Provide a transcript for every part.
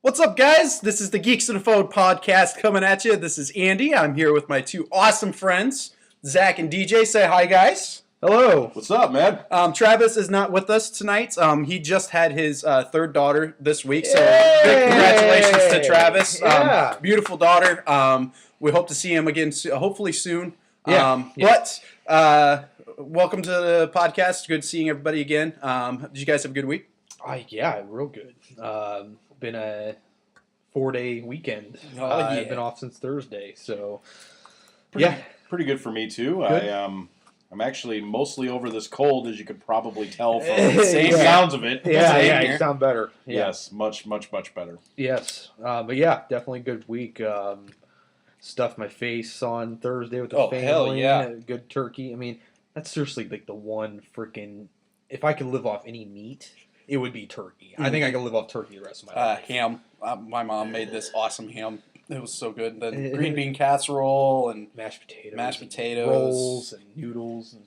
What's up, guys? This is the Geeks and Phone podcast coming at you. This is Andy. I'm here with my two awesome friends, Zack and DJ. Say hi, guys. Hello. What's up, man? Travis is not with us tonight. He just had his third daughter this week, so Yay! big congratulations to Travis. Yeah. Beautiful daughter. We hope to see him again, hopefully soon. Yeah. But welcome to the podcast. Good seeing everybody again. Did you guys have a good week? Yeah, real good. Been a 4-day weekend. Oh, I've been off since Thursday, so Pretty good for me too. Good. I'm actually mostly over this cold, as you could probably tell from Same the here. sounds of it. yeah, here. you sound better. Yeah. Yes, much better. Yes, but yeah, definitely a good week. Stuffed my face on Thursday with the Oh, family. hell yeah. Had a good turkey. I mean, that's seriously like the one freaking. If I could live off any meat, it would be turkey. I think I could live off turkey the rest of my life. Ham. My mom made this awesome ham. It was so good. The green bean casserole and Mashed potatoes, rolls and noodles. And...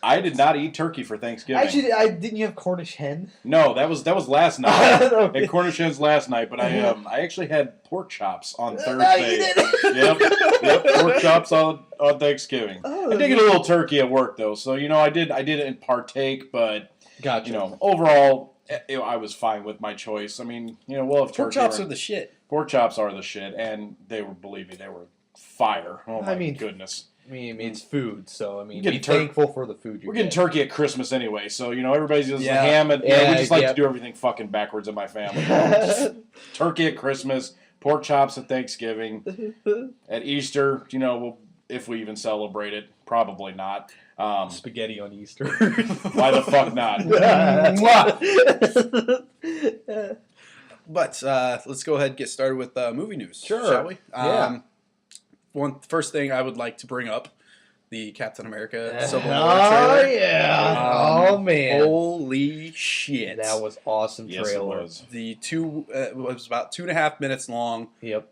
I did not eat turkey for Thanksgiving. Actually, didn't you have Cornish hen? No, that was last night. Okay. At Cornish hens last night, but I actually had pork chops on No, Thursday. you didn't. Yep, pork chops on Thanksgiving. Oh, I did get a little turkey at work though, so I didn't partake, but Gotcha. overall. I was fine with my choice. I mean, we'll have pork turkey. chops are the shit. Pork chops are the shit, and believe me, they were fire. Oh my goodness. I mean, it's food, so be getting thankful for the food We're getting turkey at Christmas anyway, so everybody's just Yeah. ham, and we just like yeah. to do everything fucking backwards in my family. Turkey at Christmas, pork chops at Thanksgiving, at Easter. If we even celebrate it, probably not. Spaghetti on Easter. Why the fuck not? But let's go ahead and get started with movie news, Sure. shall we? Yeah. First thing I would like to bring up, the Captain America Civil War Oh, trailer. yeah. Oh, man. Holy shit. That was awesome Yes, trailer. it was. It was about 2.5 minutes long. Yep.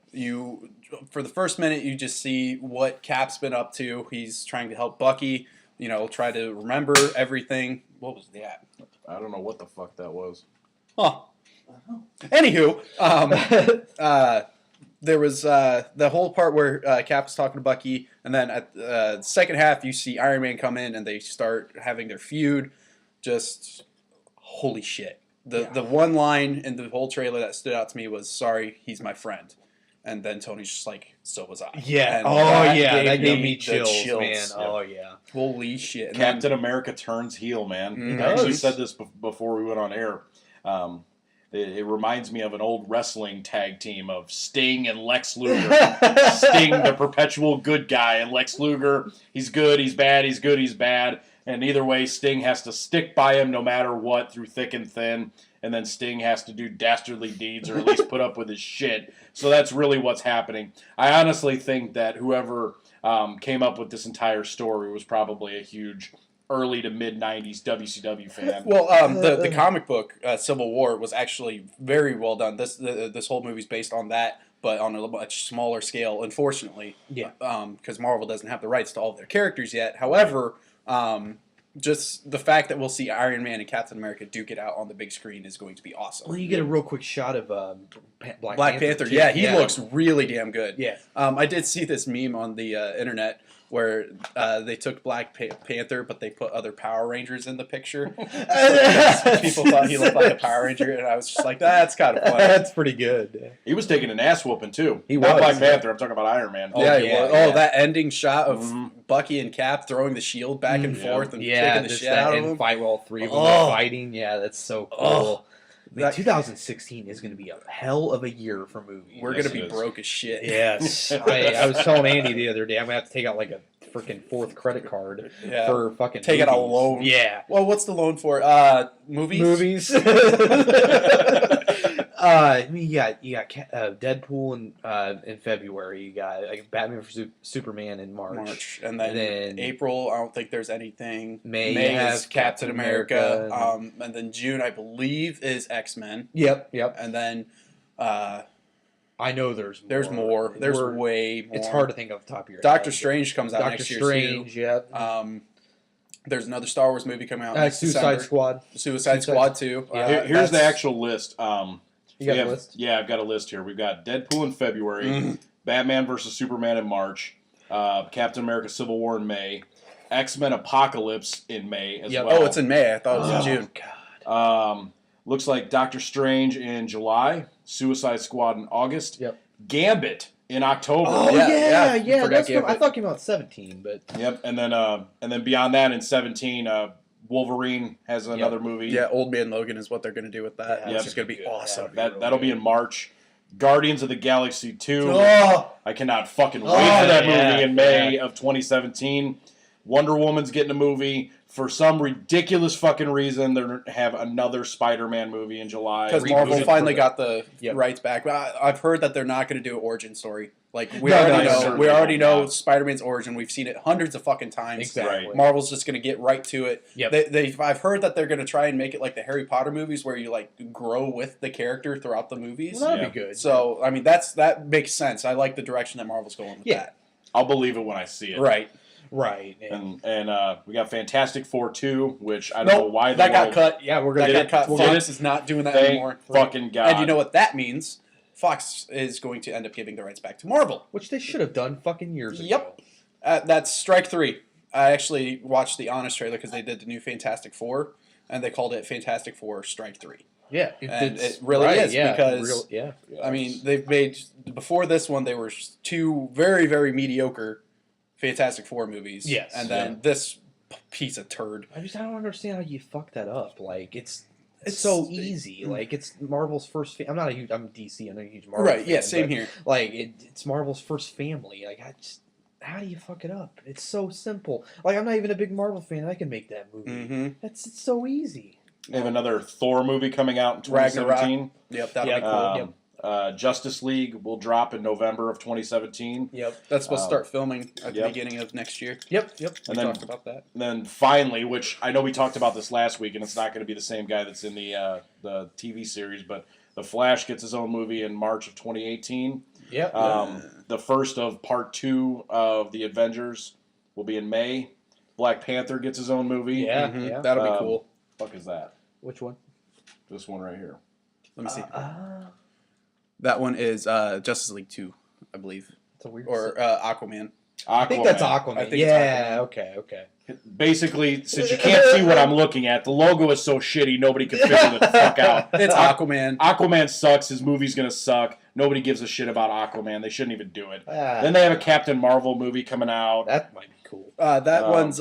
For the first minute, you just see what Cap's been up to. He's trying to help Bucky, try to remember everything. What was that? I don't know what the fuck that was. Huh. Anywho, there was the whole part where Cap was talking to Bucky, and then at the second half, you see Iron Man come in, and they start having their feud. Just holy shit! The one line in the whole trailer that stood out to me was, "Sorry, he's my friend," and then Tony's just like, "So was I." Yeah. And That gave me the chills, man. Yep. Oh, yeah. Holy shit! And Captain America turns heel, man. Mhm. I actually does. said this before we went on air. It reminds me of an old wrestling tag team of Sting and Lex Luger. Sting, the perpetual good guy, and Lex Luger, he's good, he's bad, he's good, he's bad. And either way, Sting has to stick by him no matter what, through thick and thin. And then Sting has to do dastardly deeds, or at least put up with his shit. So that's really what's happening. I honestly think that whoever came up with this entire story was probably a huge early to mid 90s WCW fan. Well, the comic book Civil War was actually very well done. This whole movie's based on that, but on a much smaller scale. Unfortunately, Yeah. Because Marvel doesn't have the rights to all of their characters yet. However, just the fact that we'll see Iron Man and Captain America duke it out on the big screen is going to be awesome. Well, you get a real quick shot of Black Panther, too. yeah, he looks really damn good. Yeah. I did see this meme on the internet where they took Black Panther, but they put other Power Rangers in the picture. People thought he looked like a Power Ranger, and I was just like, that's kind of funny. That's pretty good. He was taking an ass whooping too. He Not was, Black yeah. Panther, I'm talking about Iron Man. Yeah, yeah. that ending shot of Bucky and Cap throwing the shield back and forth and kicking the shit out of him. Fight while all three of them are fighting. Yeah, that's so cool. That- 2016 is going to be a hell of a year for movies. We're Yes, going to it be is. broke as shit. Yes. I was telling Andy the other day, I'm going to have to take out like a freaking fourth credit card Yeah. for fucking Take out a movies. loan. Yeah. Well, what's the loan for? Movies? Movies. You got Deadpool in February. You got Batman vs Superman in March. And then April, I don't think there's anything. May is has Captain America. America. And then June, I believe, is X-Men. Yep. And then I know there's more. There's way more. It's hard to think off the top of your Doctor head. Strange comes out Doctor next year Strange, too. yep. There's another Star Wars movie coming out next Suicide December. Squad. Suicide Squad too. Yeah. Here's the actual list. You got We a have- list? Yeah, I've got a list here. We've got Deadpool in February, Mhm. Batman versus Superman in March, Captain America: Civil War in May, X-Men Apocalypse in May as Yep. well. Oh, it's in May. I thought it was in Oh, June. God. Looks like Doctor Strange in July, Suicide Squad in August, Yep. Gambit in October. Oh, Yeah, yeah. yeah. Forgot That's Gambit. I thought it came out 17, but... Yep, and then beyond that in 17, Wolverine has another movie. Yeah, Old Man Logan is what they're going to do with that. Yeah, Which is going to be good. awesome. That'll be in March. Guardians of the Galaxy 2. Oh, I cannot fucking wait Oh, for that yeah, movie in May of 2017. Wonder Woman's getting a movie. For some ridiculous fucking reason, they're going to have another Spider-Man movie in July. because Reboot Marvel it finally for- got the Yep. rights back. I've heard that they're not going to do an origin story. Like we No, already no, know, certainly we already will know not. Spider-Man's origin. We've seen it hundreds of fucking times. Exactly. Right. Marvel's just going to get right to it. Yep. I've heard that they're going to try and make it like the Harry Potter movies, where you like grow with the character throughout the movies. Well, that'd Yeah. be good. So I mean, that makes sense. I like the direction that Marvel's going with Yeah. I'll believe it when I see it. that. Right. Right. And we got Fantastic Four 2, which I don't know Nope, why the that got world- cut. Yeah, we're That going got to cut. We'll Fox get it. is not doing that Thank anymore. fucking God. And you know what that means? Fox is going to end up giving the rights back to Marvel. Which they should have done fucking years ago. Yep. That's Strike 3. I actually watched the Honest trailer because they did the new Fantastic Four, and they called it Fantastic Four Strike 3. Yeah. And it's- it really right, is, yeah, because- yeah. I mean, they've made, before this one, they were two very, very mediocre Fantastic Four movies. Yes. And then this piece of turd. I don't understand how you fuck that up. Like it's It's- so easy. Like it's Marvel's first. I'm DC. I'm not a huge Marvel. Right, fan, yeah, same but, here. Like it's Marvel's first family. Like how do you fuck it up? It's so simple. Like I'm not even a big Marvel fan. I can make that movie. Mm-hmm. It's so easy. They have another Thor movie coming out in 2017. Yep, that'll Yeah. be cool. Justice League will drop in November of 2017. Yep. That's supposed to start filming at the Yep. beginning of next year. Yep. We And then- talked about that. And then finally, which I know we talked about this last week, and it's not going to be the same guy that's in the TV series, but The Flash gets his own movie in March of 2018. Yep. The first of part 2 of the Avengers will be in May. Black Panther gets his own movie. Yeah. Mhm. Yeah. That'll be Um, cool. Fuck is that? Which one? This one right here. Let me see. It's That one is Justice League 2, I believe. a weird. Or Aquaman. I think that's Aquaman. Aquaman. I think it's yeah. Aquaman. Okay. Okay. Basically, since you can't see what I'm looking at, the logo is so shitty nobody can figure it the fuck out. It's Aquaman. Aquaman sucks. His movie's gonna suck. Nobody gives a shit about Aquaman. They shouldn't even do it. Ah, Then they have a Captain Marvel movie coming out. that might be cool. That one's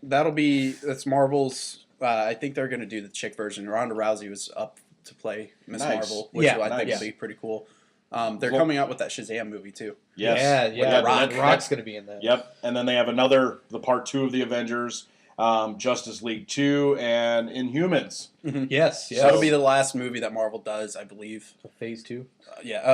that's Marvel's. I think they're gonna do the chick version. Ronda Rousey was up to play Miss Nice. Marvel, which Yeah, I think nice. will be pretty cool. They're Well- coming out with that Shazam movie too. Yes. Yeah. Yeah, Rock's that's- gonna be in that. Yep. And then they have the part 2 of the Avengers, Justice League 2, and Inhumans. Yes. So- Yes. That'll be the last movie that Marvel does, I believe. Phase 2.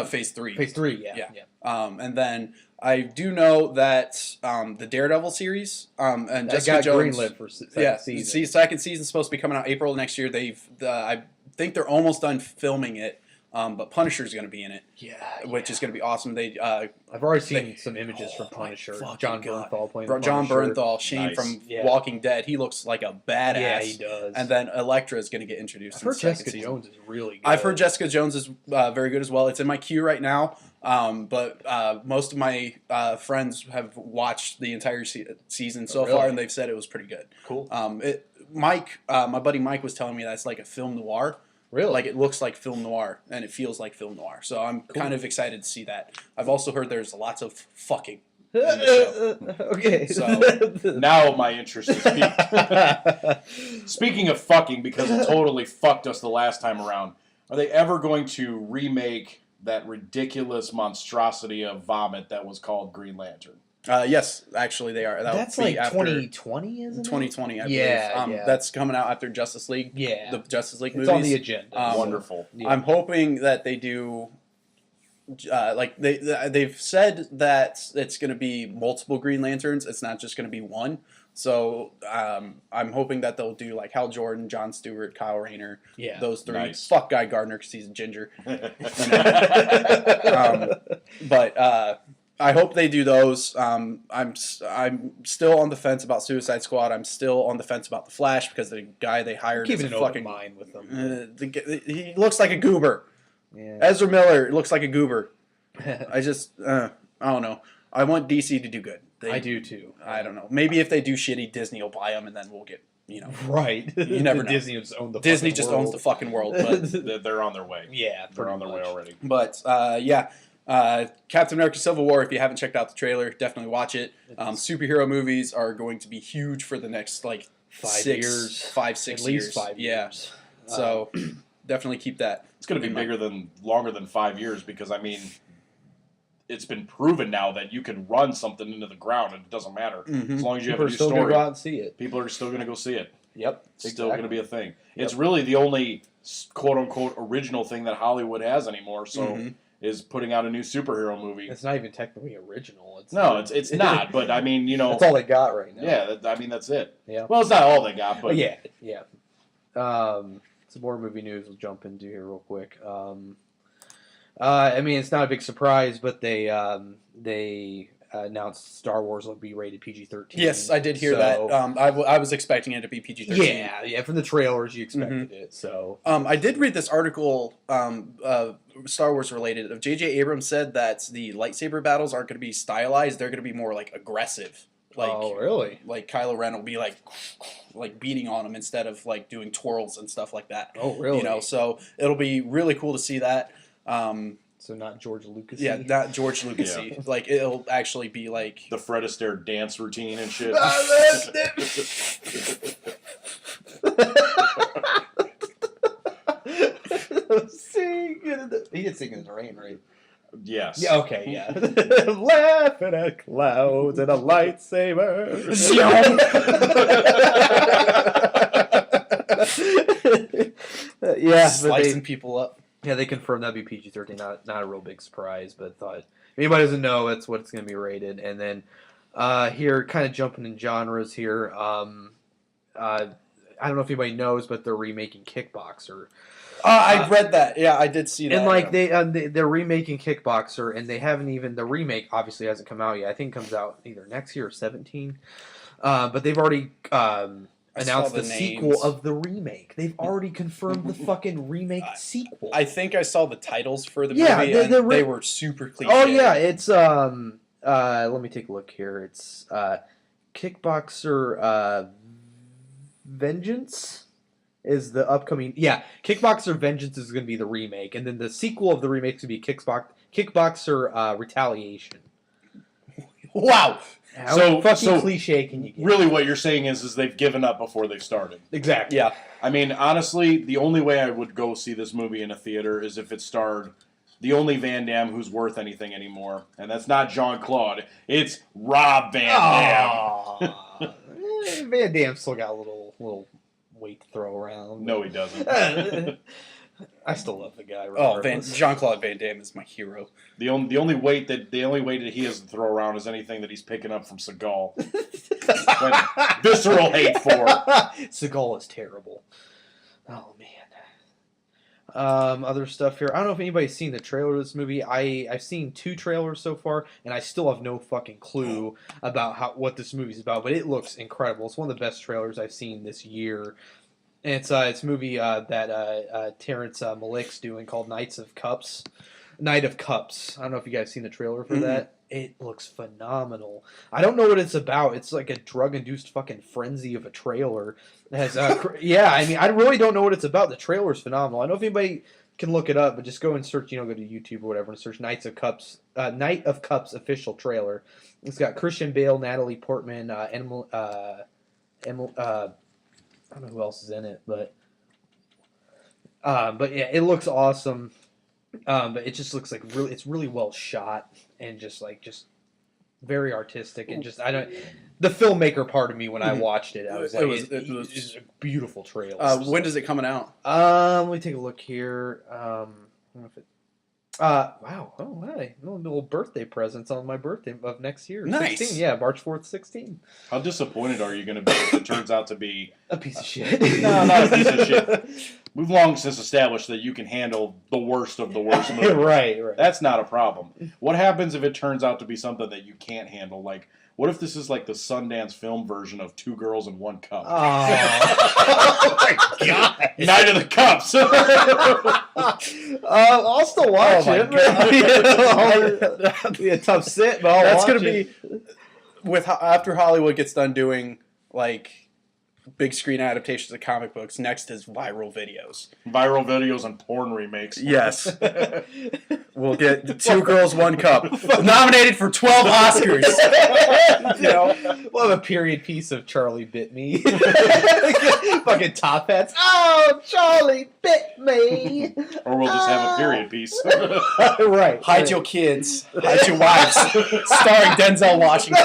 Phase 3. Phase 3. Yeah. Yeah. Yeah. And then I do know that the Daredevil series and That Jessica got Jones. greenlit for second Yeah, season. second season's supposed to be coming out April next year. I think they're almost done filming it, but Punisher's going to be in it, Yeah. which is going to be awesome. I've already seen some images from Oh my Punisher. fucking John God. Bernthal playing the John Punisher. Bernthal, Shane Nice. from Yeah. Walking Dead. He looks like a badass. Yeah, he does. And then Elektra is going to get introduced. I've in the heard second Jessica season. Jones is really good. I've heard Jessica Jones is very good as well. It's in my queue right now, but most of my friends have watched the entire season so really? far, and they've said it was pretty good. Cool. Mike, my buddy Mike was telling me that it's like a film noir. Really? Like it looks like film noir, and it feels like film noir. So I'm kind of excited to see that. I've also heard there's lots of fucking. Okay. So- Now my interest is peaked. Speaking of fucking, because it totally fucked us the last time around, are they ever going to remake that ridiculous monstrosity of vomit that was called Green Lantern? Yes, actually they are. That'll That's be like after 2020, isn't it? 2020, I Yeah, believe. yeah. That's coming out after Justice League. Yeah. The Justice League It's movies. on the agenda. Wonderful. Yeah. I'm hoping that they do. Like they've said that it's going to be multiple Green Lanterns. It's not just going to be one. So I'm hoping that they'll do like Hal Jordan, Jon Stewart, Kyle Rayner. Yeah. Those three. Nice. Fuck Guy Gardner because he's a ginger. But I hope they do those. I'm still on the fence about Suicide Squad. I'm still on the fence about the Flash because the guy they hired Keeping is an a open fucking. mind with them. He looks like a goober. Yeah. Ezra Miller looks like a goober. I don't know. I want DC to do good. I do too. I don't know. Maybe if they do shitty, Disney will buy them, and then we'll get, Right. You never know. Disney just owns the Disney fucking just world. owns the fucking world. But They're on their way. Yeah, They're on their way already. But Captain America: Civil War. If you haven't checked out the trailer, definitely watch it. Superhero movies are going to be huge for the next 6 years. At least 5 years. So definitely keep that. It's going to be longer than 5 years because it's been proven now that you can run something into the ground and it doesn't matter as long as you have a new still story. gonna go out and see it. People are still going to go see it. Yep, It's still going to be a thing. It's really the only quote unquote original thing that Hollywood has anymore. So is putting out a new superhero movie. It's not even technically original. It's not. But that's all they got right now. Yeah, that's it. Yeah. Well, it's not all they got, but yeah. Some more movie news we'll jump into here real quick. It's not a big surprise, but they announced Star Wars will be rated PG-13. Yes, I did hear that. I was expecting it to be PG-13. Yeah. From the trailers, you expected it. So I did read this article, Star Wars related. Of J.J. Abrams said that the lightsaber battles aren't going to be stylized; they're going to be more like aggressive. Oh, really? Like Kylo Ren will be like beating on him instead of like doing twirls and stuff like that. Oh, really? So it'll be really cool to see that. So not George Lucas. Yeah, not George Lucas. Like it'll actually be like the Fred Astaire dance routine and shit. He did sing in the rain, right? Yes. Yeah. Okay. Yeah. Laughing at clouds and a lightsaber. Slicing people up. Yeah, they confirmed that'd be PG-13. Not a real big surprise, but thought if anybody doesn't know, that's what it's going to be rated. And then here, kind of jumping in genres here. I don't know if anybody knows, but they're remaking Kickboxer. I read that. Yeah, I did see that. And they're remaking Kickboxer, and they haven't even the remake obviously hasn't come out yet. I think it comes out either next year or 2017. But they've already announced the sequel of the remake. They've already confirmed the fucking remake sequel. I think I saw the titles for the movie, and they were super cliche. Oh yeah, it's let me take a look here. It's Kickboxer Vengeance is the upcoming. Yeah, Kickboxer Vengeance is going to be the remake, and then the sequel of the remake is going to be Kickboxer Retaliation. Wow. How fucking cliche can you get? Really, what you're saying is they've given up before they've started. Exactly. Yeah. I mean, honestly, the only way I would go see this movie in a theater is if it starred the only Van Damme who's worth anything anymore, and that's not Jean-Claude. It's Rob Van Dam. Van Damme still got a little weight to throw around. No, he doesn't. I still love the guy. Jean-Claude Van Damme is my hero. The only weight that he has to throw around is anything that he's picking up from Seagal. Visceral hate for. Seagal is terrible. Oh man. Other stuff here. I don't know if anybody's seen the trailer of this movie. I've seen 2 trailers so far, and I still have no fucking clue about what this movie's about. But it looks incredible. It's one of the best trailers I've seen this year. And it's a movie that Terrence Malick's doing called Night of Cups. I don't know if you guys seen the trailer for that. It looks phenomenal. I don't know what it's about. It's like a drug-induced fucking frenzy of a trailer. It has, I really don't know what it's about. The trailer's phenomenal. I don't know if anybody can look it up, but just go and search, go to YouTube or whatever and search Night of Cups official trailer. It's got Christian Bale, Natalie Portman, Emily, I don't know who else is in it, but yeah, it looks awesome. But it just looks like it's really well shot and just very artistic and the filmmaker part of me when I watched it, I was like, it was a beautiful trailer. When is it coming out? Let me take a look here. I don't know if it. Wow. Oh, hey. Little birthday presents on my birthday of next year. Nice. 16. Yeah, March 4th, 16. How disappointed are you going to be if it turns out to be a piece of shit? No, not a piece of shit. We've long since established that you can handle the worst of the worst movies. Right. That's not a problem. What happens if it turns out to be something that you can't handle? Like What if this is like the Sundance film version of Two Girls in One Cup? Oh my god! Night of the Cups. I'll still watch Oh my it. God. It'll be a tough sit, but I'll That's watch gonna it. be after Hollywood gets done doing like big screen adaptations of comic books. Next is viral videos. Viral videos and porn remakes. Yes, we'll get Two Girls, One Cup, nominated for 12 Oscars. You know, We'll have a period piece of Charlie bit me. Fucking top hats. Oh, Charlie bit me. Or we'll just have a period piece. Right. Hide Your Kids, Hide Your Wives, starring Denzel Washington.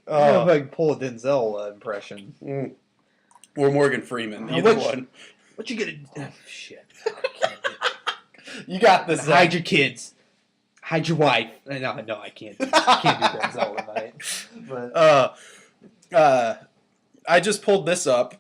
I don't know if I can pull a Denzel impression. Or Morgan Freeman, either one. What you gonna? Oh, shit. You got this. Hide your kids. Hide your wife. No, I can't. I can't do Denzel tonight. But I just pulled this up.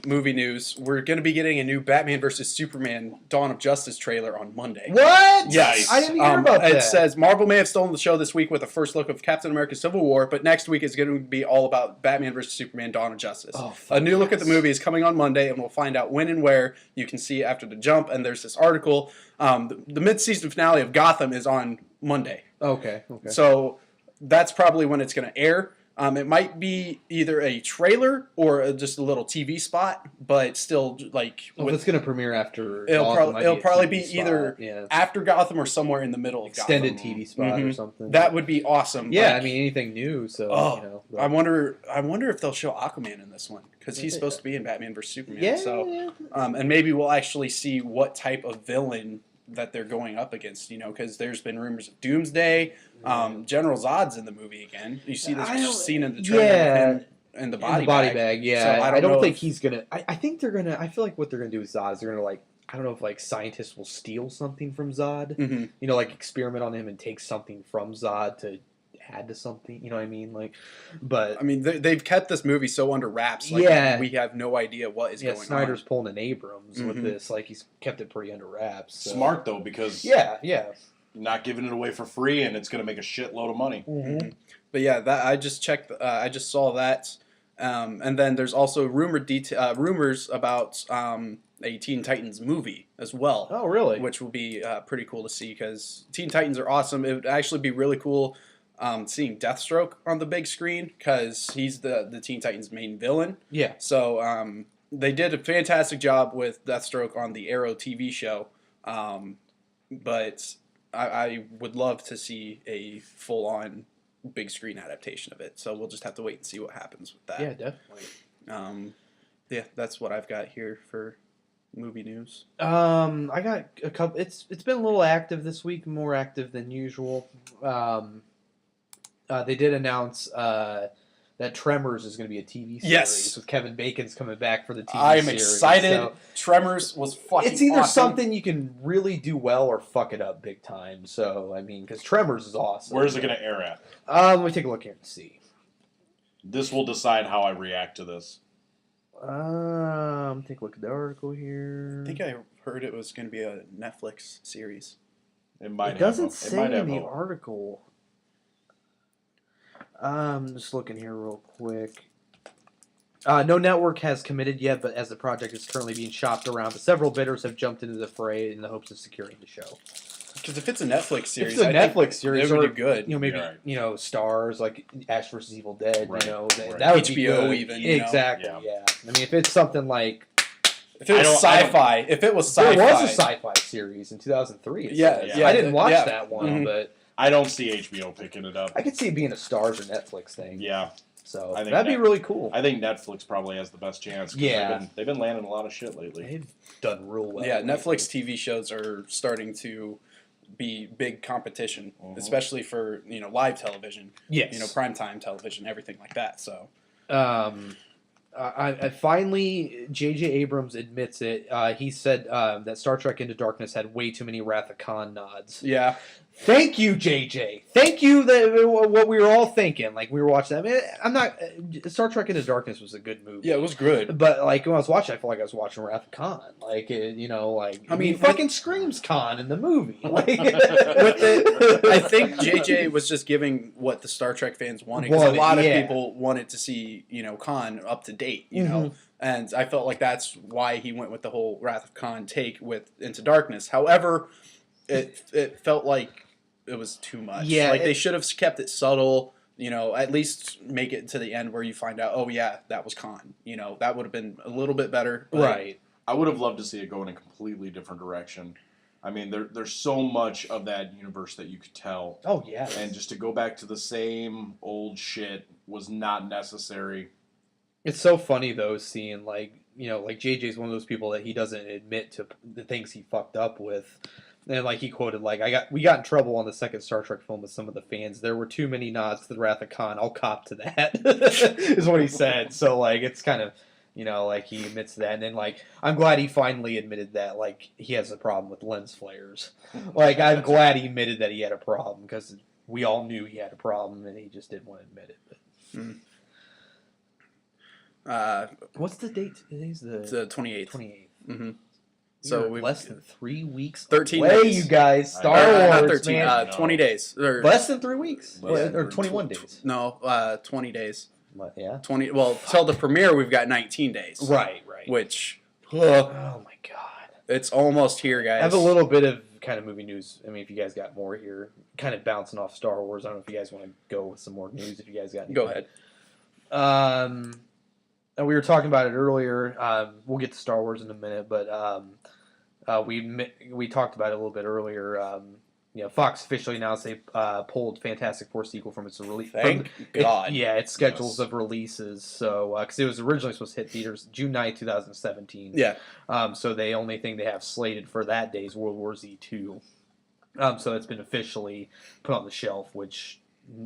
Movie news. We're going to be getting a new Batman vs. Superman Dawn of Justice trailer on Monday. what? Yes. I didn't hear about that. It says Marvel may have stolen the show this week with a first look of Captain America Civil War, but next week is going to be all about Batman vs. Superman Dawn of Justice. Oh, A new look at the movie is coming on Monday, and we'll find out when and where you can see it after the jump. And there's this article. The mid-season finale of Gotham is on Monday. Okay. So that's probably when it's going to air. It might be either a trailer or just a little TV spot, but still, like, Well, if it's gonna premiere after. it'll Gotham, probably might be a TV spot. either after Gotham or somewhere in the middle of extended Gotham. TV spot or Mhm. something. That would be awesome. Yeah, like, I mean anything new. So Oh, you know. I wonder if they'll show Aquaman in this one because he's supposed to be in Batman vs Superman. Yeah. So, and maybe we'll actually see what type of villain that they're going up against. You know, because there's been rumors of Doomsday. General Zod's in the movie again. You see this scene in the trailer of him in the body bag. Yeah, So I don't think if- he's gonna. I think they're gonna. I feel like what they're gonna do with Zod is they're gonna I don't know if scientists will steal something from Zod. Mhm. You know, experiment on him and take something from Zod to add to something. You know what I mean? But I mean, they've kept this movie so under wraps. Like, Yeah. we have no idea what is going Snyder's on. pulling an Abrams with Mhm. this. He's kept it pretty under wraps. So. Smart, though, because Yeah. not giving it away for free, and it's going to make a shitload of money. Mm-hmm. But yeah, that I just checked. I just saw that, and then there's also rumors about a Teen Titans movie as well. Oh, really? Which will be pretty cool to see because Teen Titans are awesome. It would actually be really cool seeing Deathstroke on the big screen because he's the Teen Titans main villain. Yeah. So they did a fantastic job with Deathstroke on the Arrow TV show, but I would love to see a full-on big screen adaptation of it. So we'll just have to wait and see what happens with that. Yeah, definitely. Yeah, that's what I've got here for movie news. I got a couple. It's been a little active this week, more active than usual. They did announce that Tremors is going to be a TV series. Yes. With Kevin Bacon's coming back for the TV I am series. excited. So Tremors was fucking it's either awesome. something you can really do well or fuck it up big time. So, I mean, because Tremors is awesome. Where's it going to air at? Let me take a look here and see. This will decide how I react to this. Take a look at the article here. I think I heard it was going to be a Netflix series. It might It doesn't have, say it might in have the hope. article. I'm just looking here real quick. No network has committed yet, but as the project is currently being shopped around, but several bidders have jumped into the fray in the hopes of securing the show. Because if it's a Netflix series, If it's a I think Netflix series, it would or do good. maybe You're right. stars like Ash vs Evil Dead. Right, That right. would be HBO good. even, you know? Exactly. Yeah. Yeah. I mean, if it's something like If it was sci-fi, if it was sci-fi, there was a sci-fi series in 2003. it Yeah, says. yeah, I didn't watch yeah. that one, Mhm. but I don't see HBO picking it up. I could see it being a Stars or Netflix thing. Yeah, So I think that'd be really cool. I think Netflix probably has the best chance. 'Cause Yeah. they've been landing a lot of shit lately. They've done real well. yeah, lately. Netflix TV shows are starting to be big competition, Mhm. especially for live television, Yes. primetime television, everything like that. So I finally, J.J. Abrams admits it. He said that Star Trek Into Darkness had way too many Wrath of Khan nods. yeah, Thank you, JJ. Thank you. What we were all thinking, like we were watching that. I mean, I'm not. Star Trek Into Darkness was a good movie. Yeah, it was good. But like when I was watching, I felt like I was watching Wrath of Khan. Like I mean, he fucking screams Khan in the movie. Like, with it, I think JJ was just giving what the Star Trek fans wanted. Because a lot of people wanted to see Khan up to date. You know. And I felt like that's why he went with the whole Wrath of Khan take with Into Darkness. However, it felt like it was too much. Yeah, like they should have kept it subtle. At least make it to the end where you find out, oh yeah, that was Khan. That would have been a little bit better. Right. I would have loved to see it go in a completely different direction. I mean, there's so much of that universe that you could tell. Oh yeah. And just to go back to the same old shit was not necessary. It's so funny though, seeing like JJ's one of those people that he doesn't admit to the things he fucked up with. And like he quoted, like we got in trouble on the second Star Trek film with some of the fans. There were too many nods to the Wrath of Khan. I'll cop to that, is what he said. So like it's kind of like he admits that, and then like I'm glad he finally admitted that like he has a problem with lens flares. Like I'm glad he admitted that he had a problem because we all knew he had a problem and he just didn't want to admit it. But. What's the date? Today's the 28th. 28th. Mm-hmm. So we less than 3 weeks. 13 away, days. You guys. Star not Wars, 13, man. 20 days. Less than 3 weeks. Or 21 days. No, 20 days. What, yeah. 20. Well, till the premiere, we've got 19 days. Right. Which. Oh my god. It's almost here, guys. I have a little bit of kind of movie news. I mean, if you guys got more here, kind of bouncing off Star Wars. I don't know if you guys want to go with some more news. If you guys got anything. Go ahead. And we were talking about it earlier. We'll get to Star Wars in a minute, but we talked about it a little bit earlier. Fox officially announced they pulled Fantastic Four sequel from its release. Thank God. Its schedules of releases. So, because it was originally supposed to hit theaters June 9th, 2017. Yeah. So the only thing they have slated for that day is World War Z 2. So it's been officially put on the shelf, which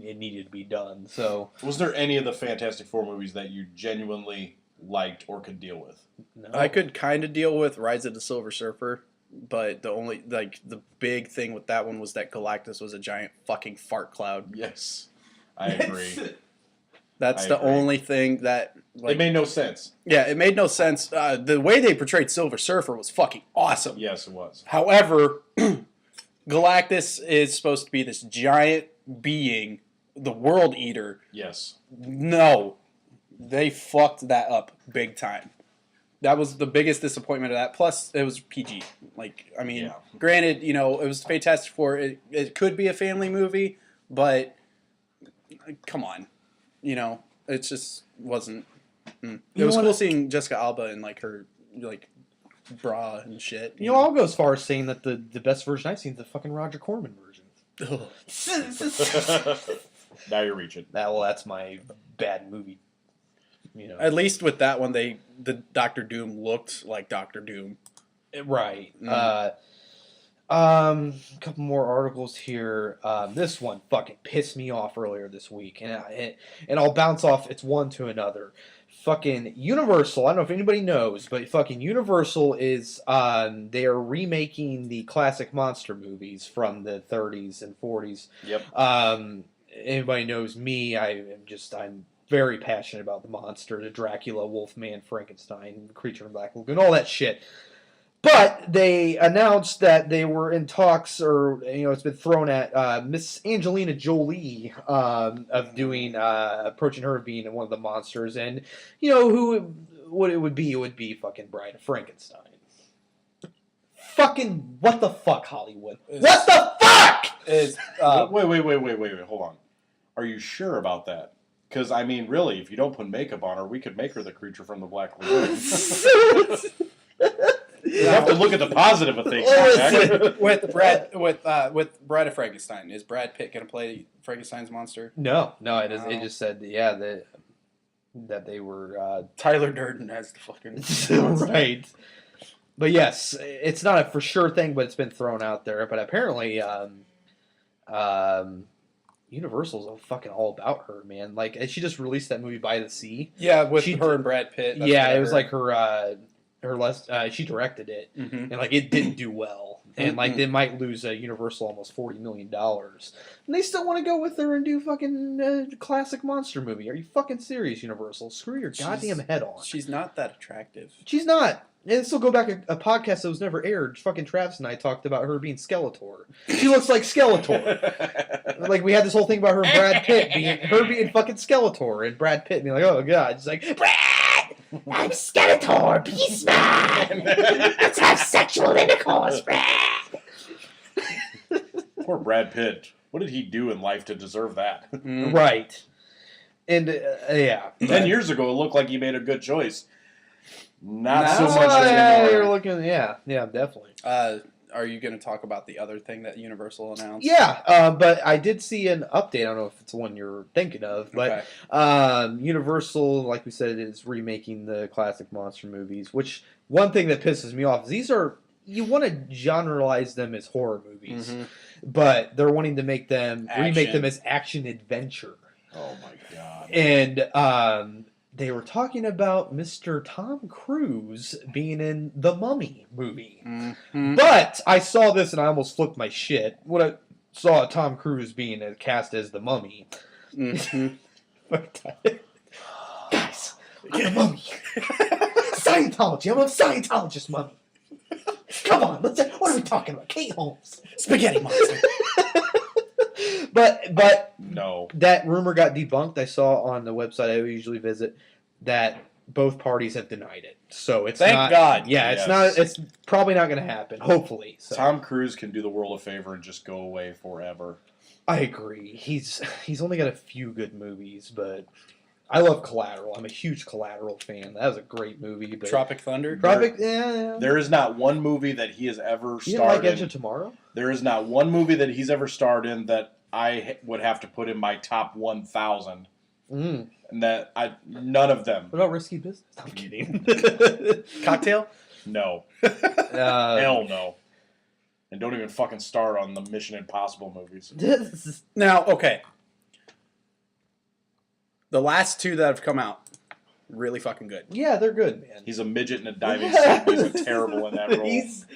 it needed to be done. So, was there any of the Fantastic Four movies that you genuinely liked or could deal with? No. I could kind of deal with Rise of the Silver Surfer, but the big thing with that one was that Galactus was a giant fucking fart cloud. Yes, I agree. That's the only thing that it made no sense. Yeah, it made no sense. The way they portrayed Silver Surfer was fucking awesome. Yes, it was. However, Galactus is supposed to be this giant being, the World Eater. Yes. No, they fucked that up big time. That was the biggest disappointment of that. Plus, it was PG. Granted, it was Fantastic Four. It could be a family movie, but come on, it just wasn't. It was cool seeing Jessica Alba in her bra and shit. I'll go as far as saying that the best version I've seen is the fucking Roger Corman version. Now you're reaching. That's my bad movie. At least with that one, the Doctor Doom looked like Doctor Doom. Right. A couple more articles here. This one fucking pissed me off earlier this week, and I'll bounce off. It's one to another. Fucking Universal. I don't know if anybody knows, but fucking Universal is they are remaking the classic monster movies from the 30s and 40s. Yep. Anybody knows me? I'm very passionate about the monster, the Dracula, Wolfman, Frankenstein, Creature in Black Lagoon, all that shit. But they announced that they were in talks, or it's been thrown at Miss Angelina Jolie of doing approaching her being one of the monsters, and what it would be fucking Bride of Frankenstein. Fucking what the fuck, Hollywood? What the fuck? Wait, hold on. Are you sure about that? Because, really, if you don't put makeup on her, we could make her the creature from the Black Lagoon. You have to look at the positive of things. with Bride of Frankenstein, is Brad Pitt going to play Frankenstein's monster? No. It just said, that they were... Tyler Durden has the fucking... Right. But yes, it's not a for sure thing, but it's been thrown out there. But apparently... Universal's fucking all about her, man. She just released that movie By the Sea. Yeah, with her and Brad Pitt. It was like her she directed it, Mm-hmm. and like it didn't do well, and like they might lose Universal almost $40 million, and they still want to go with her and do fucking classic monster movie. Are you fucking serious, Universal? Screw your goddamn head on. She's not that attractive. She's not. And still go back a podcast that was never aired. Fucking Travis and I talked about her being Skeletor. She looks like Skeletor. Like we had this whole thing about her and Brad Pitt being fucking Skeletor, and Brad Pitt being like, oh god, she's like, Brad, I'm Skeletor, Beastman. Let's have sexual intercourse, Brad. Poor Brad Pitt. What did he do in life to deserve that? Right. And yeah, 10 years ago, it looked like he made a good choice. Not so Now, much you're anymore. looking, yeah, definitely. Are you going to talk about the other thing that Universal announced? Yeah, but I did see an update. I don't know if it's the one you're thinking of, but Universal, like we said, is remaking the classic monster movies. Which one thing that pisses me off is these are, you want to generalize them as horror movies, but they're wanting to make them remake them as action adventure. Oh my god! And they were talking about Mr. Tom Cruise being in the Mummy movie. Mm-hmm. But I saw this and I almost flipped my shit when I saw Tom Cruise being cast as the Mummy. Mm-hmm. Guys, I'm the Mummy. Scientology. I'm a Scientologist Mummy. Come on, what are we talking about? Kate Holmes. Spaghetti monster. But no, that rumor got debunked. I saw on the website I usually visit that both parties have denied it. So it's Thank not, God. Yeah, Yes. it's not. It's probably not going to happen. Hopefully, so. Tom Cruise can do the world a favor and just go away forever. I agree. He's only got a few good movies, but I love Collateral. I'm a huge Collateral fan. That was a great movie. But Tropic Thunder. yeah. There is not one movie that he has ever You didn't like starred Edge in. of Tomorrow? There is not one movie that he's ever starred in that I would have to put in my top 1,000. Mm. And that none of them. What about Risky Business? I'm kidding. Cocktail. No. Hell no. And don't even fucking start on the Mission Impossible movies. Now, okay. The last two that have come out, really fucking good. Yeah, they're good, man. He's a midget in a diving suit. He's terrible in that role. He's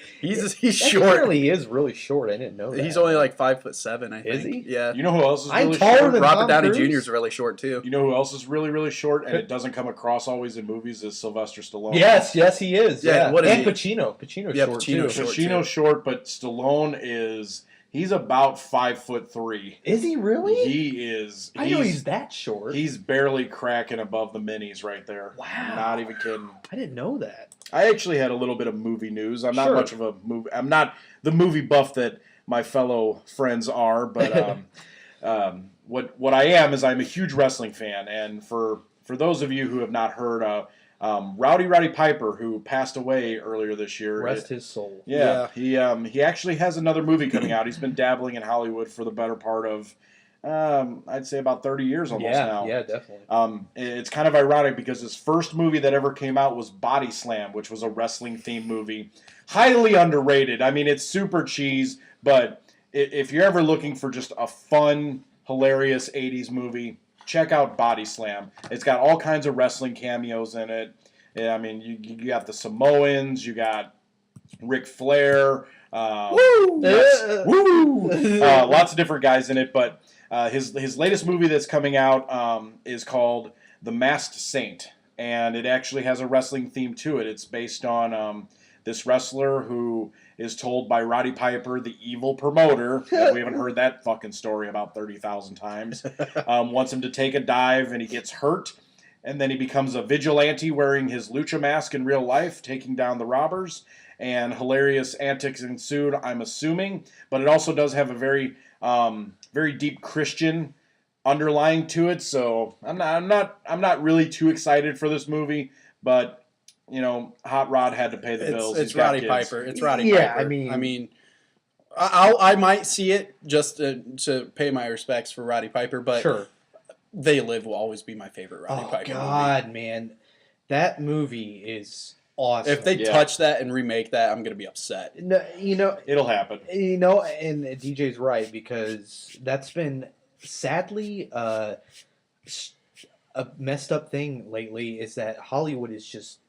short. Apparently, he is really short. I didn't know that. He's only like 5'7", I think. Is he? Yeah. You know who else is I'm really taller short? than Robert Tom Downey Cruise? Jr. is really short too. You know who else is really, really short and it doesn't come across always in movies is Sylvester Stallone. Yes, he is. Yeah, Yeah, what is and he? Pacino. Pacino's Yeah, short Pacino's too. short. Pacino's short, but Stallone he's about 5'3". Is he really? He is. I know he's that short. He's barely cracking above the minis right there. Wow. Not even kidding. I didn't know that. I actually had a little bit of movie news. I'm not Sure. much of a movie. I'm not the movie buff that my fellow friends are, but what I am is I'm a huge wrestling fan, and for those of you who have not heard, Roddy Piper, who passed away earlier this year. Rest his soul. Yeah, he actually has another movie coming out. He's been dabbling in Hollywood for the better part of, I'd say about 30 years almost now. Yeah, definitely. It's kind of ironic because his first movie that ever came out was Body Slam, which was a wrestling-themed movie. Highly underrated. I mean, it's super cheese, but if you're ever looking for just a fun, hilarious 80s movie, check out Body Slam. It's got all kinds of wrestling cameos in it. I mean, you got the Samoans, you got Ric Flair, Woo! lots of different guys in it. But his latest movie that's coming out is called The Masked Saint, and it actually has a wrestling theme to it. It's based on this wrestler who is told by Roddy Piper, the evil promoter, that we haven't heard that fucking story about 30,000 times, wants him to take a dive, and he gets hurt, and then he becomes a vigilante wearing his lucha mask in real life, taking down the robbers, and hilarious antics ensued, I'm assuming, but it also does have a very, very deep Christian underlying to it, so I'm not really too excited for this movie, but you know, Hot Rod had to pay the bills. It's Roddy Piper. It's Roddy Yeah, Piper. I mean, I might see it just to pay my respects for Roddy Piper, but sure. They Live will always be my favorite Roddy Piper God, man, that movie is awesome. movie. If they touch that and remake that, I'm gonna be upset. No, It'll happen. And DJ's right, because that's been sadly a messed up thing lately, is that Hollywood is just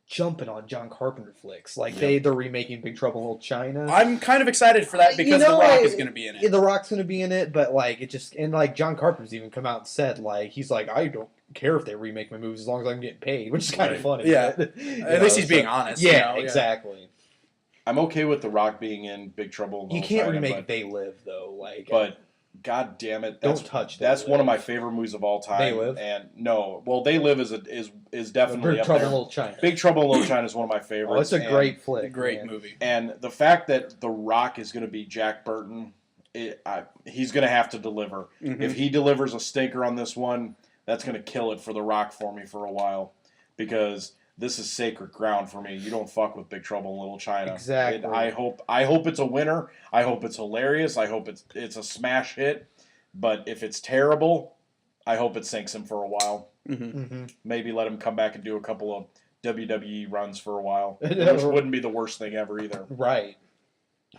jumping on John Carpenter flicks. Like Yep. they're remaking Big Trouble in Little China. I'm kind of excited for that because The Rock is going to be in it. The Rock's going to be in it, but like it just and like John Carpenter's even come out and said like he's like I don't care if they remake my movies as long as I'm getting paid, which is kind of funny. Yeah, but, at least he's being honest. Yeah, exactly. I'm okay with The Rock being in Big Trouble in Little You can't China, remake They Live though, like. But God damn it, Don't touch They that's Live. one of my favorite movies of all time. They Live? And no, well, They Live is definitely Big up Trouble there. in Little China. Big Trouble in Little China is one of my favorites. Oh, it's a great flick. Great man. movie. And the fact that The Rock is going to be Jack Burton, he's going to have to deliver. Mhm. If he delivers a stinker on this one, that's going to kill it for The Rock for me for a while, because this is sacred ground for me. You don't fuck with Big Trouble in Little China. Exactly. And I hope it's a winner. I hope it's hilarious. I hope it's a smash hit. But if it's terrible, I hope it sinks him for a while. Mm-hmm. Maybe let him come back and do a couple of WWE runs for a while, which wouldn't be the worst thing ever either. Right.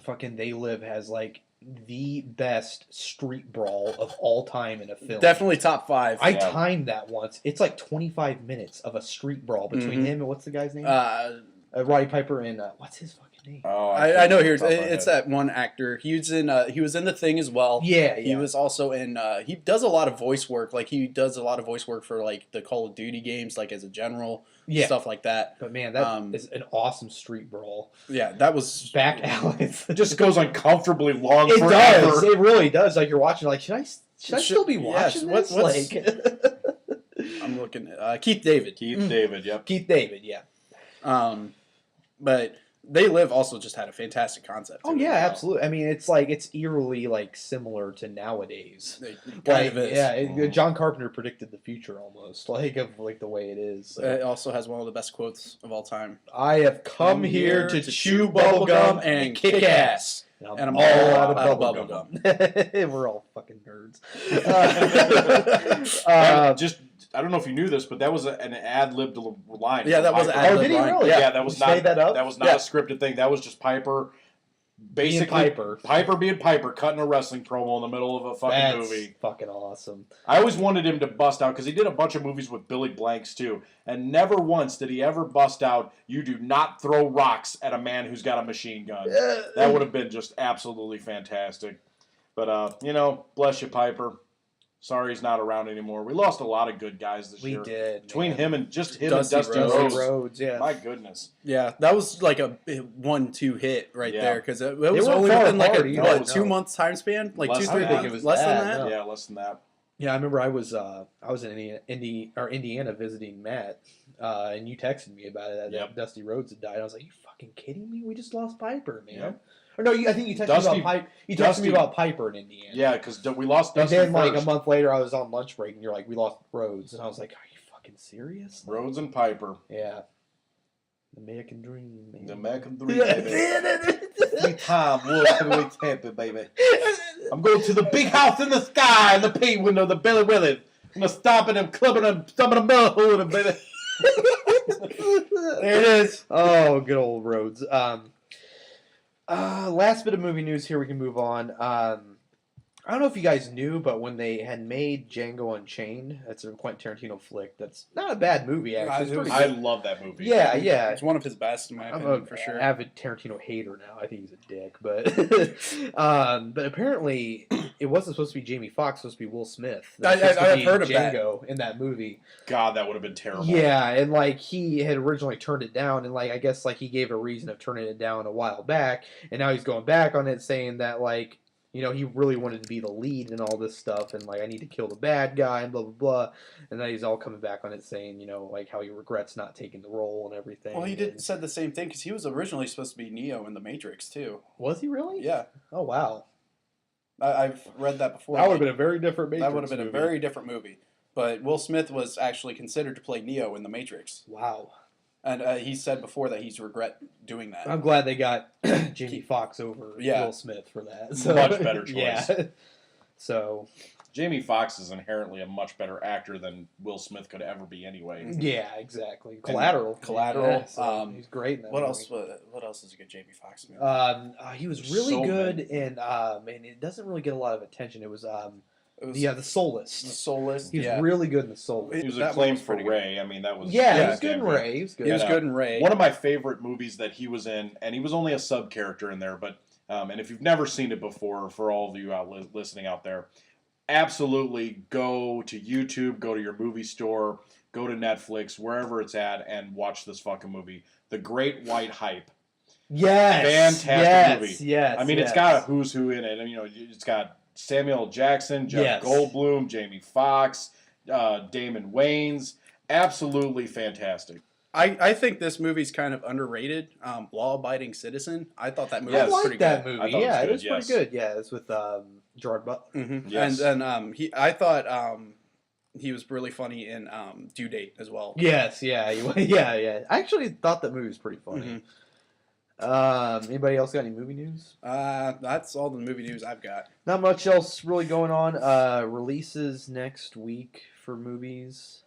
Fucking They Live has like the best street brawl of all time in a film. Definitely top 5. I timed that once. It's like 25 minutes of a street brawl between Mhm. him and what's the guy's name? Uh, Roddy Piper and what's his fucking name? Oh, I know here. it's that one actor. He was in The Thing as well. Yeah, He was also in he does a lot of voice work. Like he does a lot of voice work for like the Call of Duty games, like as a general, stuff like that. But man, that is an awesome street brawl. Yeah, that was Back alleys. It just goes uncomfortably long It forever. does. It really does. Like you're watching, like should I still be watching yes, this? what's- Like I'm looking Keith David. Keith David, yep. Keith David, yeah. But They Live also just had a fantastic concept. Oh to it yeah, as well. absolutely. I mean, it's eerily like similar to nowadays. It kind Like, of is. yeah, John Carpenter predicted the future almost, like of like the way it is. So. It also has one of the best quotes of all time. I have come here to chew bubblegum and kick ass. And I'm all out of bubblegum. We're all fucking nerds. Just, I don't know if you knew this, but that was an ad-libbed line. Yeah, that was an Piper. ad-lib Oh, did he line. really? Yeah, that was You made that up? That was not a scripted thing. That was just Piper. Basically, Piper being Piper, cutting a wrestling promo in the middle of a fucking That's movie. fucking awesome. I always wanted him to bust out because he did a bunch of movies with Billy Blanks too, and never once did he ever bust out. You do not throw rocks at a man who's got a machine gun. That would have been just absolutely fantastic. But bless you, Piper. Sorry he's not around anymore. We lost a lot of good guys this year. We did. Between man. him and Dusty Rhodes. Rhodes. Yeah. My goodness. Yeah, that was like a 1-2 hit right Yeah. there because it They was weren't only far within like apart a either, 2 months time span, like Less 2-3 than that. months. I think it was Less that, than that. no. Yeah, less than that. Yeah, I remember I was in Indiana visiting Matt, and you texted me about it. That Dusty Rhodes had died. I was like, "You fucking kidding me? We just lost Piper, man." Yep. Or no, I think you texted me about Piper. You texted me about Piper in Indiana. Yeah, because we lost And Dusty then like first. a month later, I was on lunch break, and you're like, "We lost Rhodes," and I was like, "Are you fucking serious?" Rhodes and Piper. Yeah. The American Dream, man. The American Dream, baby. Free time, World Heavyweight Champion, baby. I'm going to the big house in the sky, in the pay window, the Billy Willis. I'm gonna stop at him, clubbing him, stumping him, holding him, baby. There it is. Oh, good old Rhodes. Last bit of movie news here. We can move on. I don't know if you guys knew, but when they had made Django Unchained, that's a Quentin Tarantino flick. That's not a bad movie, actually. It's pretty I good. love that movie. Yeah. It's one of his best in my I'm opinion, a for sure. avid Tarantino hater now. I think he's a dick, but but apparently it wasn't supposed to be Jamie Foxx. It was supposed to be Will Smith. I've heard of that. Django in that movie. God, that would have been terrible. Yeah, and like he had originally turned it down, and like I guess like he gave a reason of turning it down a while back, and now he's going back on it, saying that like he really wanted to be the lead and all this stuff, and like I need to kill the bad guy and blah blah blah, and then he's all coming back on it, saying like how he regrets not taking the role and everything. Well, he said the same thing because he was originally supposed to be Neo in the Matrix too. Was he really? Yeah. Oh wow. I've read that before. That would have been a very different Matrix. That would have been a very different movie. But Will Smith was actually considered to play Neo in The Matrix. Wow. And he said before that he's regret doing that. I'm glad they got Jamie Foxx over Will Smith for that. So, Much better choice. Yeah. So. Jamie Foxx is inherently a much better actor than Will Smith could ever be anyway. Yeah, exactly. Collateral. Yeah, so he's great in that movie. What else is a good Jamie Foxx movie? He was really So good many. in, and it doesn't really get a lot of attention. It was The Soulless. The Soulless. He's really good in The Soulless. He was That acclaimed one for was pretty Ray. I mean, that was He was good in Ray. He was good. He was And, good in Ray. One of my favorite movies that he was in, and he was only a sub character in there, but and if you've never seen it before, for all of you listening out there, absolutely go to YouTube, go to your movie store, go to Netflix, wherever it's at, and watch this fucking movie. The Great White Hype. Yes. Fantastic movie. Yes. I mean, it's got a who's who in it. And, you know, it's got Samuel L. Jackson, Jeff Goldblum, Jamie Foxx, Damon Wayans. Absolutely fantastic. I think this movie's kind of underrated. Law Abiding Citizen. I thought that movie I was like pretty that good. movie. It Yeah, it was was pretty good. Yeah, it's with Gerard Butler. Mm-hmm. Yes. And then I thought he was really funny in Due Date as well. Yes, yeah. I actually thought that movie was pretty funny. Anybody else got any movie news? That's all the movie news I've got. Not much else really going on. Releases next week for movies.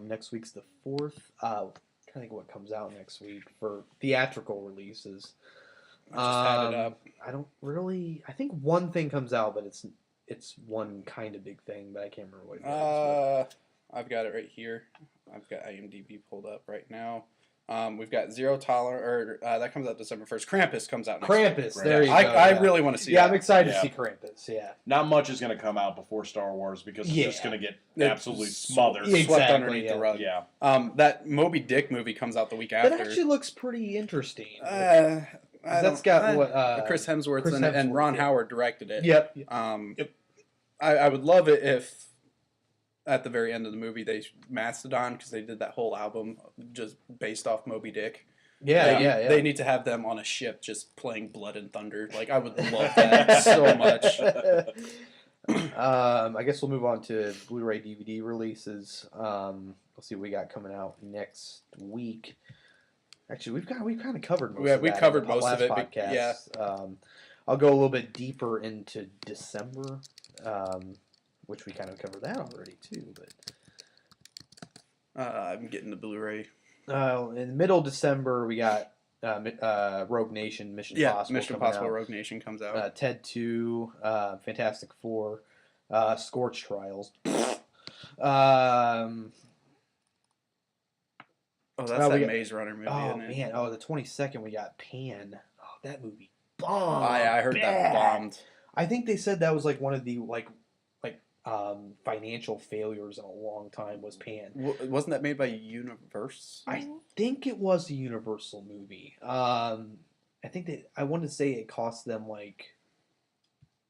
Next week's the 4th. Trying to think what comes out next week for theatrical releases. I just had it up. I don't really. I think one thing comes out, but it's one kind of big thing, but I can't remember what it is. I've got it right here. I've got IMDb pulled up right now. We've got Zero Tolerance, that comes out December 1st. Krampus comes out next week. Krampus, there you go. I really want to see that. I'm excited to see Krampus, yeah. Not much is going to come out before Star Wars because it's just going to get absolutely smothered. Swept underneath the rug. Yeah. That Moby Dick movie comes out the week after. That actually looks pretty interesting. That's got Chris Hemsworth in it, and Ron Howard directed it. Yep. I would love it if at the very end of the movie they Mastodon, because they did that whole album just based off Moby Dick. Yeah. They need to have them on a ship just playing Blood and Thunder. Like, I would love that so much. I guess we'll move on to Blu-ray DVD releases. We'll see what we got coming out next week. Actually, we've kind of covered most of that. We covered in the most last of it. podcast. Yeah. I'll go a little bit deeper into December, which we kind of covered that already too. But I'm getting the Blu-ray. in the middle of December, we got Rogue Nation, Mission Impossible. Mission Impossible Rogue Nation comes out. Ted 2, Fantastic Four, Scorch Trials. That's that Maze Runner movie, oh, isn't it? man. Oh, the 22nd, we got Pan. Oh, that movie bombed. I heard that bombed. I think they said that was like one of the financial failures in a long time was Pan. Wasn't that made by Universal? I think it was a Universal movie. I think I wanted to say it cost them like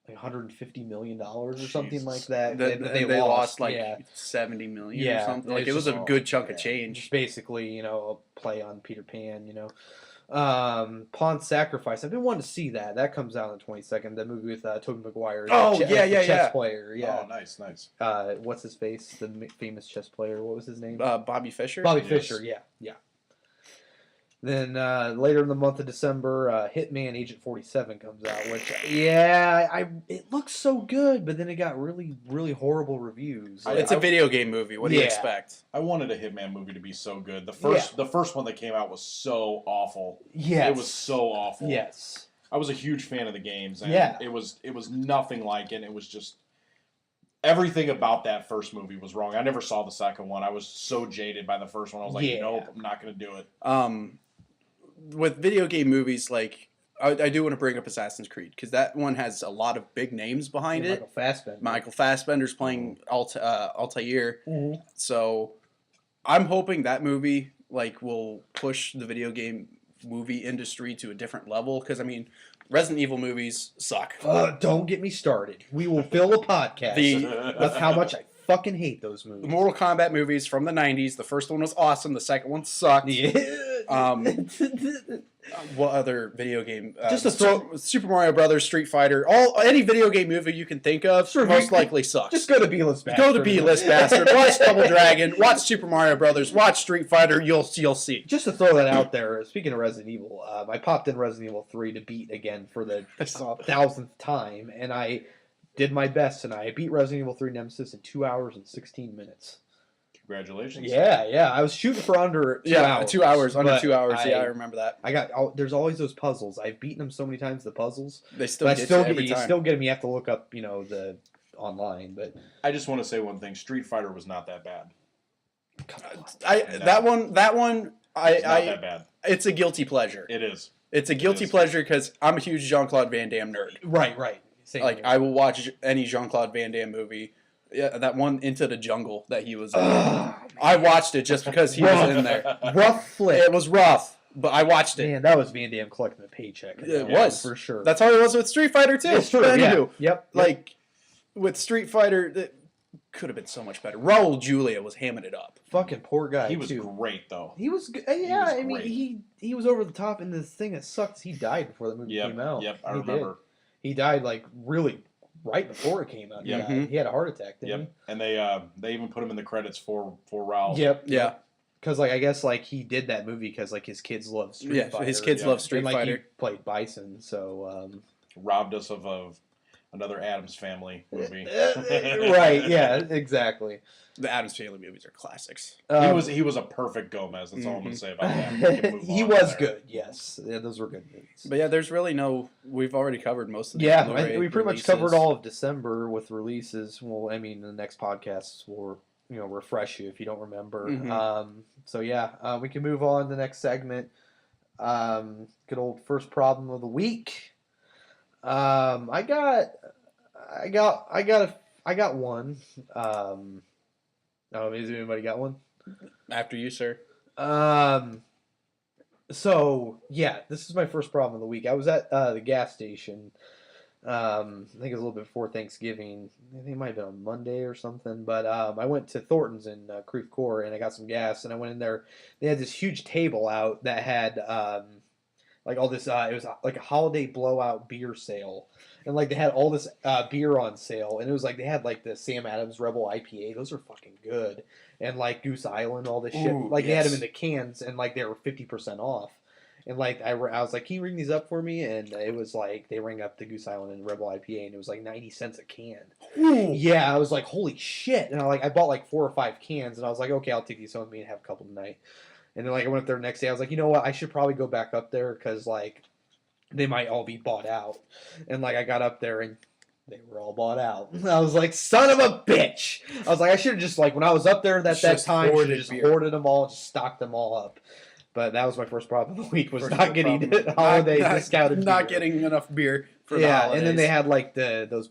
$150 million or something like that. They lost like $70 million or something. Like, it was a good chunk of change. Just basically, a play on Peter Pan, Pawn Sacrifice. I've been wanting to see that. That comes out on the 22nd. The movie with Tobey Maguire. Chess player. Yeah. Oh, nice. What's his face? The famous chess player. What was his name? Bobby Fischer. Fischer. Yeah. Then later in the month of December, Hitman Agent 47 comes out, which it looks so good, but then it got really, really horrible reviews. It's a video game movie. What do you expect? I wanted a Hitman movie to be so good. The first one that came out was so awful. Yes. It was so awful. Yes. I was a huge fan of the games, and it was nothing like it. It was just everything about that first movie was wrong. I never saw the second one. I was so jaded by the first one. I was like, nope, I'm not going to do it. With video game movies, like, I do want to bring up Assassin's Creed, because that one has a lot of big names behind it. Michael Fassbender's playing Altair. Mm-hmm. So I'm hoping that movie will push the video game movie industry to a different level, because, I mean, Resident Evil movies suck. Don't get me started. We will fill a podcast with how much I fucking hate those movies. The Mortal Kombat movies from the 90s, the first one was awesome, the second one sucked. What other video game? Super Mario Brothers, Street Fighter, any video game movie you can think of, most likely sucks. Just go to B-list Bastard. Go to B-list Bastard. Watch Double Dragon. Watch Super Mario Brothers. Watch Street Fighter. You'll see. Just to throw that out there, speaking of Resident Evil, I popped in Resident Evil 3 to beat again for the 1,000th time, and I did my best tonight. I beat Resident Evil 3 Nemesis in 2 hours and 16 minutes. Congratulations. Yeah. I was shooting for under 2 hours. 2 hours. Under 2 hours. I remember that. There's always those puzzles. I've beaten them so many times, the puzzles. They still get you every time. You still get them. You have to look up, the online. But I just want to say one thing: Street Fighter was not that bad. That one, It's not that bad. It's a guilty pleasure. It is. It's a guilty pleasure because I'm a huge Jean-Claude Van Damme nerd. right. Same Like, here. I will watch any Jean-Claude Van Damme movie. Yeah, that one Into the Jungle that he was in. I watched it just because he was in there. Rough flick. It was rough, but I watched it. Man, that was Van Damme collecting a paycheck. It was. For sure. That's how it was with Street Fighter too. It's true. But Yeah. anywho, Yep. like with Street Fighter, it could have been so much better. Raul Julia was hamming it up. Fucking poor guy. He was too. great though. He was good. Yeah, was I mean, great. he was over the top, and the thing that sucks, he died before the movie came out. Yep, I He did. remember. He died like really right before it came out. Yep. Yeah, he had a heart attack. Didn't Yep, and they even put him in the credits for Raul. he? Yep. Yeah. Because like I guess like he did that movie because like his kids love Street Fighter. His kids Yeah. love Street and, like, Fighter. He played Bison, so Robbed us of another Addams Family movie. right. Yeah. Exactly. The Addams Family movies are classics. He was a perfect Gomez. That's all I'm gonna say about that. We can move he on was there. good. Yes. Yeah, those were good movies. But yeah, there's really no. We've already covered most of the. Yeah, Blu-ray we pretty releases. much covered all of December with releases. Well, I mean, the next podcasts will refresh you if you don't remember. Mhm. So yeah, we can move on to the next segment. Good old first problem of the week. I got one. Has anybody got one? After you, sir. So yeah, this is my first problem of the week. I was at the gas station. I think it was a little bit before Thanksgiving. I think it might have been on Monday or something. But I went to Thornton's in Creve Coeur and I got some gas. And I went in there. They had this huge table out that had like all this. It was like a holiday blowout beer sale, and like they had all this beer on sale. And it was like they had like the Sam Adams Rebel IPA. Those are fucking good. And like Goose Island, all this shit. Ooh, Like they had yes. them in the cans, and like they were 50% off. And like I was like, can you ring these up for me? And it was like they rang up the Goose Island and Rebel IPA, and it was like 90 cents a can. Yeah, I was like, holy shit! And I bought like 4 or 5 cans, and I was like, okay, I'll take these home with me and have a couple tonight. And then like I went up there the next day, I was like, you know what? I should probably go back up there because like they might all be bought out. And like I got up there and they were all bought out. I was like, son of a bitch! I was like, I should have just like when I was up there at that Just time, should hoarded have just beer. hoarded them all, just stocked them all up. But that was my first problem of the week was First not getting problem. holiday Not- discounted Not beer. getting enough beer for the Yeah, holidays. and then they had like those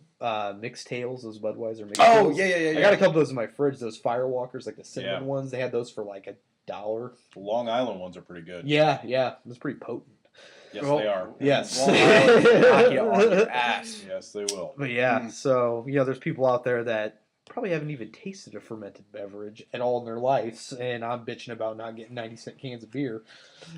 mixed tails, those Budweiser mixed Oh tails. yeah. I got a couple of those in my fridge. Those Firewalkers, like the cinnamon Yeah. ones. They had those for like $1. The Long Island ones are pretty good. Yeah, it was pretty potent. Yes, Well, they are. Yes. Long Island will knock you on your ass. Yes, they will. But yeah, Mm. so there's people out there that probably haven't even tasted a fermented beverage at all in their lives, and I'm bitching about not getting 90-cent cans of beer.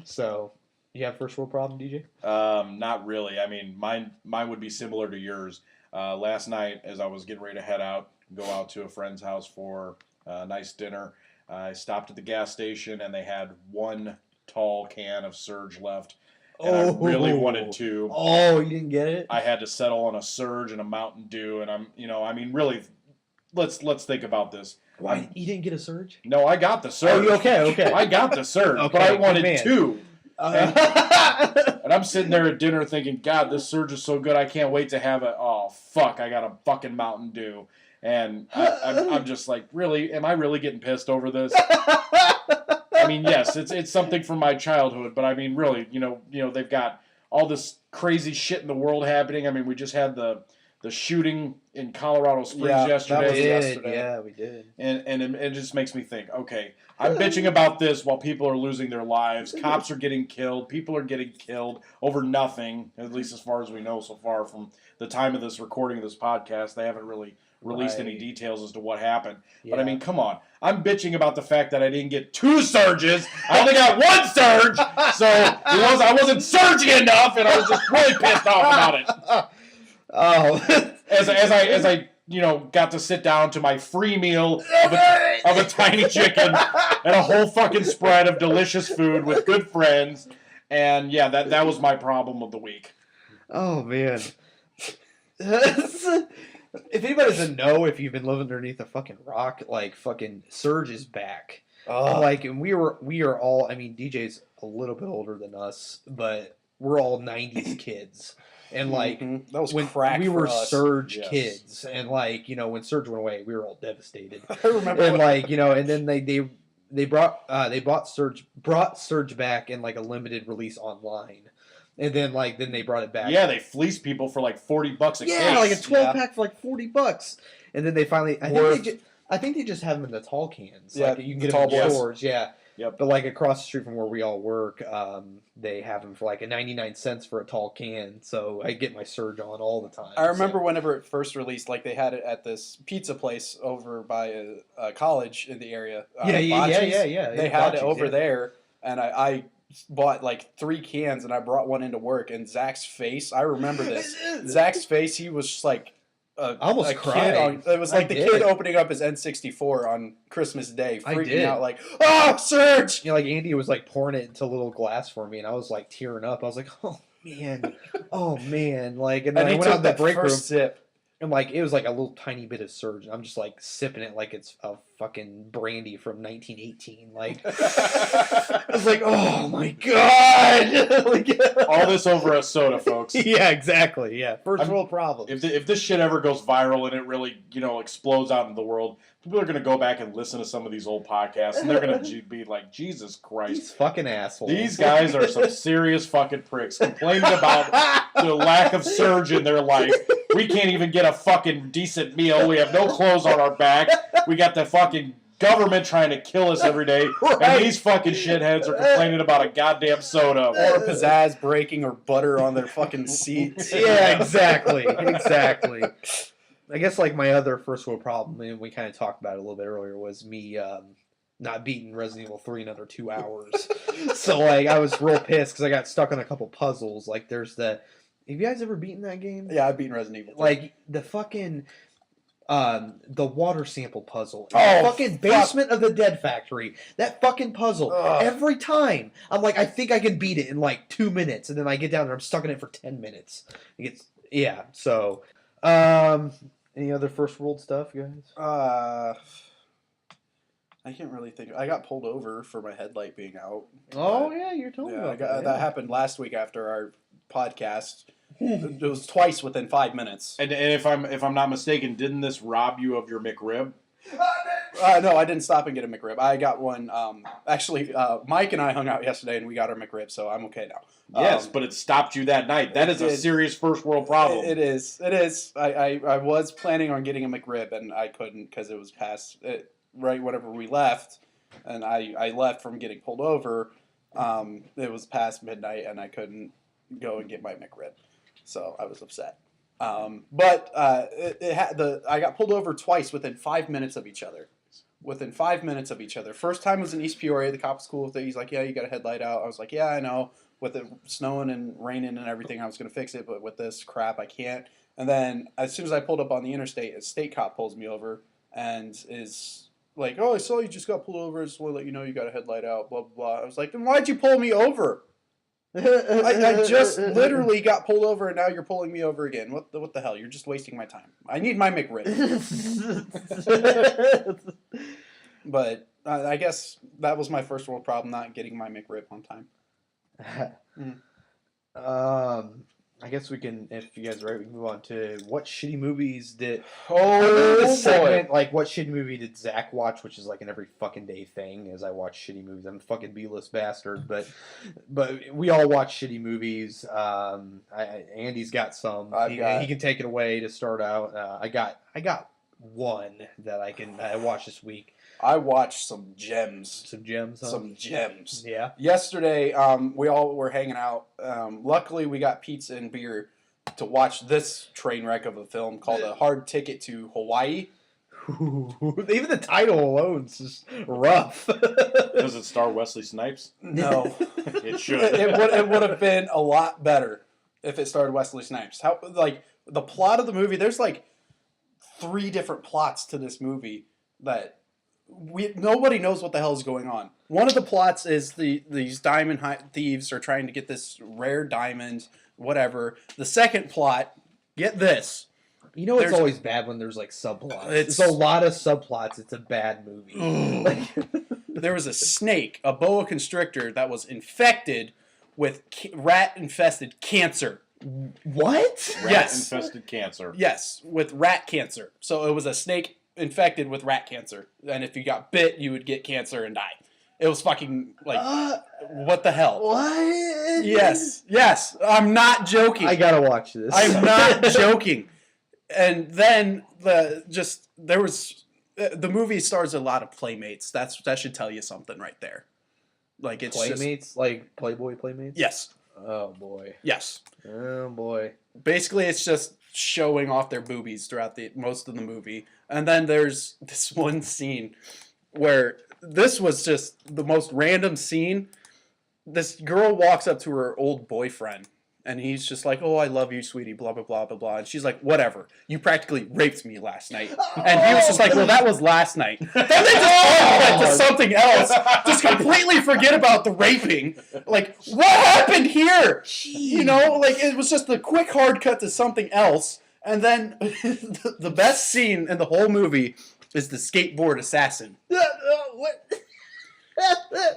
So, you have first world problem, DJ? Not really. I mean, mine would be similar to yours. Last night, as I was getting ready to go out to a friend's house for a nice dinner, I stopped at the gas station and they had 1 tall can of Surge left, and I really wanted to. Oh, you didn't get it? I had to settle on a Surge and a Mountain Dew, and really, let's think about this. Why you didn't get a Surge? No, I got the Surge. Oh, okay. I got the Surge, Okay, but I good wanted man. 2. And I'm sitting there at dinner thinking, God, this Surge is so good. I can't wait to have it. Oh, fuck. I got a fucking Mountain Dew. And I'm just like, really? Am I really getting pissed over this? I mean, yes, it's something from my childhood. But I mean, really, they've got all this crazy shit in the world happening. I mean, we just had the shooting in Colorado Springs yesterday. that was yesterday. Yeah, we did. And it just makes me think, okay, I'm bitching about this while people are losing their lives. Cops are getting killed. People are getting killed over nothing, at least as far as we know so far from the time of this recording of this podcast. They haven't really released any Right. details as to what happened. Yeah. But I mean, come on. I'm bitching about the fact that I didn't get 2 Surges. I only got 1 Surge. So I wasn't surgy enough, and I was just really pissed off about it. Oh. As I got to sit down to my free meal of a tiny chicken and a whole fucking spread of delicious food with good friends. And yeah, that was my problem of the week. Oh man. If anybody doesn't know, if you've been living underneath a fucking rock, like fucking Surge is back. Like, and we are all. I mean, DJ's a little bit older than us, but we're all '90s kids. And like that was when crack we for were us. Surge Yes. kids, and like when Surge went away, we were all devastated. I remember And when- like and then they brought Surge back in like a limited release online, and then they brought it back. Yeah, they fleeced people for like $40 a case. Yeah, like a 12 Yeah. pack for like $40, and then they finally I think they just have them in the tall cans. Yeah, Like, you can the get them tall in boys. stores. Yeah. Yep. But like across the street from where we all work, they have them for like a 99 cents for a tall can. So I get my Surge on all the time. I remember whenever it first released, like they had it at this pizza place over by a college in the area. Yeah. They had it Bocce's, over yeah. there, and I bought like 3 cans, and I brought one into work. And Zach's face, I remember this. Zach's face, he was just like I almost a cried. It was I like the did. kid opening up his N64 on Christmas Day, I freaking did. out like, "Oh, Surge!" Like Andy was like pouring it into a little glass for me, and I was like tearing up. I was like, oh man, like, and then And I he went took out the that break room. first sip. And like it was like a little tiny bit of Surge, and I'm just like sipping it like it's a fucking brandy from 1918. Like I was like, oh my god! Like, All this over a soda, folks. yeah, exactly. Yeah, 1st I'm- world problem. If this shit ever goes viral and it really, explodes out into the world, people are going to go back and listen to some of these old podcasts, and they're going to be like, Jesus These Christ. fucking assholes. These guys are some serious fucking pricks complaining about the lack of Surge in their life. We can't even get a fucking decent meal. We have no clothes on our back. We got the fucking government trying to kill us every day. Right. And these fucking shitheads are complaining about a goddamn soda. Or pizzazz breaking or butter on their fucking seats. Yeah, exactly. I guess like my other first world problem, and we kind of talked about it a little bit earlier, was me not beating Resident Evil 3 another 2 hours. So like I was real pissed because I got stuck on a couple puzzles. Like there's have you guys ever beaten that game? Yeah, I've beaten Resident Evil. Like the fucking the water sample puzzle. Oh, The fucking basement of the Dead Factory. That fucking puzzle. Ugh. Every time I'm like, I think I can beat it in like 2 minutes, and then I get down there, I'm stuck in it for 10 minutes. So any other first world stuff, guys? I can't really think. I got pulled over for my headlight being out. Oh yeah, you're telling me Yeah, about that happened last week after our podcast. It was twice within 5 minutes. And if I'm not mistaken, didn't this rob you of your McRib? No, I didn't stop and get a McRib. I got one. Actually, Mike and I hung out yesterday, and we got our McRib, so I'm okay now. Yes, but it stopped you that night. That is a serious first world problem. It is. It is. I was planning on getting a McRib, and I couldn't because it was past it, right whenever we left, and I left from getting pulled over. It was past midnight, and I couldn't go and get my McRib, so I was upset. But I got pulled over twice within 5 minutes of each other. First time was in East Peoria. The cop was cool with it. He's like, "Yeah, you got a headlight out." I was like, "Yeah, I know." With it snowing and raining and everything, I was gonna fix it, but with this crap, I can't. And then as soon as I pulled up on the interstate, a state cop pulls me over and is like, "Oh, I saw you just got pulled over. I just want to let you know you got a headlight out." Blah blah blah. I was like, "Then why'd you pull me over? I just literally got pulled over, and now you're pulling me over again. What the hell? You're just wasting my time. I need my McRib." But I guess that was my first world problem, not getting my McRib on time. I guess we can, if you guys are right, we can move on to what shitty movies did. Oh, This segment, like what shitty movie did Zack watch, which is like an every fucking day thing. As I watch shitty movies, I'm a fucking B-list bastard, but we all watch shitty movies. Andy's got some. He can take it away to start out. I got one that I watched this week. I watched some gems. Some gems. Huh? Some gems. Yeah. Yesterday, we all were hanging out. Luckily, we got pizza and beer to watch this train wreck of a film called A Hard Ticket to Hawaii. Even the title alone is just rough. Does it star Wesley Snipes? No. It should. It would have been a lot better if it starred Wesley Snipes. The plot of the movie, there's like 3 different plots to this movie that nobody knows what the hell is going on. One of the plots is these diamond thieves are trying to get this rare diamond, whatever. The second plot, get this. You know it's always bad when there's like subplots. It's a lot of subplots. It's a bad movie. There was a snake, a boa constrictor, that was infected with rat-infested cancer. What? Rat-infested cancer. Yes, with rat cancer. So it was a snake infected with rat cancer. And if you got bit, you would get cancer and die. It was fucking, like, what the hell? What? Yes. I'm not joking. I gotta watch this. I'm not joking. And then the movie stars a lot of Playmates. That should tell you something right there. Like, it's Playmates? Like Playboy Playmates? Yes. Oh, boy. Yes. Oh, boy. Basically, it's just showing off their boobies throughout most of the movie. And then there's this one scene where this was just the most random scene. This girl walks up to her old boyfriend, and he's just like, "Oh, I love you, sweetie, blah, blah, blah, blah, blah." And she's like, "Whatever. You practically raped me last night." And he was just like, "Well, that was last night." Then they just to something else. Just completely forget about the raping. Like, what happened here? You know, like, it was just a quick hard cut to something else. And then the best scene in the whole movie is the skateboard assassin. What?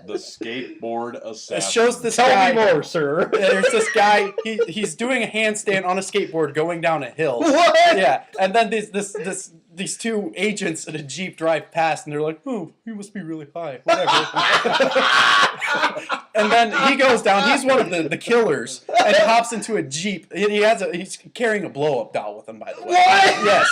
The skateboard assassin. It shows this Tell guy. me more, sir. There's this guy. He's doing a handstand on a skateboard going down a hill. What? Yeah, and then these two agents in a Jeep drive past, and they're like, "Oh, he must be really high." Whatever. And then he goes down. He's one of the killers, and hops into a Jeep. He's carrying a blow up doll with him, by the way. What? Yes.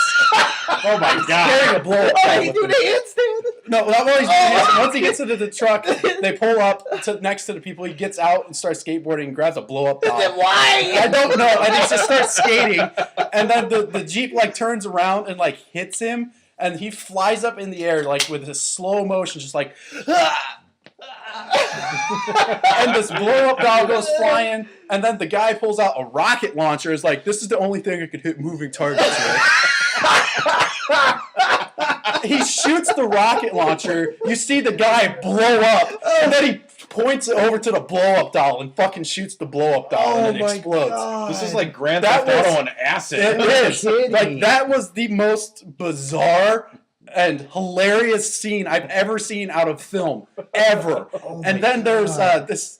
Oh my He's god. carrying a blow up Oh, doll. he's with doing him. a handstand? No, not while he's doing it. Once he gets into the truck, they pull up next to the people. He gets out and starts skateboarding and grabs a blow-up doll. Then why? I don't know. And he just starts skating. And then the Jeep, like, turns around and, like, hits him. And he flies up in the air, like, with this slow motion, just like... And this blow-up doll goes flying. And then the guy pulls out a rocket launcher. Is like, this is the only thing I could hit moving targets with. He shoots the rocket launcher. You see the guy blow up, and then he points it over to the blow-up doll and fucking shoots the blow-up doll, and it explodes. God. This is like Grand That Theft Auto was- on acid. It is. kidding. Like, that was the most bizarre and hilarious scene I've ever seen out of film, ever. Oh And my then there was God. this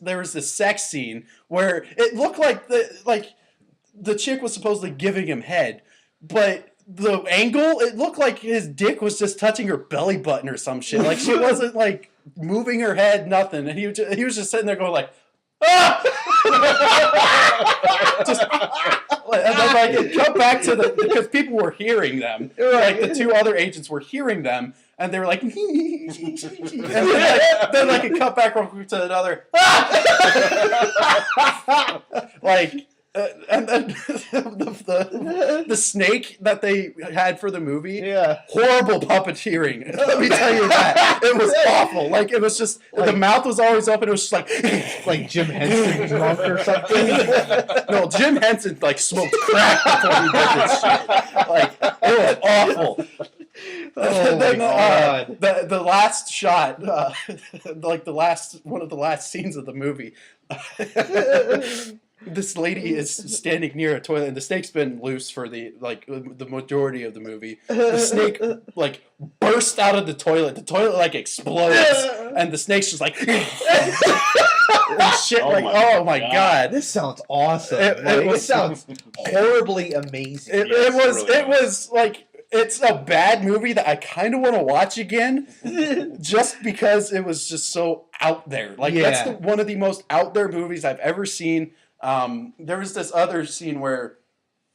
sex scene where it looked like the chick was supposedly giving him head, but the angle, it looked like his dick was just touching her belly button or some shit. Like, she wasn't, like, moving her head, nothing. And he was just sitting there going, like, ah! Just, and then, like, it cut back to because people were hearing them. Like, the two other agents were hearing them, and they were like, and then it cut back real quick to another, like, and then the snake that they had for the movie, Yeah. horrible puppeteering. Let me tell you that. It was awful. Like, it was just, the mouth was always open. It was just like... Like Jim Henson drunk or something. No, Jim Henson, like, smoked crack before he did this shit. Like, it was awful. Oh my God. The last shot, like one of the last scenes of the movie, this lady is standing near a toilet, and the snake's been loose for the majority of the movie. The snake, like, bursts out of the toilet. The toilet, like, explodes, and the snake's just like, and shit. Oh my god. This sounds awesome. It sounds horribly amazing. It really was like, it's a bad movie that I kind of want to watch again, just because it was just so out there. Like, that's one of the most out there movies I've ever seen. There was this other scene where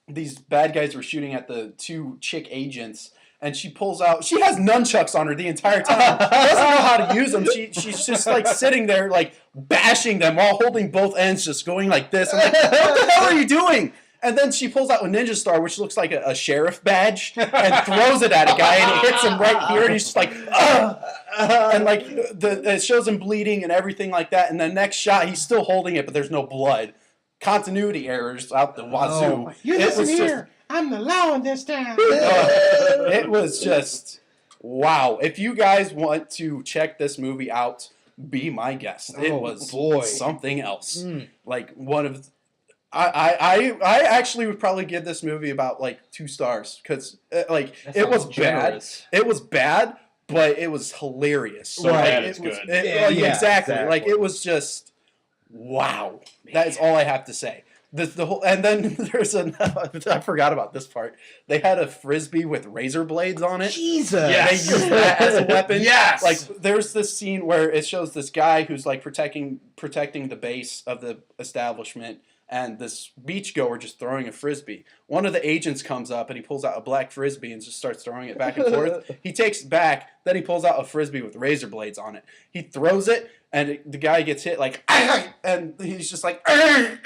these bad guys were shooting at the two chick agents, and she pulls out, she has nunchucks on her the entire time. Doesn't know how to use them. She's just, like, sitting there, like, bashing them while holding both ends, just going like this. I'm like, what the hell are you doing? And then she pulls out a ninja star, which looks like a sheriff badge, and throws it at a guy, and it hits him right here, and he's just like, ugh! And, like, it shows him bleeding and everything like that, and the next shot, he's still holding it, but there's no blood. Continuity errors out the wazoo. You listen here. I'm the law this time. It was just, wow. If you guys want to check this movie out, be my guest. It was something else. Like, one of... I actually would probably give this movie about, like, 2 stars, because it was generous. bad. It was bad, but it was hilarious. So bad it's was, good. Exactly. Like, it was just wow. That is all I have to say. The whole, and then there's I forgot about this part. They had a frisbee with razor blades on it. Jesus. Yes. They used that as a weapon. Yes. Like there's this scene where it shows this guy who's like protecting the base of the establishment, and this beachgoer just throwing a frisbee. One of the agents comes up and he pulls out a black frisbee and just starts throwing it back and forth. He takes it back, then he pulls out a frisbee with razor blades on it. He throws it, and the guy gets hit like, and he's just like, and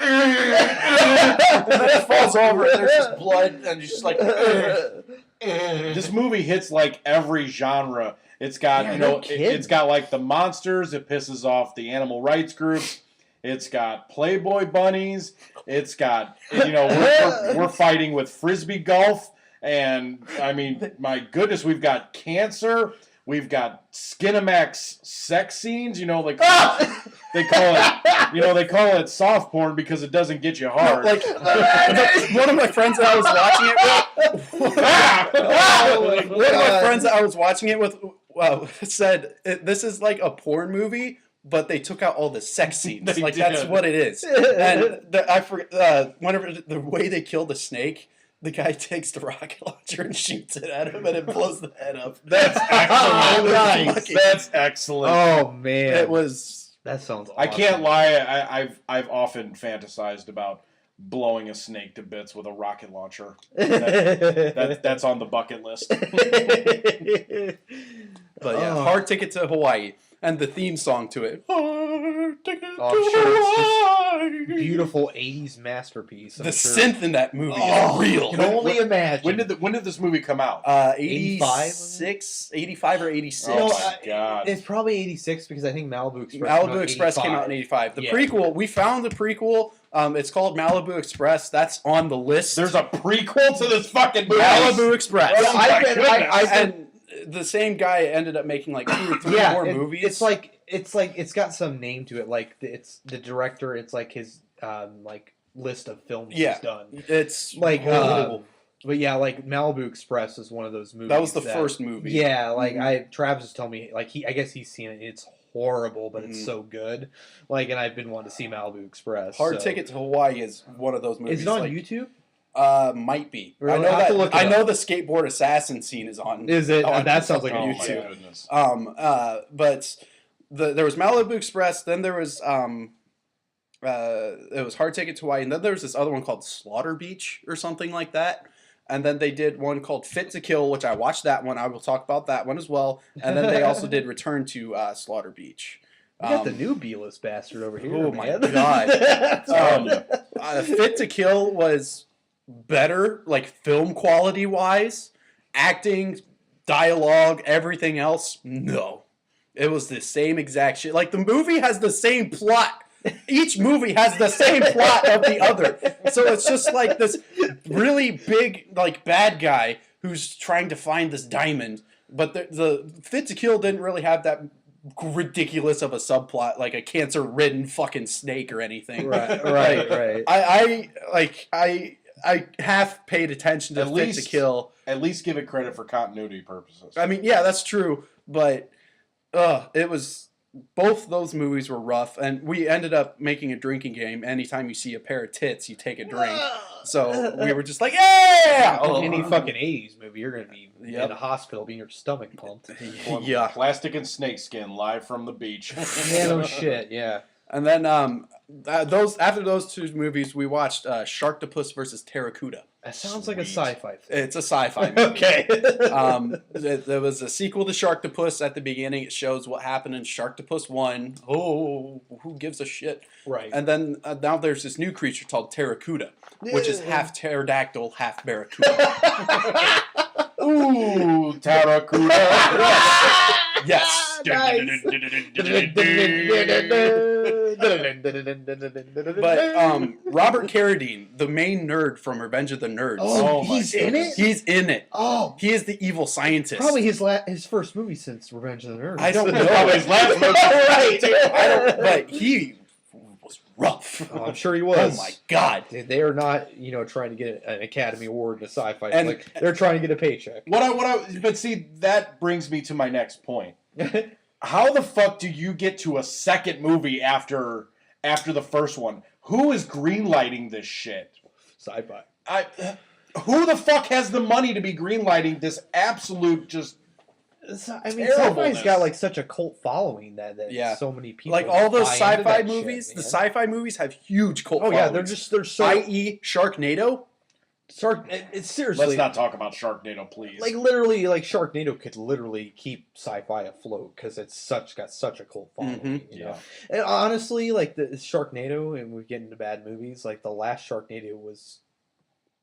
then he falls over, and there's just blood, and he's just like, This movie hits like every genre. It's got it's got like the monsters. It pisses off the animal rights groups. It's got Playboy bunnies. It's got we're fighting with frisbee golf, and I mean, my goodness, we've got cancer. We've got Skinamax sex scenes. They call it soft porn because it doesn't get you hard. Like one of my friends that I was watching it with, said this is like a porn movie, but they took out all the sex scenes. They like did. that's what it is. And I forget whenever the way they kill the snake. The guy takes the rocket launcher and shoots it at him, and it blows the head up. That's excellent. Nice. That's excellent. Oh man, It was. that sounds awesome. I can't lie. I've often fantasized about blowing a snake to bits with a rocket launcher. That's on the bucket list. But yeah, Hard Ticket to Hawaii, and the theme song to it. Hard Ticket to I'm sure it's Hawaii. Beautiful 80s masterpiece. The synth in that movie is real. I can only imagine. When did this movie come out? 86, 85 or 86. Oh my God. It's probably 86 because I think Malibu Express. Malibu Express came out in 85. The Yeah. prequel, we found the prequel. It's called Malibu Express. That's on the list. There's a prequel to this fucking movie. Malibu Express. Oh my goodness. And the same guy ended up making like 2 or 3 more movies. It's got some name to it. Like it's the director. It's like his like list of films he's done. It's Like but yeah, like Malibu Express is one of those movies. that was the first movie. Yeah, like Travis has told me, like I guess he's seen it. It's horrible, but it's so good. Like, and I've been wanting to see Malibu Express. Hard Ticket to Hawaii is one of those movies. Is it on like, YouTube? Might be. Really? I'll have to look it I know up. the skateboard assassin scene is on. Is it? on That sounds like Oh a my YouTube. goodness. But there was Malibu Express. Then there was it was Hard Ticket to Hawaii, and then there was this other one called Slaughter Beach or something like that. And then they did one called Fit to Kill, which I watched that one. I will talk about that one as well. And then they also did Return to Slaughter Beach. We got the new B-list bastard over here. Oh my man. God. Um, Fit to Kill was better, like film quality wise, acting, dialogue, everything else. No, it was the same exact shit. Like the movie has the same plot. Each movie has the same plot of the other. So it's just like this really big, like bad guy who's trying to find this diamond. But the Fit to Kill didn't really have that ridiculous of a subplot, like a cancer-ridden fucking snake or anything. Right. I half paid attention to Fit to Kill. At least give it credit for continuity purposes. I mean, yeah, that's true, but it was both those movies were rough, and we ended up making a drinking game. Anytime you see a pair of tits, you take a drink. So we were just like, yeah! Any fucking 80s movie, you're going to be in a hospital being your stomach pumped. Yeah. Plastic and snakeskin live from the beach. Yeah, no shit, yeah. And then after those 2 movies, we watched Sharktopus versus Terracuda. That sounds like a Sweet. sci-fi film. It's a sci-fi movie. Okay. There was a sequel to Sharktopus at the beginning. It shows what happened in Sharktopus 1. Oh, who gives a shit? Right. And then now there's this new creature called Terracuda, which is half pterodactyl, half barracuda. Ooh, Terracuda. Yes. Nice. But Robert Carradine, the main nerd from Revenge of the Nerds. Oh, Oh my he's in goodness. it? He's in it. Oh, He is the evil scientist. probably his first movie since Revenge of the Nerds. I don't know. Probably his last movie. Right. I don't. But he was rough. Oh, I'm sure he was. Oh my god. They are not, trying to get an Academy Award in a sci-fi. And- Like they're trying to get a paycheck. But see, that brings me to my next point. How the fuck do you get to a second movie after the first one? Who is greenlighting this shit? Sci-fi. Who the fuck has the money to be greenlighting this absolute just? I mean, sci-fi's got like such a cult following that so many people like all those buy into sci-fi that movies. shit, the man. sci-fi movies have huge cult. Oh yeah, followings. they're so. I.e. Sharknado. It's seriously. Let's not talk about Sharknado, please. Like literally, like Sharknado could literally keep sci-fi afloat because it's got such a cult following. You know? And honestly, like the Sharknado, and we get into bad movies. Like the last Sharknado was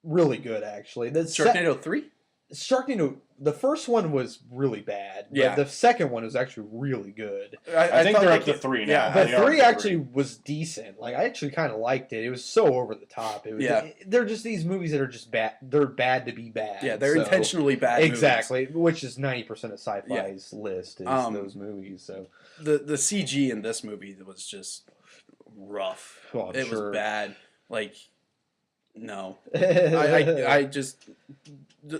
really good, actually. Sharknado 3? Sharknado, the first one was really bad. But Yeah. the second one was actually really good. I think they're up to 3 now. Yeah, But They are up 3 to actually was decent. Like I actually kind of liked it. It was so over the top. It was, they're just these movies that are just bad. They're bad to be bad. Yeah, they're intentionally bad. Exactly, which is 90% of sci-fi's list is those movies. So the CG in this movie was just rough. Well, it sure. was bad. Like, no, I just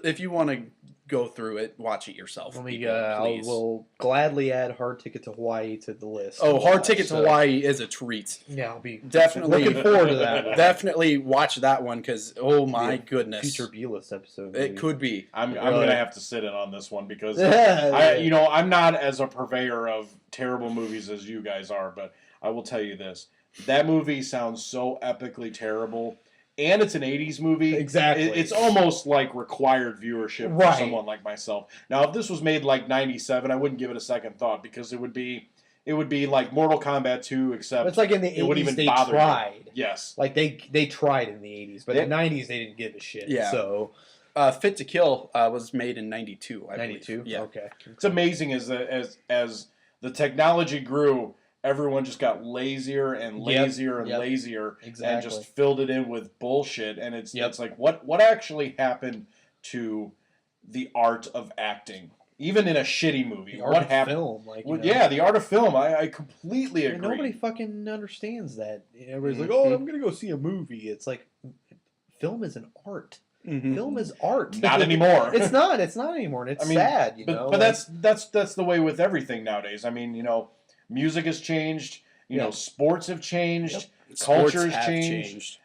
if you want to go through it, watch it yourself. Let me. People, I will gladly add Hard Ticket to Hawaii to the list. Oh, Hard Ticket to Hawaii is a treat. Yeah, I'll be Definitely looking forward to that one. Definitely watch that one because oh my goodness, future B-list episode. It could be. I'm gonna have to sit in on this one because I'm not as a purveyor of terrible movies as you guys are, but I will tell you this: that movie sounds so epically terrible. And it's an 80s movie. Exactly. It's almost like required viewership for someone like myself. Now, if this was made like 97, I wouldn't give it a second thought because it would be like Mortal Kombat 2, except it's like in the 80s they tried. You. Yes. Like they tried in the 80s, but in the 90s they didn't give a shit. Yeah. So Fit to Kill was made in 92, I 92? believe. Yeah. Okay. It's amazing as the technology grew, everyone just got lazier and lazier and lazier and just filled it in with bullshit. And it's like, what actually happened to the art of acting? Even in a shitty movie. What happened? Film, like, yeah, the art of film. I completely agree. Nobody fucking understands that. Everybody's like, oh, I'm going to go see a movie. It's like, film is an art. Mm-hmm. Film is art. Not anymore. It's not anymore. And it's sad, you know. But that's the way with everything nowadays. I mean, music has changed. Sports have changed. Culture has changed.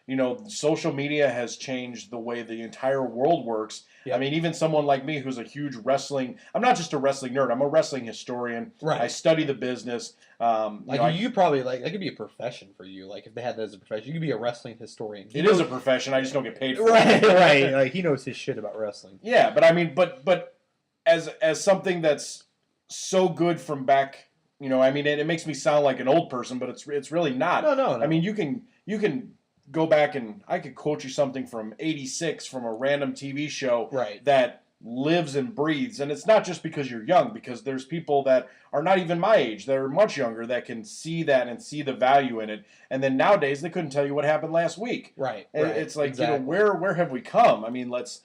Social media has changed the way the entire world works. Yep. I mean, even someone like me who's a huge wrestling... I'm not just a wrestling nerd. I'm a wrestling historian. Right. I study the business. You probably... Like, that could be a profession for you. Like, if they had that as a profession, you could be a wrestling historian. It is a profession. I just don't get paid for it. Right. Like, he knows his shit about wrestling. Yeah, but I mean... But as something that's so good from back... it makes me sound like an old person, but it's really not. No. I mean, you can go back and I could quote you something from '86 from a random TV show that lives and breathes. And it's not just because you're young, because there's people that are not even my age, that are much younger, that can see that and see the value in it. And then nowadays, they couldn't tell you what happened last week. Right. And it's like, where have we come? I mean, let's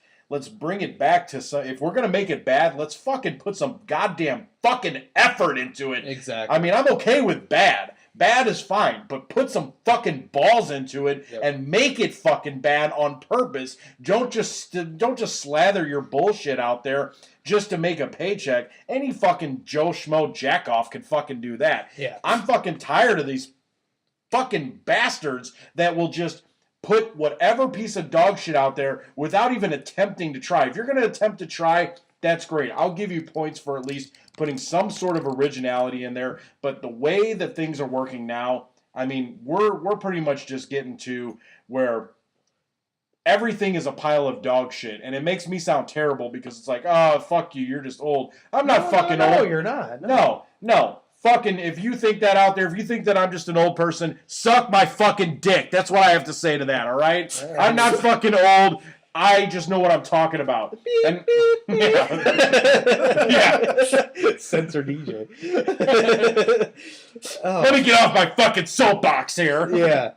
bring it back to some... If we're going to make it bad, let's fucking put some goddamn fucking effort into it. Exactly. I mean, I'm okay with bad. Bad is fine, but put some fucking balls into it and make it fucking bad on purpose. Don't just slather your bullshit out there just to make a paycheck. Any fucking Joe Schmo jackoff can fucking do that. Yeah. I'm fucking tired of these fucking bastards that will just put whatever piece of dog shit out there without even attempting to try. If you're going to attempt to try, that's great. I'll give you points for at least putting some sort of originality in there. But the way that things are working now, I mean, we're pretty much just getting to where everything is a pile of dog shit. And it makes me sound terrible because it's like, oh, fuck you, you're just old. I'm not fucking old. No, you're not. No. Fucking, if you think that out there, if you think that I'm just an old person, suck my fucking dick. That's what I have to say to that, all right? I'm not fucking old. I just know what I'm talking about. Beep, beep, beep. Yeah. Censor DJ. Let me get off my fucking soapbox here. Yeah.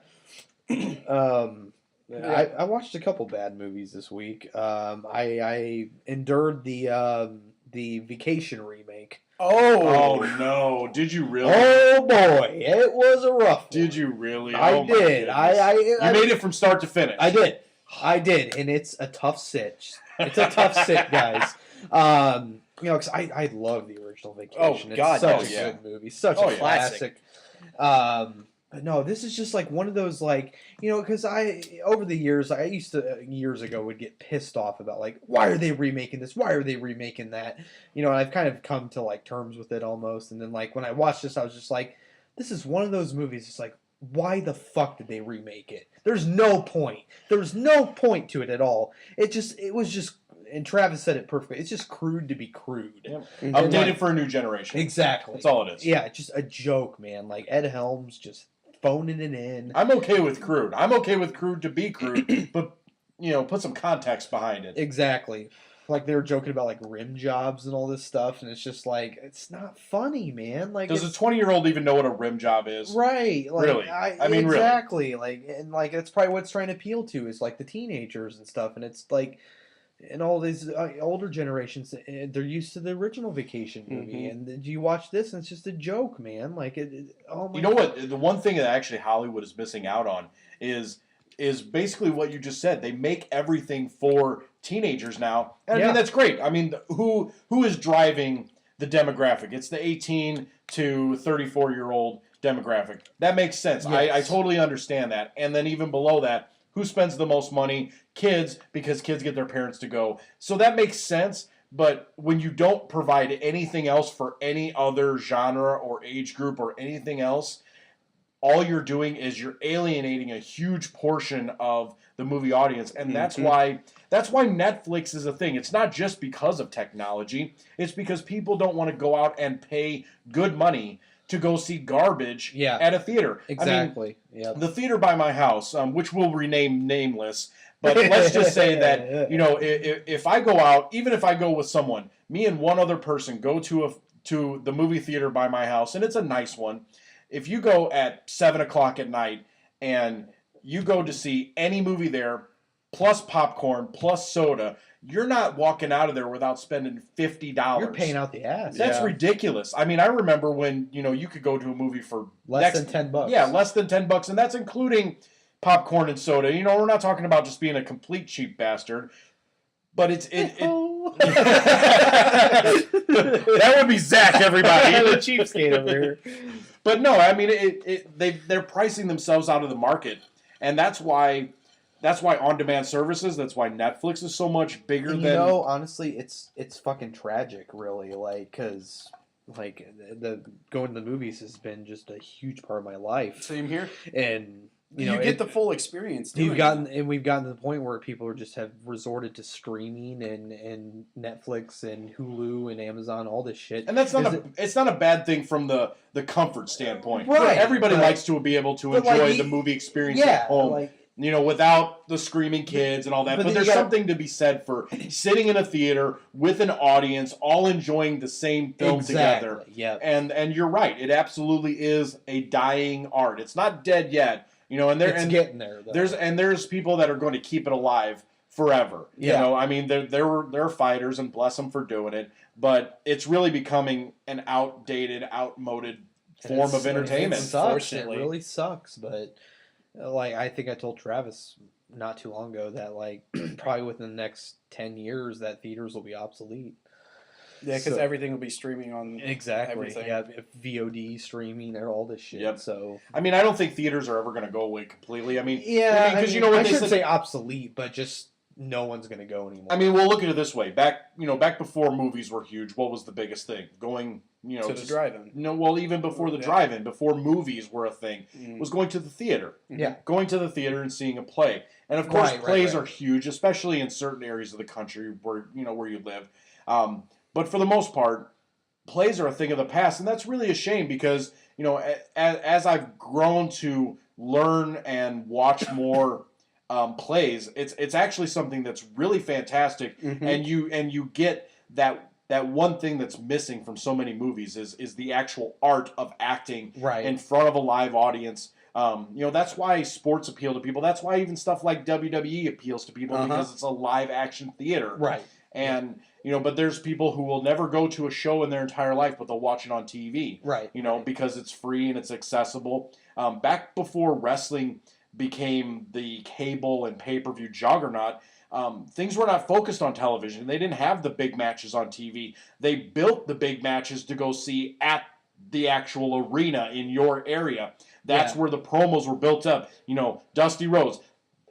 I watched a couple bad movies this week. I endured the Vacation remake. Oh no! Did you really? Oh boy, it was a rough one. Did you really? I did. You made it from start to finish. I did, and it's a tough sit. It's a tough sit, guys. Because I love the original Vacation. Oh God, it's such a good movie, such a classic. But no, this is just like one of those like, because over the years I used to years ago would get pissed off about like, why are they remaking this? Why are they remaking that? And I've kind of come to like terms with it almost. And then like when I watched this, I was just like, this is one of those movies. It's like, why the fuck did they remake it? There's no point. There was no point to it at all. It was just. And Travis said it perfectly. It's just crude to be crude. Yep. Updated for a new generation. Exactly. That's all it is. Yeah, just a joke, man. Like Ed Helms just phoning it in. I'm okay with crude. I'm okay with crude to be crude, but put some context behind it. Exactly. Like they were joking about like rim jobs and all this stuff, and it's just like it's not funny, man. Like, does a 20-year-old even know what a rim job is? Right. Like, really? I mean, exactly. Really. Like, and like that's probably what it's trying to appeal to is like the teenagers and stuff, and it's like. And all these older generations, they're used to the original Vacation movie, and you watch this, and it's just a joke, man. Like, oh my. You know what? The one thing that actually Hollywood is missing out on is basically what you just said. They make everything for teenagers now, and I mean that's great. I mean, who is driving the demographic? It's the 18 to 34-year-old demographic. That makes sense. Yes. I totally understand that. And then even below that. Who spends the most money? Kids, because kids get their parents to go. So that makes sense, but when you don't provide anything else for any other genre or age group or anything else, all you're doing is you're alienating a huge portion of the movie audience, and that's why Netflix is a thing. It's not just because of technology. It's because people don't want to go out and pay good money to go see garbage at a theater. Exactly. I mean, the theater by my house, which we'll rename nameless, but let's just say that if I go out, even if I go with someone, me and one other person go to the movie theater by my house, and it's a nice one. If you go at 7:00 at night and you go to see any movie there, plus popcorn, plus soda, you're not walking out of there without spending $50. You're paying out the ass. That's ridiculous. I mean, I remember when you could go to a movie for less than $10. Yeah, less than $10, and that's including popcorn and soda. We're not talking about just being a complete cheap bastard, but that would be Zack, everybody. The cheapskate over here. But no, I mean, they're pricing themselves out of the market, and that's why on-demand services, that's why Netflix is so much bigger than... honestly, it's fucking tragic, really, like, because, like, the going to the movies has been just a huge part of my life. Same here. And, you get the full experience. We've gotten to the point where people have resorted to streaming and Netflix and Hulu and Amazon, all this shit. And that's it's not a bad thing from the comfort standpoint. Right. Everybody likes to be able to enjoy the movie experience at home. Like, without the screaming kids and all that. But there's something to be said for sitting in a theater with an audience, all enjoying the same film together. Yeah. And you're right. It absolutely is a dying art. It's not dead yet. It's getting there. Though. There's people that are going to keep it alive forever. Yeah. I mean, they're fighters, and bless them for doing it. But it's really becoming an outdated, outmoded form of entertainment. It sucks. It really sucks, but... Like, I think I told Travis not too long ago that, like, probably within the next 10 years, that theaters will be obsolete. Yeah, because everything will be streaming on everything. Yeah, VOD, streaming, and all this shit. Yep. So, I mean, I don't think theaters are ever going to go away completely. I mean, because I shouldn't say obsolete, but just no one's going to go anymore. I mean, we'll look at it this way. Back before movies were huge, what was the biggest thing? Going, to the drive-in. Even before the drive-in, before movies were a thing, was going to the theater. Yeah. Going to the theater and seeing a play. And of course, plays are huge, especially in certain areas of the country where you live. But for the most part, plays are a thing of the past, and that's really a shame because, as I've grown to learn and watch more plays, it's actually something that's really fantastic, and you get that one thing that's missing from so many movies is the actual art of acting in front of a live audience. That's why sports appeal to people. That's why even stuff like WWE appeals to people because it's a live action theater. Right. And but there's people who will never go to a show in their entire life, but they'll watch it on TV. Right. Because it's free and it's accessible. Back before wrestling became the cable and pay-per-view juggernaut, things were not focused on television. They didn't have the big matches on TV. They built the big matches to go see at the actual arena in your area. That's where the promos were built up. You know, Dusty Rhodes.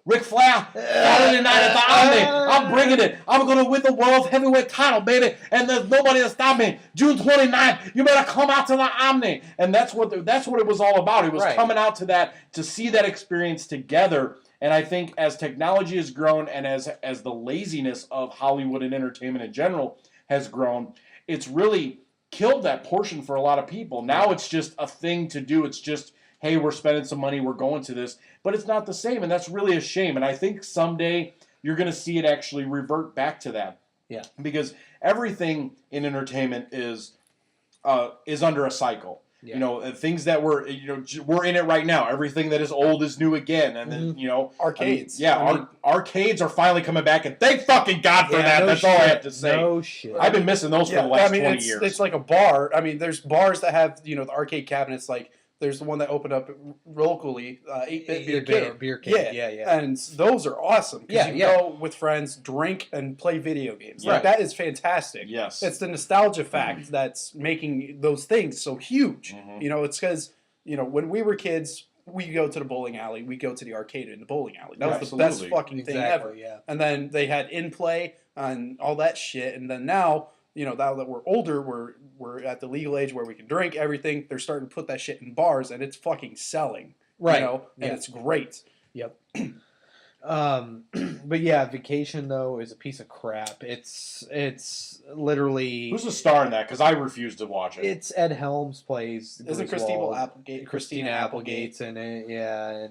Ric Flair, Saturday night at the Omni. I'm bringing it. I'm going to win the World Heavyweight title, baby. And there's nobody to stop me. June 29th, you better come out to the Omni. And that's what it was all about. It was coming out to that, to see that experience together. And I think as technology has grown and as the laziness of Hollywood and entertainment in general has grown, it's really killed that portion for a lot of people. Now it's just a thing to do. It's just, hey, we're spending some money, we're going to this. But it's not the same, and that's really a shame. And I think someday you're going to see it actually revert back to that. Yeah. Because everything in entertainment is under a cycle. Yeah. You know, things that we're in it right now. Everything that is old is new again, and then arcades. Arcades are finally coming back, and thank fucking God for that. That's all I have to say. No shit. I've been missing those for the last 20 years. It's like a bar. I mean, there's bars that have the arcade cabinets. Like there's the one that opened up locally, 8-Bit Beer Cave. Yeah. And those are awesome. Because you go with friends, drink, and play video games. Like that is fantastic. Yes. It's the nostalgia fact that's making those things so huge. Mm-hmm. It's because when we were kids, we go to the bowling alley, we go to the arcade in the bowling alley. That was the best fucking thing ever. Yeah. And then they had in play and all that shit. And then now, now that we're older, we're at the legal age where we can drink everything. They're starting to put that shit in bars, and it's fucking selling. Right. And it's great. Yep. But yeah, Vacation though is a piece of crap. It's literally. Who's the star in that? Because I refuse to watch it. It's Ed Helms plays. Isn't Christina Applegate's in it? Yeah,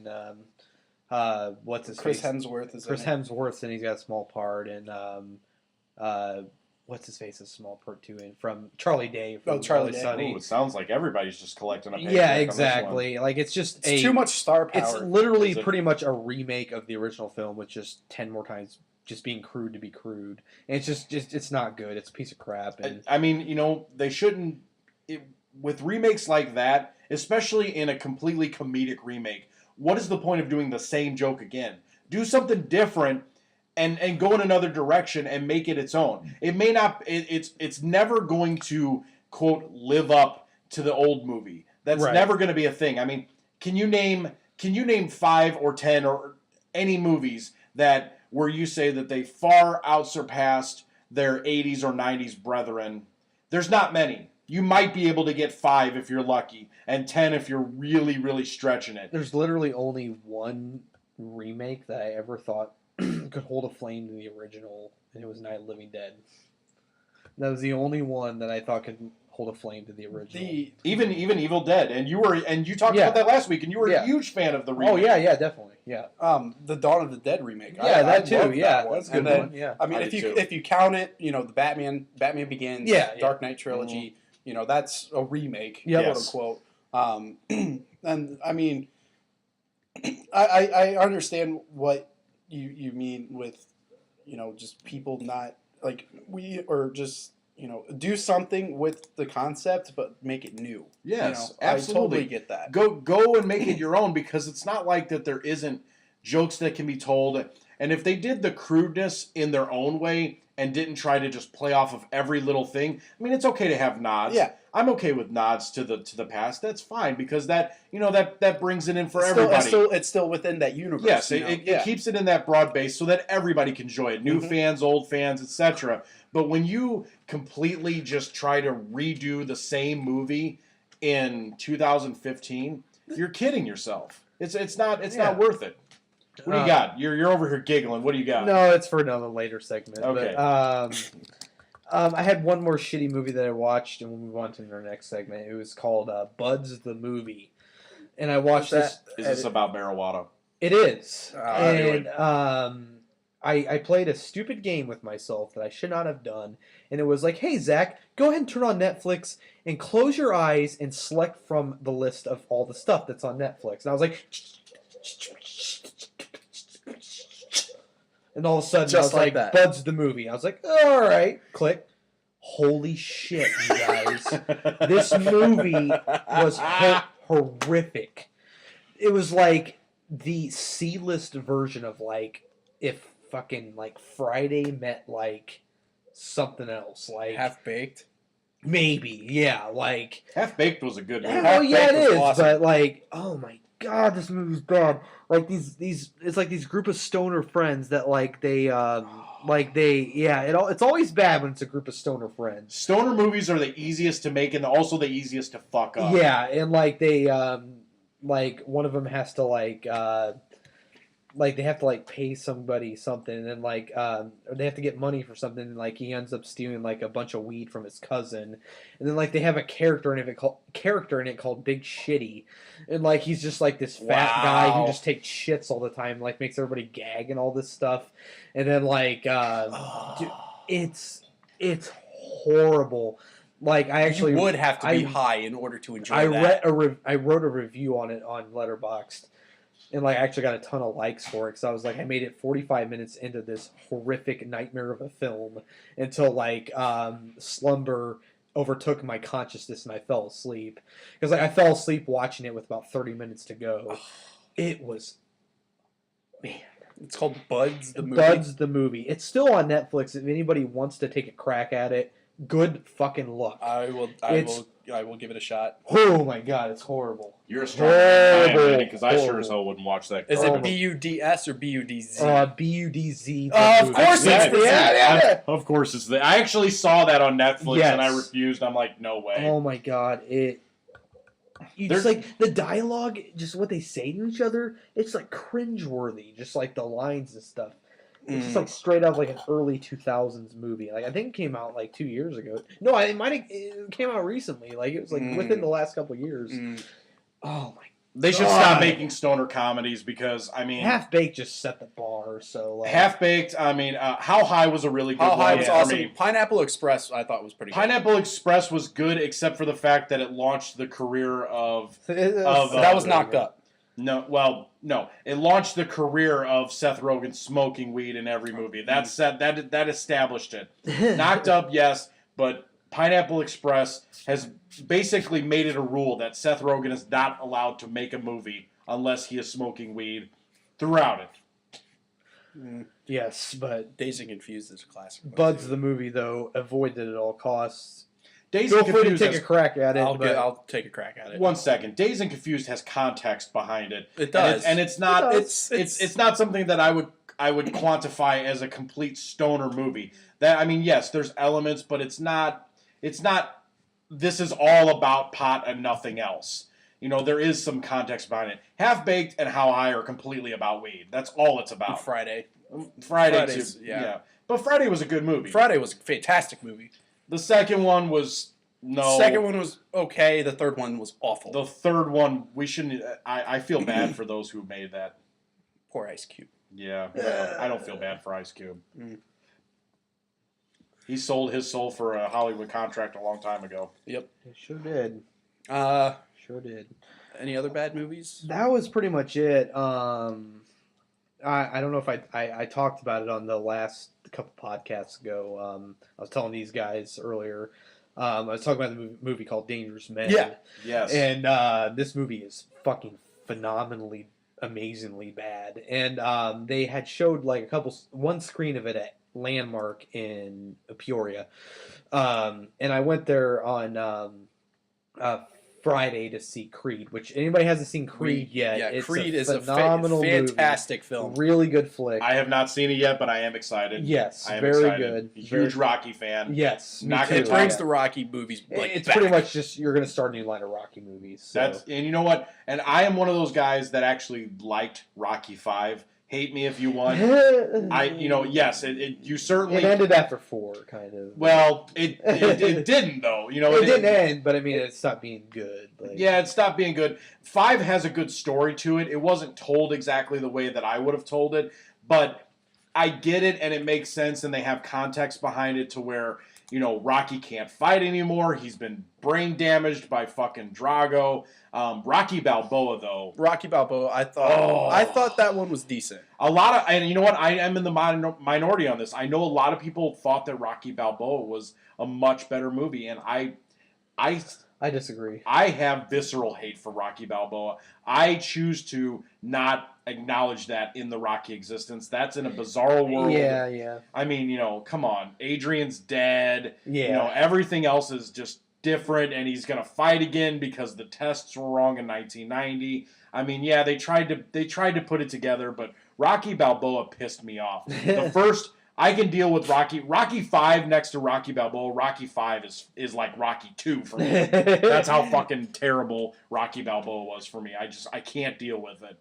and what's his Chris face? Hemsworth is Chris in it. Hemsworth, and he's got a small part, and what's his face? A small part too, in from Charlie Day. From Charlie Day. Sunny. Ooh, it sounds like everybody's just collecting a paycheck. Yeah, exactly. Like it's just too much star power. It's literally pretty much a remake of the original film with just 10 more times just being crude to be crude. And it's just it's not good. It's a piece of crap. And I mean, they shouldn't with remakes like that, especially in a completely comedic remake. What is the point of doing the same joke again? Do something different. And go in another direction and make it its own. It may not. It's never going to quote live up to the old movie. That's never going to be a thing. I mean, can you name 5 or 10 or any movies that where you say that they far outsurpassed their 80s or 90s brethren? There's not many. You might be able to get 5 if you're lucky, and 10 if you're really, really stretching it. There's literally only one remake that I ever thought could hold a flame to the original, and it was Night of the Living Dead. That was the only one that I thought could hold a flame to the original. Even Evil Dead, and you talked about that last week, and you were a huge fan of the remake. Oh yeah, definitely, yeah. The Dawn of the Dead remake. Yeah, that too. Yeah, that's a good one. Yeah, I mean, if you count it, the Batman Begins, Dark Knight trilogy, that's a remake, quote unquote. And I mean, I understand what you mean with, just people not like do something with the concept, but make it new. Yes, absolutely. I totally get that. Go and make it your own, because it's not like that there isn't jokes that can be told. And if they did the crudeness in their own way and didn't try to just play off of every little thing, I mean, it's okay to have nods. Yeah. I'm okay with nods to the past. That's fine, because that that brings it in for everybody. It's still within that universe. Yes, it keeps it in that broad base so that everybody can enjoy it. New fans, old fans, etc. But when you completely just try to redo the same movie in 2015, you're kidding yourself. It's not worth it. What do you got? You're over here giggling. What do you got? No, it's for another later segment. Okay. But, I had one more shitty movie that I watched, and we'll move on to our next segment. It was called Buds the Movie, and I watched that. Is this about marijuana? It is. And I played a stupid game with myself that I should not have done, and it was like, hey, Zach, go ahead and turn on Netflix and close your eyes and select from the list of all the stuff that's on Netflix. And I was like... And all of a sudden, I was like, Buds the Movie. I was like, all right, click. Holy shit, you guys. This movie was horrific. It was like the C-list version of like if fucking like Friday met like something else. Like Half-Baked? Maybe, yeah, like. Half Baked was a good movie. Oh yeah, it Half-Baked was is. awesome. But like, oh my god, this movie's bad. Like these, it's like these group of stoner friends that it's always bad when it's a group of stoner friends. Stoner movies are the easiest to make and also the easiest to fuck up. Yeah, and like like one of them has to like they have to like pay somebody something, and then or they have to get money for something, and like he ends up stealing like a bunch of weed from his cousin, and then like they have a character in it called Big Shitty, and like he's just like this fat guy who just takes shits all the time, like makes everybody gag and all this stuff, and then like dude, it's horrible. Like I actually you would have to be high in order to enjoy I that. I wrote a review on it on Letterboxd. And like I actually got a ton of likes for it because I was like I made it 45 minutes into this horrific nightmare of a film until like slumber overtook my consciousness and I fell asleep because like I fell asleep watching it with about 30 minutes to go. It was, man. It's called Buds the movie. Buds the movie. It's still on Netflix. If anybody wants to take a crack at it, good fucking luck. I will give it a shot. Oh my god, it's horrible. You're a strong man, because I sure Horrible. as hell wouldn't watch that. Is Oh. it BUDS or BUDZ? BUDZ. Of course yeah, it's the yeah. Of course it's the. I actually saw that on Netflix Yes. and I refused. I'm like, no way. Oh my god, you just like the dialogue, just what they say to each other, it's like cringeworthy, just like the lines and stuff. It's just like straight up like an early 2000s movie. Like I think it came out like 2 years ago. No, it came out recently. Like it was like within the last couple of years. Oh my! They should stop making stoner comedies because I mean, Half Baked just set the bar. So like, Half Baked. I mean, How High was a really good How one. High was for awesome. me. Pineapple Express I thought was pretty good. Pineapple Express was good, except for the fact that it launched the career of That was knocked up. No, it launched the career of Seth Rogen smoking weed in every movie. That established it. Knocked Up, yes, but Pineapple Express has basically made it a rule that Seth Rogen is not allowed to make a movie unless he is smoking weed throughout it. Yes, but Dazed and Confused is a classic. Buds the movie though avoided at all costs. Dazed Feel and free to Confused take has, a crack at it. I'll take a crack at it. 1 second. Dazed and Confused has context behind it. It does. And it's not It does. it's not something that I would quantify as a complete stoner movie. That I mean, yes, there's elements, but it's not this is all about pot and nothing else. You know, there is some context behind it. Half Baked and How High are completely about weed. That's all it's about. Friday. Friday too. Yeah. But Friday was a good movie. Friday was a fantastic movie. The second one was no. The second one was okay. The third one was awful. The third one, we shouldn't. I feel bad for those who made that. Poor Ice Cube. Yeah, I don't feel bad for Ice Cube. Mm. He sold his soul for a Hollywood contract a long time ago. Yep. It sure did. Sure did. Any other bad movies? That was pretty much it. I don't know if I talked about it on the last couple podcasts ago. I was telling these guys earlier. I was talking about the movie called Dangerous Men. Yeah. Yes. And this movie is fucking phenomenally, amazingly bad. And they had showed like one screen of it at Landmark in Peoria. And I went there on Friday to see Creed, which anybody hasn't seen Creed yet. Yeah, It's Creed a is a phenomenal fantastic movie. film. Really good flick. I have not seen it yet, but I am excited. Yes, I am very excited. good. Huge Very- Rocky fan. Yes, me Not too. gonna It lie. brings the Rocky movies like It's back. pretty much just you're going to start a new line of Rocky movies. So. And you know what? And I am one of those guys that actually liked Rocky 5. Hate me if you want. Yes, you certainly. It ended after 4, kind of. Well, it didn't though. You know, it didn't end, but I mean, it stopped being good. Like, Yeah, it stopped being good. 5 has a good story to it. It wasn't told exactly the way that I would have told it, but I get it and it makes sense, and they have context behind it to where, you know, Rocky can't fight anymore. He's been brain damaged by fucking Drago. Rocky Balboa, though. Rocky Balboa. I thought that one was decent. And you know what? I am in the minority on this. I know a lot of people thought that Rocky Balboa was a much better movie, and I disagree. I have visceral hate for Rocky Balboa. I choose to not acknowledge that in the Rocky existence. That's in a bizarre world. Yeah. I mean, come on. Adrian's dead. Yeah. Everything else is just different, and he's going to fight again because the tests were wrong in 1990. I mean, yeah, they tried to put it together, but Rocky Balboa pissed me off. The first I can deal with Rocky 5 next to Rocky Balboa. Rocky 5 is like Rocky 2 for me. That's how fucking terrible Rocky Balboa was for me. I can't deal with it.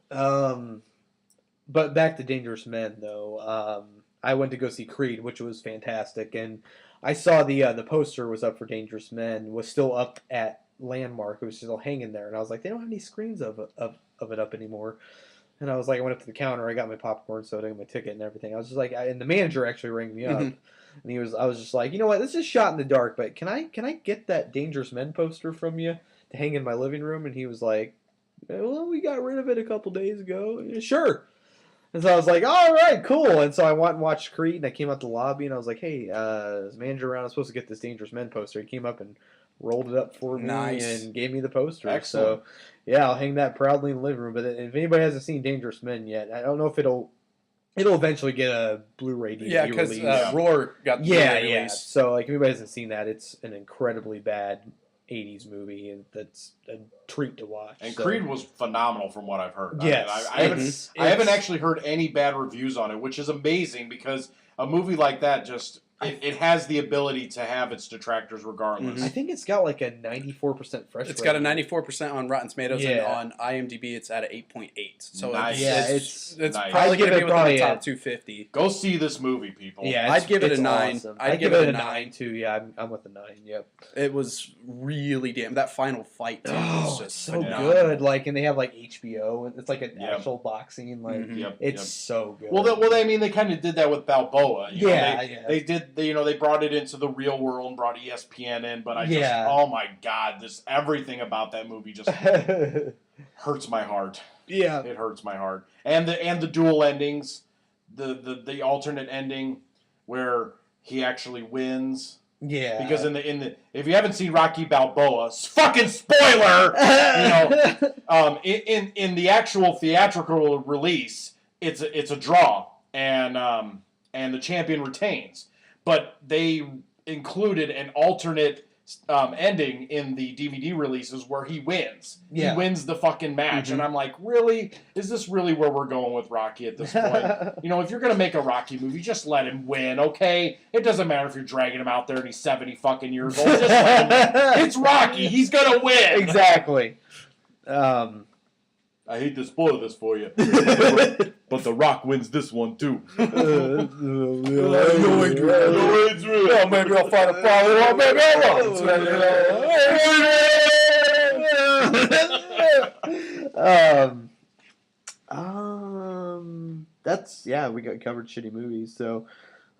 But back to Dangerous Men though. I went to go see Creed, which was fantastic, and I saw the poster was up for Dangerous Men, was still up at Landmark. It was still hanging there, and I was like, they don't have any screens of it up anymore. And I was like, I went up to the counter, I got my popcorn soda and my ticket and everything. I was just like, and the manager actually rang me up, and I was just like, you know what, this is shot in the dark, but can I get that Dangerous Men poster from you to hang in my living room? And he was like, well, we got rid of it a couple days ago. Yeah, sure. And so I was like, all right, cool. And so I went and watched Creed, and I came out the lobby, and I was like, hey, is the manager around? I'm supposed to get this Dangerous Men poster. He came up and rolled it up for me and gave me the poster. Excellent. So, yeah, I'll hang that proudly in the living room. But if anybody hasn't seen Dangerous Men yet, I don't know if it'll eventually get a Blu-ray DVD because release. Roar got the Blu-ray release. So, like, if anybody hasn't seen that, it's an incredibly bad 80s movie, and that's a treat to watch. And Creed was phenomenal from what I've heard. Yes. I haven't actually heard any bad reviews on it, which is amazing because a movie like that just... It has the ability to have its detractors regardless. I think it's got like a 94% fresh. It's got a 94% on Rotten Tomatoes, and on IMDb it's at an 8.8. So nice. it's nice. probably going to be within the top a 250. Go see this movie, people. Yeah, I'd give it a 9. Awesome. I'd give it a 9 too. Yeah, I'm with the 9. Yep. It was really damn. That final fight too was just so phenomenal. good. Like, and they have like HBO, and it's like an actual boxing. Like, it's so good. Well, I mean, they kind of did that with Balboa. They did. They brought it into the real world and brought ESPN in, but oh my god, everything about that movie just hurts my heart. Yeah, it hurts my heart. And the dual endings, the alternate ending where he actually wins. Yeah, because in the if you haven't seen Rocky Balboa, fucking spoiler, in the actual theatrical release, it's a draw, and the champion retains. But they included an alternate ending in the DVD releases where he wins. Yeah. He wins the fucking match. And I'm like, really? Is this really where we're going with Rocky at this point? If you're going to make a Rocky movie, just let him win, okay? It doesn't matter if you're dragging him out there and he's 70 fucking years old. Just let him win. It's Rocky. He's going to win. Exactly. I hate to spoil this for you, but The Rock wins this one too. Yo, Adrian. Maybe I'll find a follow-up. Maybe I won't. We got covered shitty movies. So,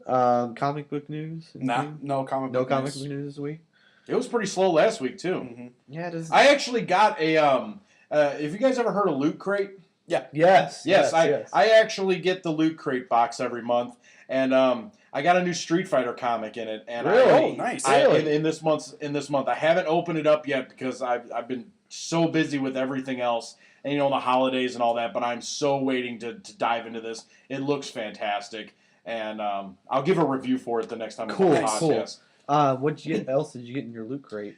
comic book news? No comic book news this week. It was pretty slow last week too. Mm-hmm. Yeah, it is. I actually got a. Have you guys ever heard of Loot Crate? Yeah. Yes. I actually get the Loot Crate box every month, and I got a new Street Fighter comic in it. And really? Nice. In this month, I haven't opened it up yet because I've been so busy with everything else, and the holidays and all that. But I'm so waiting to dive into this. It looks fantastic, and I'll give a review for it the next time. Cool. I'm on the podcast. What else did you get in your Loot Crate?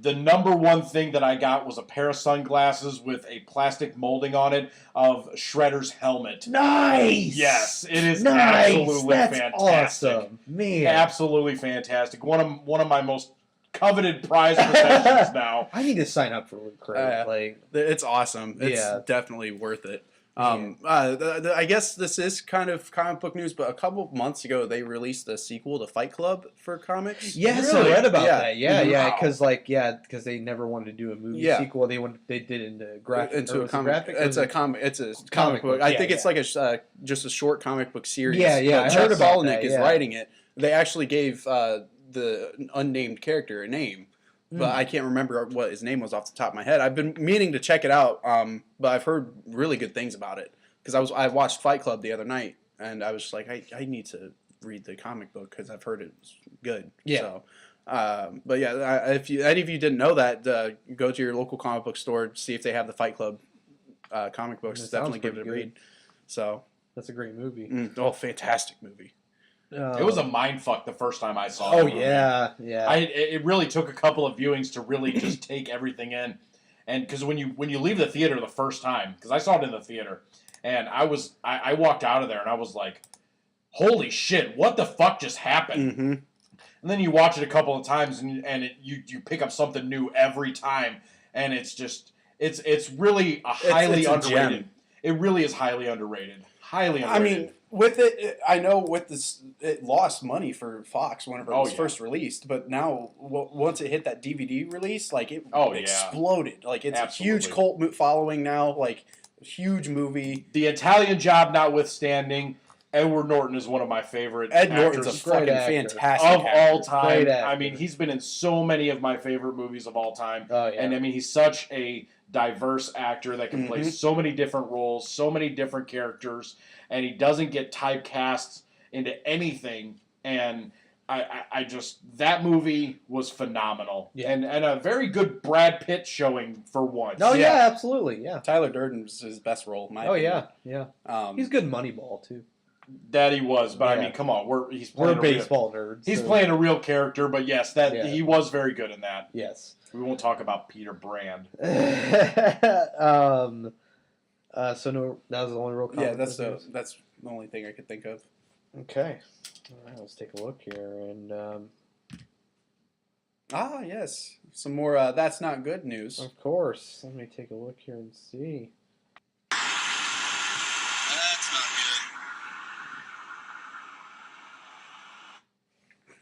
The number one thing that I got was a pair of sunglasses with a plastic molding on it of Shredder's helmet. Nice! Yes, it is absolutely fantastic. Awesome. Man. Absolutely fantastic. One of my most coveted prize possessions now. I need to sign up for Loot Crate. It's awesome. It's definitely worth it. I guess this is kind of comic book news, but a couple of months ago they released a sequel to Fight Club for comics. Yes, really? I read about that. Wow. Because they never wanted to do a movie sequel. They did it into graphic. Into a comic. It's a comic book. I think it's like just a short comic book series. I heard Chuck about Palahniuk that, is writing it. They actually gave the unnamed character a name. But I can't remember what his name was off the top of my head. I've been meaning to check it out, but I've heard really good things about it. Because I watched Fight Club the other night, and I was just like, I need to read the comic book because I've heard it's good. Yeah. So, but yeah, if any of you didn't know that, go to your local comic book store, see if they have the Fight Club comic books. That Definitely sounds give it a pretty read. So, That's a great movie. fantastic movie. It was a mind fuck the first time I saw it. Oh yeah. It really took a couple of viewings to really just take everything in, and because when you leave the theater the first time, because I saw it in the theater, and I walked out of there and I was like, holy shit, what the fuck just happened? Mm-hmm. And then you watch it a couple of times and you pick up something new every time, and it's just it's really a highly it's a underrated. gem. It really is highly underrated. Highly I underrated. mean, with it, I know with this, it lost money for Fox whenever it was first released, but now once it hit that DVD release, like it exploded. Like it's Absolutely. a huge cult following now, like huge movie. The Italian Job notwithstanding, Edward Norton is one of my favorite Ed actors Norton's a fucking fantastic of actor. all time. Great actor. I mean, he's been in so many of my favorite movies of all time. Oh yeah. And I mean, he's such a diverse actor that can play so many different roles, so many different characters, and he doesn't get typecast into anything. And I just, that movie was phenomenal. Yeah. And a very good Brad Pitt showing for once. Oh Yeah. yeah, absolutely. Yeah. Tyler Durden's his best role. In my Oh opinion. yeah. He's He's good in Moneyball too. That he was, but I Yeah. mean, come on, he's We're playing a real, baseball nerds. he's so- playing a real character, but yes, he was very good in that. Yes. We won't talk about Peter Brand. So no, that was the only real. yeah, comic that's book news? that's the only thing I could think of. Okay. All right, let's take a look here, and Yes, some more. That's not good news. of course, let me take a look here and see.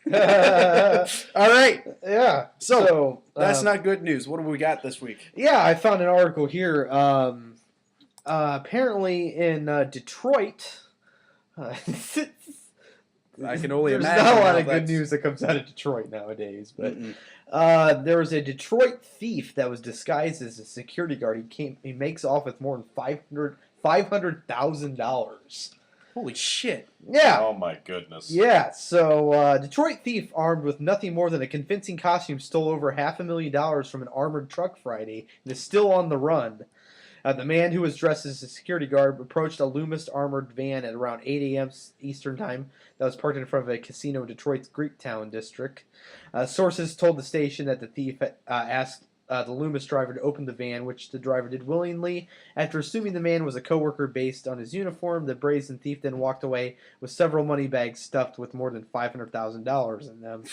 That's not All right, Yeah. so that's um, not good news. What do we got this week? Yeah, I found an article here. Apparently in Detroit. I can only There's imagine. not a lot how of good that's- news that comes out of Detroit nowadays, but Mm-mm. there was a Detroit thief that was disguised as a security guard. He makes off with more than $500,000. Holy shit! Yeah. Oh my goodness. Yeah, so Detroit thief armed with nothing more than a convincing costume stole over $500,000 from an armored truck Friday and is still on the run. The man who was dressed as a security guard approached a Loomis armored van at around 8 a.m. Eastern Time that was parked in front of a casino in Detroit's Greektown district. Sources told the station that the thief asked the Loomis driver to open the van, which the driver did willingly. After assuming the man was a coworker based on his uniform, the brazen thief then walked away with several money bags stuffed with more than $500,000 in them.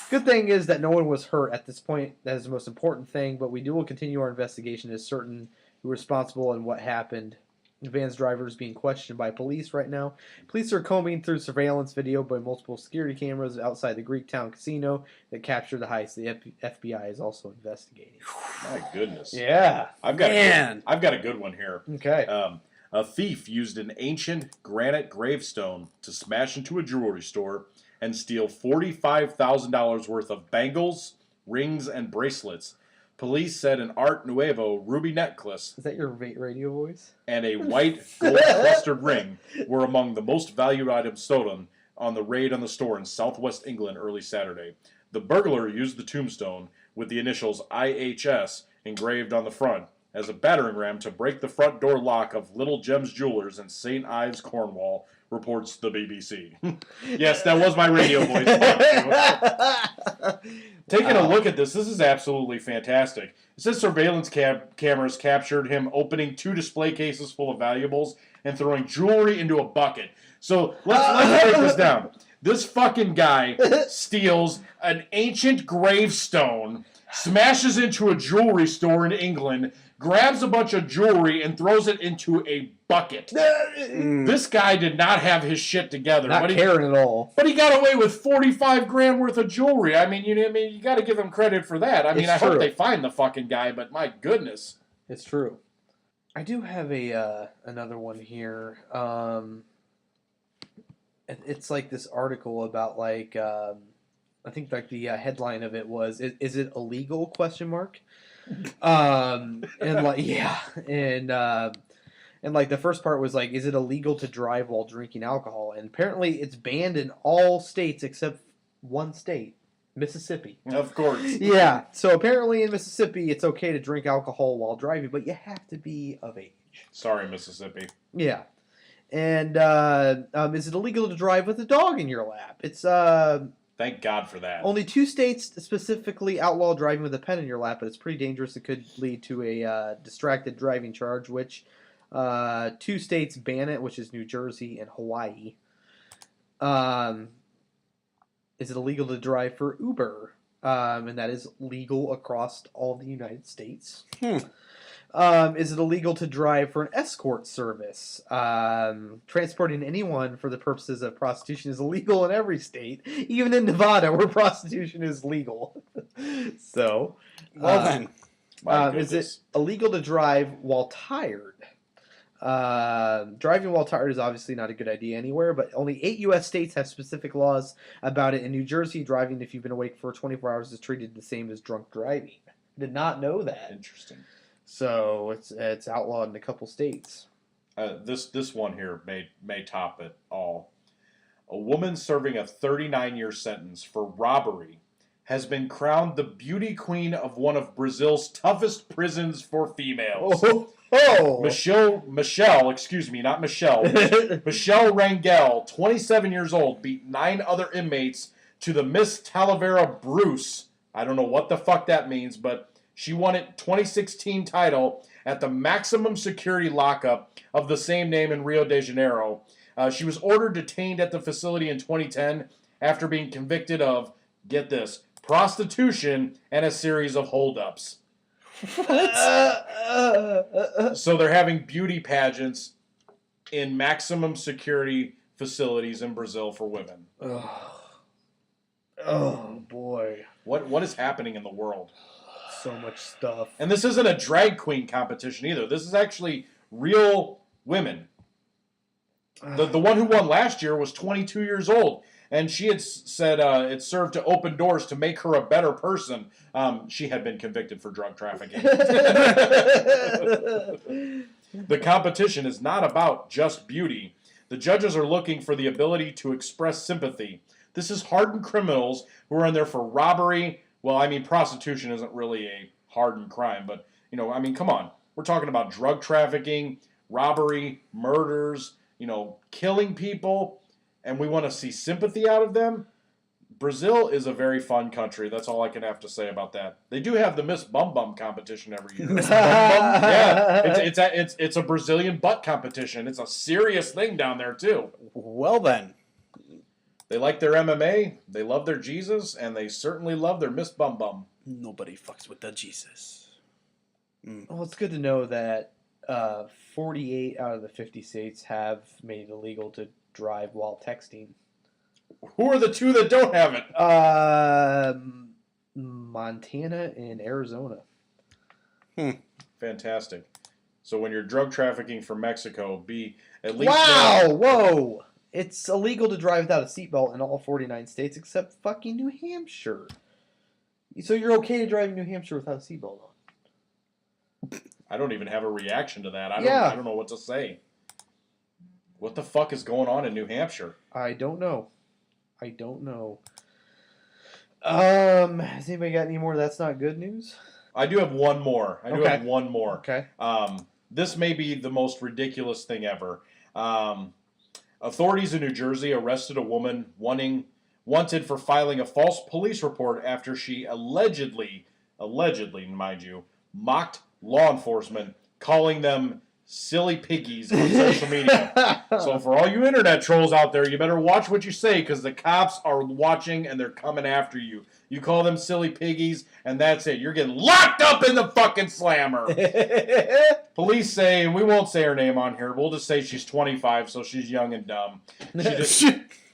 Good thing is that no one was hurt at this point. That is the most important thing, but we will continue our investigation as certain who were responsible and what happened. The van's driver is being questioned by police right now. Police are combing through surveillance video by multiple security cameras outside the Greektown casino that captured the heist. The FBI is also investigating. My goodness. Yeah. I've got Man. I've got a good one here. Okay. A thief used an ancient granite gravestone to smash into a jewelry store and steal $45,000 worth of bangles, rings, and bracelets. Police said an Art Nuevo ruby necklace Is that your radio voice? and a white gold-clustered ring were among the most valued items stolen on the raid on the store in southwest England early Saturday. The burglar used the tombstone with the initials IHS engraved on the front as a battering ram to break the front door lock of Little Gems Jewelers in St. Ives, Cornwall, reports the BBC. Yes, that was my radio voice. Fuck you. Taking a look at this is absolutely fantastic. It says surveillance cameras captured him opening 2 display cases full of valuables and throwing jewelry into a bucket. So let's break this down. This fucking guy steals an ancient gravestone, smashes into a jewelry store in England, grabs a bunch of jewelry and throws it into a bucket. This guy did not have his shit together. Not caring at all. But he got away with 45 grand worth of jewelry. I mean, you got to give him credit for that. I mean, It's I hope true. they find the fucking guy, but my goodness. It's true. I do have a another one here. It's like this article about like I think like the headline of it was is it illegal ? And like yeah, and And like the first part was like, is it illegal to drive while drinking alcohol? And apparently it's banned in all states except one state, Mississippi. Of course. Yeah. So apparently in Mississippi it's okay to drink alcohol while driving, but you have to be of age. Sorry, Mississippi. Yeah. And is it illegal to drive with a dog in your lap? It's Thank God for that. only 2 states specifically outlaw driving with a pet in your lap, but it's pretty dangerous. It could lead to a distracted driving charge, which 2 states ban it, which is New Jersey and Hawaii. Is it illegal to drive for Uber? And that is legal across all the United States. Is it illegal to drive for an escort service? Transporting anyone for the purposes of prostitution is illegal in every state, even in Nevada, where prostitution is legal. So, Well then, is it illegal to drive while tired? Driving while tired is obviously not a good idea anywhere, but only 8 U.S. states have specific laws about it. In New Jersey, driving if you've been awake for 24 hours is treated the same as drunk driving. Did not know that. Interesting. So it's outlawed in a couple states. This one here may top it all. A woman serving a 39-year sentence for robbery has been crowned the beauty queen of one of Brazil's toughest prisons for females. Michelle, excuse me, not Michelle. Michelle Rangel, 27 years old, beat 9 other inmates to the Miss Talavera Bruce. I don't know what the fuck that means, but she won a 2016 title at the maximum security lockup of the same name in Rio de Janeiro. She was ordered detained at the facility in 2010 after being convicted of, get this, prostitution and a series of holdups. So they're having beauty pageants in maximum security facilities in Brazil for women. Oh boy. What is happening in the world? So much stuff. And this isn't a drag queen competition either. This is actually real women. The one who won last year was 22 years old. And she had said it served to open doors to make her a better person. She had been convicted for drug trafficking. The competition is not about just beauty. The judges are looking for the ability to express sympathy. This is hardened criminals who are in there for robbery. Well, I mean, prostitution isn't really a hardened crime, but, come on. We're talking about drug trafficking, robbery, murders, killing people, and we want to see sympathy out of them. Brazil is a very fun country. That's all I can have to say about that. They do have the Miss Bum Bum competition every year. Miss Bum Bum? Yeah, it's a Brazilian butt competition. It's a serious thing down there too. Well then, they like their MMA, they love their Jesus, and they certainly love their Miss Bum Bum. nobody fucks with the Jesus. Well, it's good to know that 48 out of the 50 states have made it illegal to drive while texting. Who are the 2 that don't have it? Montana and Arizona. Fantastic. So when you're drug trafficking from Mexico, be at least... Wow! Whoa! It's illegal to drive without a seatbelt in all 49 states except fucking New Hampshire. So you're okay to drive in New Hampshire without a seatbelt on? I don't even have a reaction to that. I don't know what to say. What the fuck is going on in New Hampshire? I don't know. Has anybody got any more That's Not Good news? I do have one more. Okay. This may be the most ridiculous thing ever. Authorities in New Jersey arrested a woman wanted for filing a false police report after she allegedly, mind you, mocked law enforcement, calling them silly piggies on social media. So for all you internet trolls out there, you better watch what you say because the cops are watching and they're coming after you. You call them silly piggies and that's it. You're getting locked up in the fucking slammer. Police say, and we won't say her name on here, we'll just say she's 25, so she's young and dumb.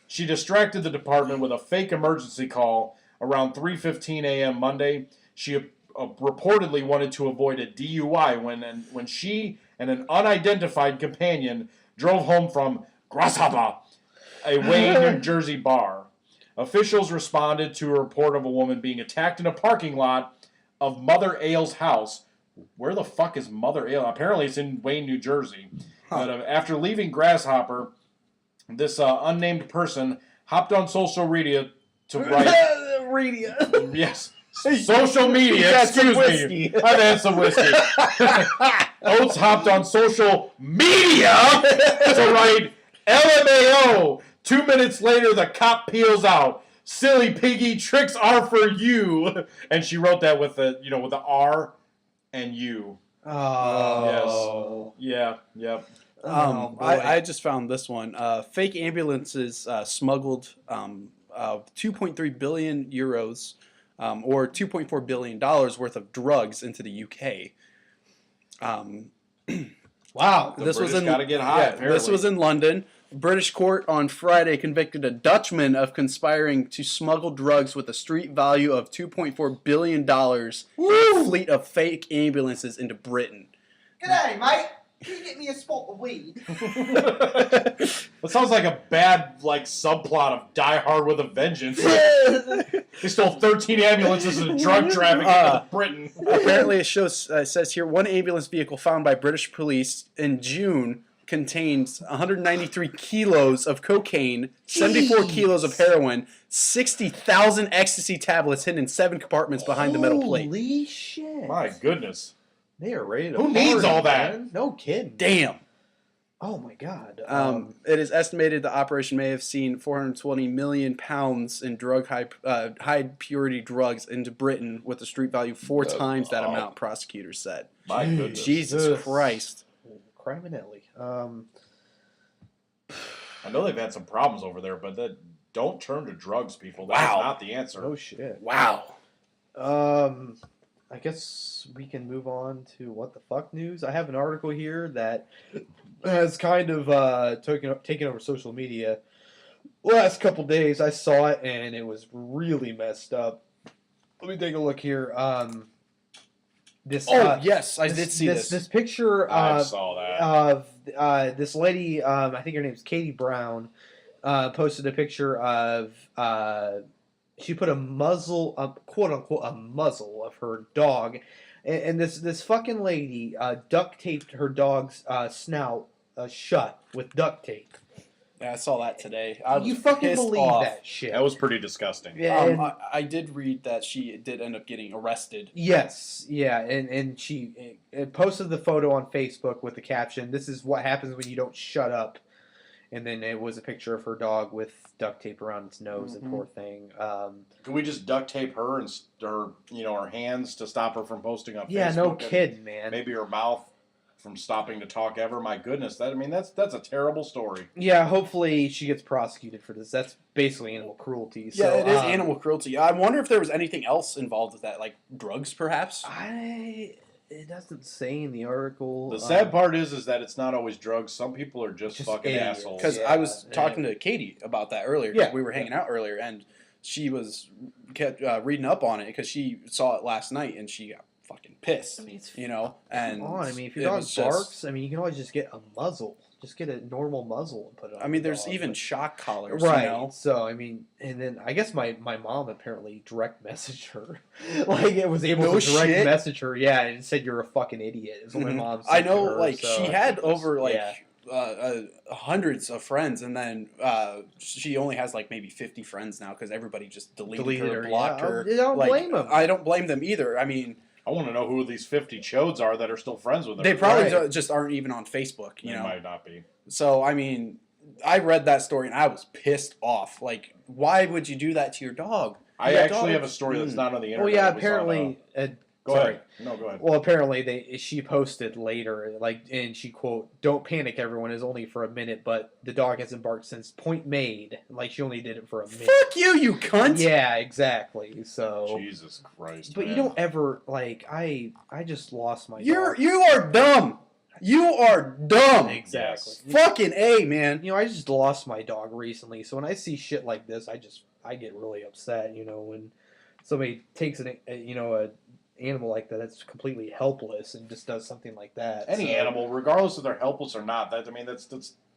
She distracted the department with a fake emergency call around 3:15 a.m. Monday. She reportedly wanted to avoid a DUI when she and an unidentified companion drove home from Grasshopper, a Wayne, New Jersey bar. Officials responded to a report of a woman being attacked in a parking lot of Mother Ailes' house, where the fuck is Mother Alien? Apparently it's in Wayne, New Jersey. Huh. But after leaving Grasshopper, this unnamed person hopped on social media to write... Yes. Social media, excuse me. I've had some whiskey. Oates hopped on social media to write LMAO. 2 minutes later, the cop peels out. Silly piggy, tricks are for you. And she wrote that with the, with the R and U. Oh. Yes. Yeah. Yep. I just found this one. Fake ambulances smuggled 2.3 billion euros, or $2.4 billion worth of drugs into the UK. Wow. This was gotta get high, this was in London. British court on Friday convicted a Dutchman of conspiring to smuggle drugs with a street value of $2.4 billion in a fleet of fake ambulances into Britain. G'day, mate. Can you get me a spot of weed? That sounds like a bad subplot of Die Hard with a Vengeance. They stole 13 ambulances and drug trafficking into Britain. Apparently, it says here one ambulance vehicle found by British police in June contains 193 kilos of cocaine, 74 kilos of heroin, 60,000 ecstasy tablets hidden in 7 compartments behind the metal plate. Holy shit. My goodness. They are ready to Who needs party, all that? man. No kidding. Damn. Oh my god. It is estimated the operation may have seen 420 million pounds in high purity drugs into Britain, with a street value 4 times that amount. Prosecutors said. My goodness. Jesus Christ. Criminelli. I know they've had some problems over there, but don't turn to drugs, people. That's Wow. not the answer. Oh shit. Wow. I guess we can move on to what the fuck news. I have an article here that has kind of taken over social media. Last couple days, I saw it and it was really messed up. Let me take a look here. Yes, I did see this. This picture I saw that. of this lady. I think her name's Katie Brown. Posted a picture of. She put a muzzle, quote unquote, a muzzle of her dog, and this fucking lady duct taped her dog's snout shut with duct tape. Yeah, I saw that today. I was You fucking pissed believe off. that shit? That was pretty disgusting. Yeah. I did read that she did end up getting arrested. Yes, yeah, and she posted the photo on Facebook with the caption, "This is what happens when you don't shut up." And then it was a picture of her dog with duct tape around its nose, and poor thing. Could we just duct tape her and her hands to stop her from posting on Yeah, Facebook? no and kidding, man. Maybe her mouth from stopping to talk ever. My goodness, that's a terrible story. Yeah, hopefully she gets prosecuted for this. That's basically animal cruelty. Yeah, So, it is animal cruelty. I wonder if there was anything else involved with that, like drugs, perhaps. It doesn't say in the article. The sad part is that it's not always drugs. Some people are just fucking idiots. assholes. Because Yeah, I was talking to Katie about that earlier. Yeah. We were hanging out earlier, and she kept reading up on it because she saw it last night, and she got fucking pissed. I mean, it's And Come on, I mean, if your it dog was just- barks, I mean, you can always just get a muzzle. Just get a normal muzzle and put it on. I mean, your there's dog. even shock collars, Right. you know? So I mean, and then I guess my mom apparently direct messaged her, like it was able No to direct shit. message her, yeah, and said you're a fucking idiot. Is what my mom said. I know, to her, like, so she I had think it was- over, like, yeah. hundreds of friends, and then she only has, like, maybe 50 friends now because everybody just deleted her, blocked yeah. her. I don't Like, blame them. I don't blame them either. I mean, I want to know who these 50 chodes are that are still friends with her. they probably Right. just aren't even on Facebook, you They know? might not be. So, I mean, I read that story and I was pissed off. Like, why would you do that to your dog? I Your actually dog- have a story that's not on the internet. Well, yeah, It was on, apparently. go sorry. ahead. No, go ahead. Well, apparently she posted later, like, and she quote, "Don't panic, everyone. Is only for a minute, but the dog hasn't barked since point made. Like she only did it for a minute." Fuck you cunt! Yeah, exactly. So, Jesus Christ. but you man. don't ever like. I just lost my. You dog. are dumb. You are dumb. Exactly. Fucking A, man. You know, I just lost my dog recently, so when I see shit like this, I get really upset. You know, when somebody takes an animal like that that's completely helpless and just does something like that. Any So- animal, regardless if they're helpless or not, that's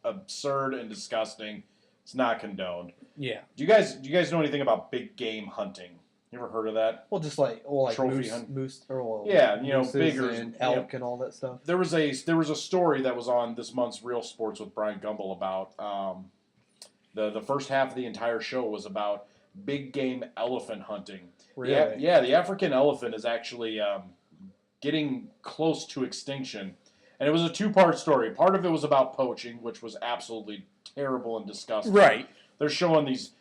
absurd and disgusting. It's not condoned. Yeah. Do you guys know anything about big game hunting? You ever heard of that? Well, just like Trophy hunt. moose, or Yeah, you know, mooses bigger and elk and all that stuff. There was a story that was on this month's Real Sports with Brian Gumbel about the first half of the entire show was about big game elephant hunting. Really? Yeah, the African elephant is actually getting close to extinction. And it was a two-part story. Part of it was about poaching, which was absolutely terrible and disgusting. Right. They're showing these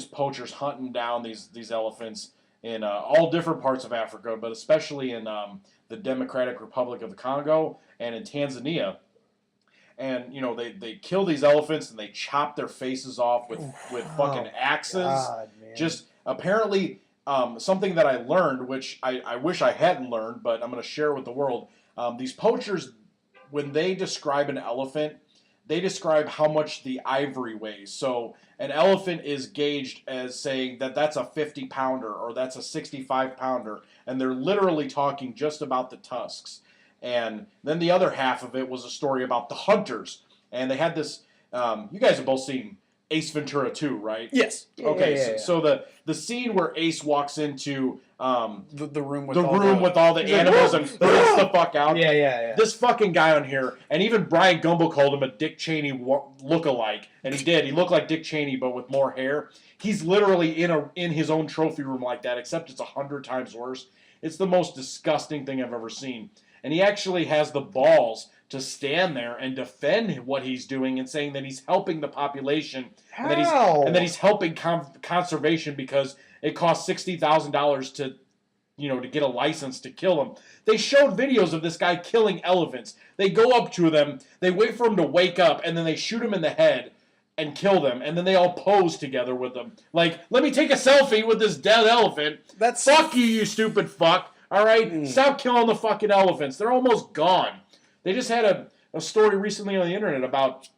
poachers hunting down these elephants in all different parts of Africa, but especially in the Democratic Republic of the Congo and in Tanzania. And you know they kill these elephants and they chop their faces off with fucking axes. God, man. Just apparently something that I learned, which I wish I hadn't learned, but I'm going to share with the world. These poachers, when they describe an elephant, they describe how much the ivory weighs. So an elephant is gauged as saying that that's a 50-pounder or that's a 65-pounder, and they're literally talking just about the tusks. And then the other half of it was a story about the hunters, and they had this. You guys have both seen Ace Ventura 2, right? Yes. Okay, Yeah. so the scene where Ace walks into The room with with all the animals and lets the fuck out. Yeah. This fucking guy on here, and even Brian Gumble called him a Dick Cheney look-alike, and he did. He looked like Dick Cheney, but with more hair. He's literally in his own trophy room like that, except it's 100 times worse. It's the most disgusting thing I've ever seen. And he actually has the balls to stand there and defend what he's doing and saying that he's helping the population and that he's helping conservation because it costs $60,000 to get a license to kill them. They showed videos of this guy killing elephants. They go up to them, they wait for him to wake up, and then they shoot him in the head and kill them, and then they all pose together with them. Like, let me take a selfie with this dead elephant. Fuck you, you stupid fuck. All right? Stop killing the fucking elephants. They're almost gone. They just had a story recently on the internet about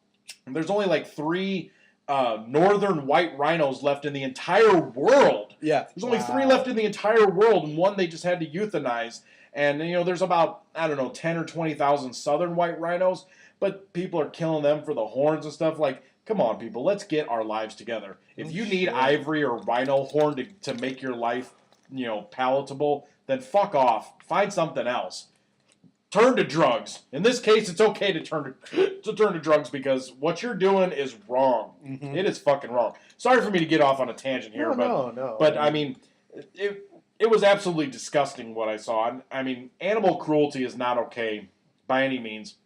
there's only like 3 northern white rhinos left in the entire world. Yeah. There's only 3 left in the entire world, and one they just had to euthanize. And, there's about, 10 or 20,000 southern white rhinos, but people are killing them for the horns and stuff. Like, come on, people, let's get our lives together. If you need ivory or rhino horn to make your life, palatable, then fuck off. Find something else. Turn to drugs. In this case, it's okay to turn to drugs because what you're doing is wrong. Mm-hmm. It is fucking wrong. Sorry for me to get off on a tangent here, No. But I mean, it was absolutely disgusting what I saw. I mean, animal cruelty is not okay by any means.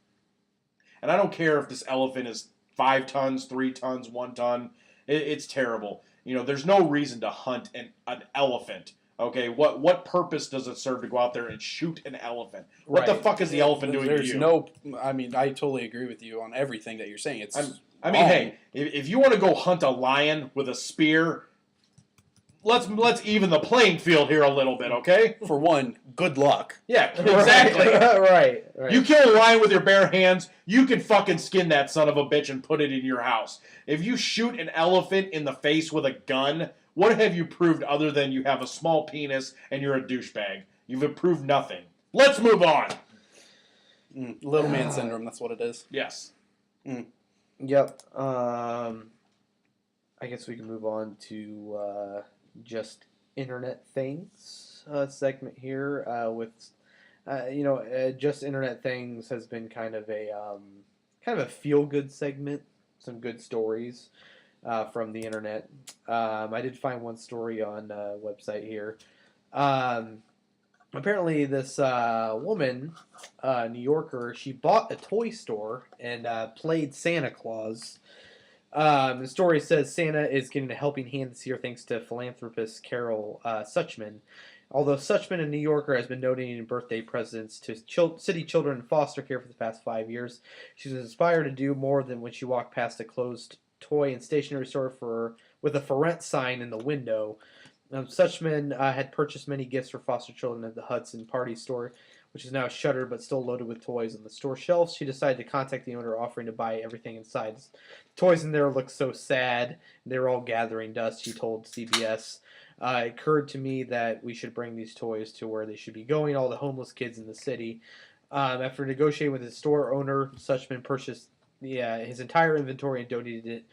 And I don't care if this elephant is 5 tons, 3 tons, 1 ton. It's terrible. There's no reason to hunt an elephant. Okay, what purpose does it serve to go out there and shoot an elephant? What the fuck is the elephant doing to you? I totally agree with you on everything that you're saying. Hey, if you want to go hunt a lion with a spear, let's even the playing field here a little bit, okay? For one, good luck. Yeah, exactly. Right. You kill a lion with your bare hands, you can fucking skin that son of a bitch and put it in your house. If you shoot an elephant in the face with a gun, what have you proved other than you have a small penis and you're a douchebag? You've improved nothing. Let's move on. Little man syndrome, that's what it is. Yes. Yep. I guess we can move on to just internet things segment here with just internet things has been kind of a feel good segment. Some good stories from the internet. I did find one story on a website here. Apparently, this woman, New Yorker, she bought a toy store and played Santa Claus. The story says Santa is getting a helping hand this year thanks to philanthropist Carol Suchman. Although Suchman, a New Yorker, has been donating birthday presents to city children in foster care for the past 5 years, she was inspired to do more than when she walked past a closed toy and stationery store with a for rent sign in the window. Suchman had purchased many gifts for foster children at the Hudson Party store, which is now shuttered but still loaded with toys on the store shelves. She decided to contact the owner, offering to buy everything inside. The toys in there looked so sad. They were all gathering dust, she told CBS. It occurred to me that we should bring these toys to where they should be going, all the homeless kids in the city. After negotiating with the store owner, Suchman purchased his entire inventory and donated it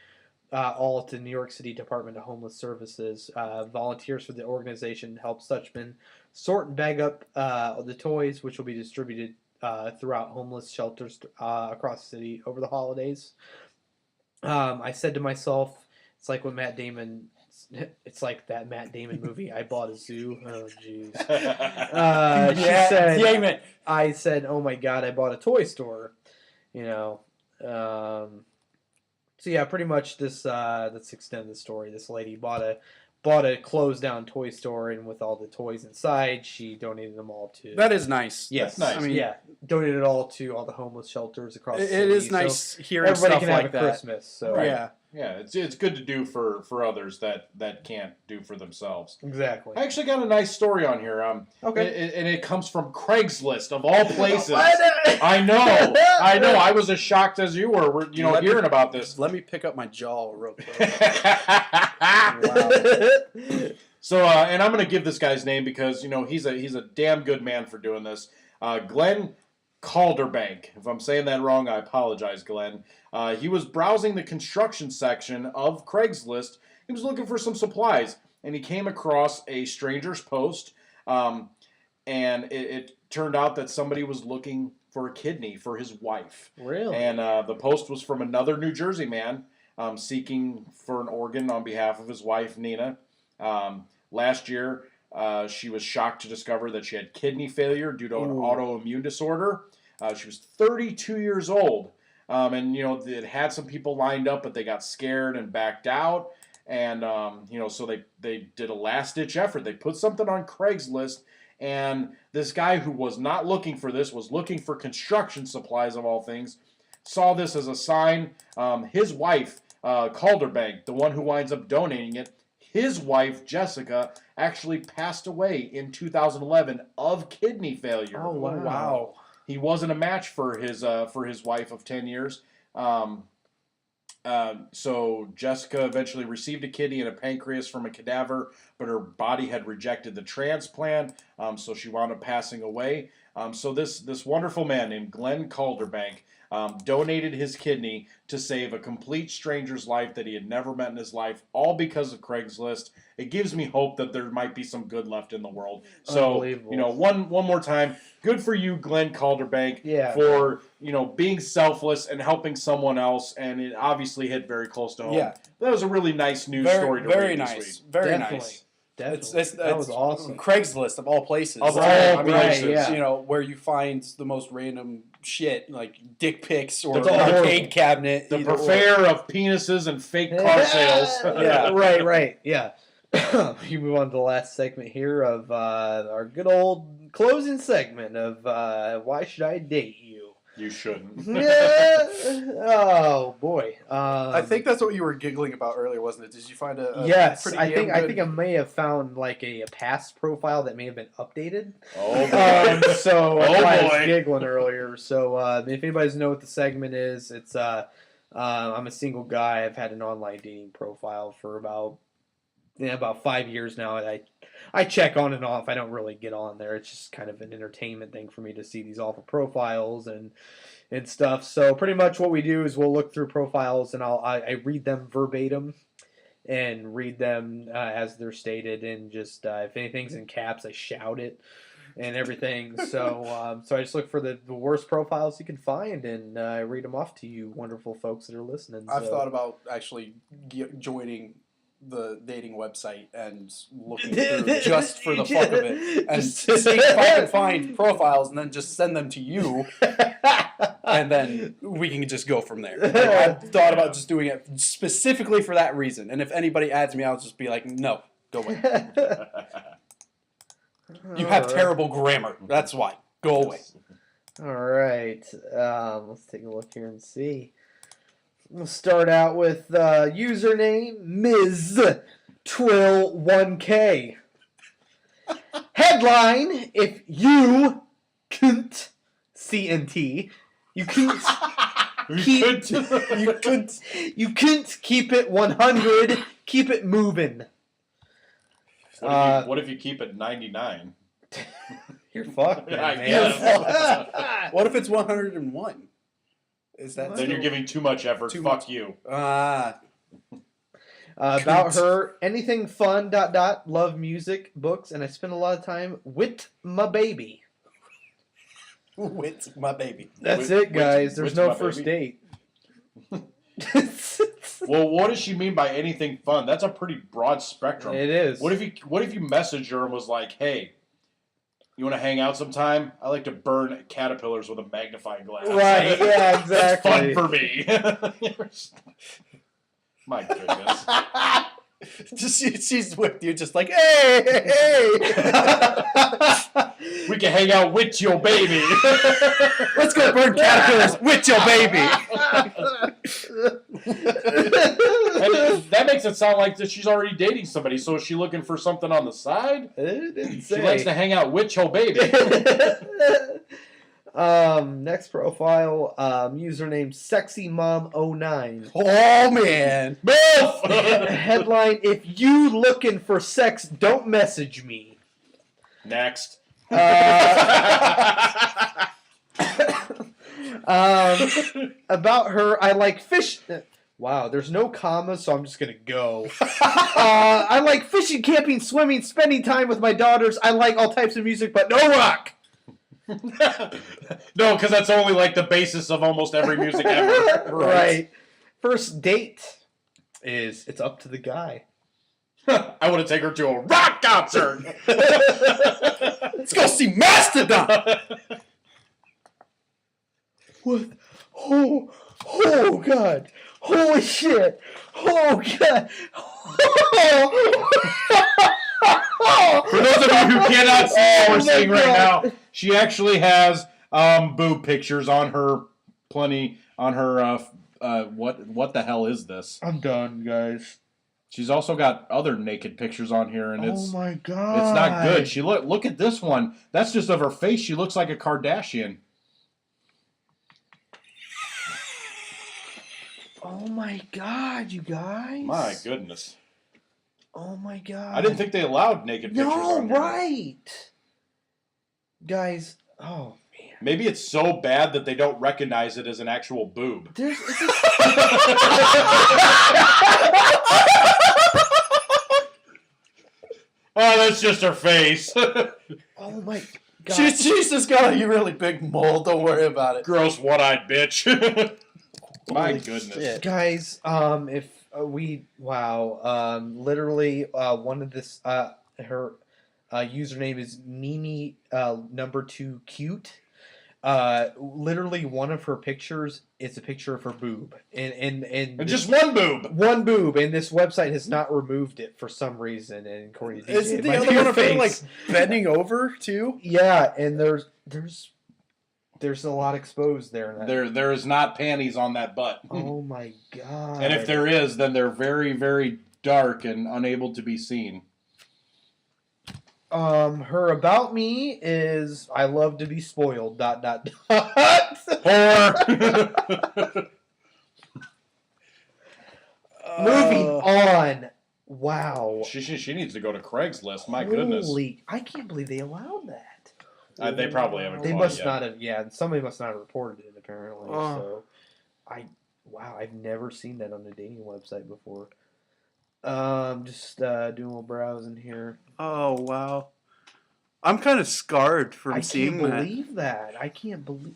all to New York City Department of Homeless Services. Volunteers for the organization help such men sort and bag up the toys, which will be distributed throughout homeless shelters across the city over the holidays. I said to myself, it's like when Matt Damon. It's like that Matt Damon movie, I Bought a Zoo. Oh, jeez. She said, damn it. I said, oh my God, I bought a toy store. You know. So yeah, pretty much that's the extent of the story. This lady bought a closed down toy store, and with all the toys inside, she donated them all to. That is nice. Yes, That's nice. I mean, yeah, donated it all to all the homeless shelters across. The it city, is nice so hearing everybody stuff can like have a that. Christmas. So Right. Yeah. Yeah, it's good to do for others that can't do for themselves. exactly. I actually got a nice story on here. Okay. And it comes from Craigslist of all places. I know. I was as shocked as you were. Hearing about this. Let me pick up my jaw real quick. So, and I'm going to give this guy's name because he's a damn good man for doing this. Glenn Calderbank. If I'm saying that wrong, I apologize, Glenn. He was browsing the construction section of Craigslist. He was looking for some supplies, and he came across a stranger's post. And it turned out that somebody was looking for a kidney for his wife. Really? And the post was from another New Jersey man seeking for an organ on behalf of his wife, Nina. Last year, she was shocked to discover that she had kidney failure due to an autoimmune disorder. She was 32 years old. And, it had some people lined up, but they got scared and backed out. And, so they did a last-ditch effort. They put something on Craigslist. And this guy who was not looking for this, was looking for construction supplies of all things, saw this as a sign. His wife, Calderbank, the one who winds up donating it, his wife, Jessica, actually passed away in 2011 of kidney failure. Oh, wow. Wow. He wasn't a match for his wife of 10 years. So Jessica eventually received a kidney and a pancreas from a cadaver, but her body had rejected the transplant, so she wound up passing away. So this wonderful man named Glenn Calderbank donated his kidney to save a complete stranger's life that he had never met in his life, all because of Craigslist. It gives me hope that there might be some good left in the world. So, one more time, good for you, Glenn Calderbank, for, being selfless and helping someone else, and it obviously hit very close to home. Yeah. That was a really nice news story to read this week. Very Definitely. nice. Definitely. That was awesome. Craigslist of all places. Of all places. Where you find the most random shit, like dick pics or The an arcade cabinet. The either or. purveyor of penises and fake car sales. Yeah. right. Yeah. You move on to the last segment here of our good old closing segment of Why Should I Date You? You shouldn't. Oh boy. I think that's what you were giggling about earlier, wasn't it? Did you find a yes, pretty I damn think I may have found like a past profile that may have been updated. Oh, boy. So Oh, that's why I boy. was giggling earlier. So if anybody doesn't know what the segment is, it's I'm a single guy. I've had an online dating profile for about 5 years now. I check on and off. I don't really get on there. It's just kind of an entertainment thing for me to see these awful profiles and stuff. So pretty much what we do is we'll look through profiles and I read them verbatim and read them as they're stated, and just if anything's in caps, I shout it and everything. So I just look for the worst profiles you can find, and I read them off to you wonderful folks that are listening. I've thought about actually joining the dating website and looking through just for the fuck of it, and see if I can find profiles and then just send them to you, and then we can just go from there. I've thought about just doing it specifically for that reason, and if anybody adds me, I'll just be like, no, go away. You have terrible grammar. That's why. Go away. All right. Let's take a look here and see. We'll start out with username Ms. Twill1K. Headline: If you couldn't CNT, you couldn't keep you couldn't keep it 100. Keep it moving. What if you keep it 99? You're fucked, I man. guess. What if it's 101? Is that Then you're giving too much effort. Too Fuck much. you. About her, anything fun, ... love music, books, and I spend a lot of time with my baby. With my baby. That's it, guys. There's with no my first baby. date. Well, what does she mean by anything fun? That's a pretty broad spectrum. It is. What if you messaged her and was like, "Hey, you want to hang out sometime? I like to burn caterpillars with a magnifying glass." Right, yeah, exactly. It's fun for me. My goodness. She's with you, just like, hey. We can hang out with your baby. Let's go burn caterpillars with your baby. And that makes it sound like that she's already dating somebody. So is she looking for something on the side? It didn't She likes to hang out with your baby. Next profile, username sexymom09. Oh man. Headline: If you looking for sex, don't message me. Next. About her, I like fish. Wow, there's no commas, so I'm just gonna go. I like fishing, camping, swimming, spending time with my daughters. I like all types of music, but no rock. No, because that's only like the basis of almost every music ever. Right. First date is it's up to the guy. I want to take her to a rock concert. Let's go see Mastodon. What? Oh God. Holy shit. Oh God. For those of you who cannot see what we're seeing right God. now, she actually has boob pictures on her what the hell is this? I'm done, guys. She's also got other naked pictures on here, and Oh my God. it's not good. She look at this one. That's just of her face. She looks like a Kardashian. Oh my God, you guys. My goodness. Oh my God. I didn't think they allowed naked pictures No, on here. right. Guys, oh man. Maybe it's so bad that they don't recognize it as an actual boob. There's Oh, that's just her face. oh my God. She's just got a really big mole. Don't worry about it. Gross one-eyed bitch. My Holy goodness. shit. Guys, if literally one of this her username is Mimi number 2 cute. Literally one of her pictures is a picture of her boob, and Just one boob. one boob, and this website has not removed it for some reason. And according to DJ, Isn't it the might other be her one of her like face. bending over too? Yeah, and there's a lot exposed there. In that. There is not panties on that butt. Oh my God. And if there is, then they're very, very dark and unable to be seen. Her about me is I love to be spoiled. ... Whore. Moving on. Wow. She needs to go to Craigslist. My goodness. Holy, I can't believe they allowed that. They probably haven't. They caught must it yet. not have. Yeah, somebody must not have reported it apparently. Oh. So, I've never seen that on a dating website before. Just doing a little browsing here. Oh wow. I'm kind of scarred from I seeing can't that. believe that. I can't believe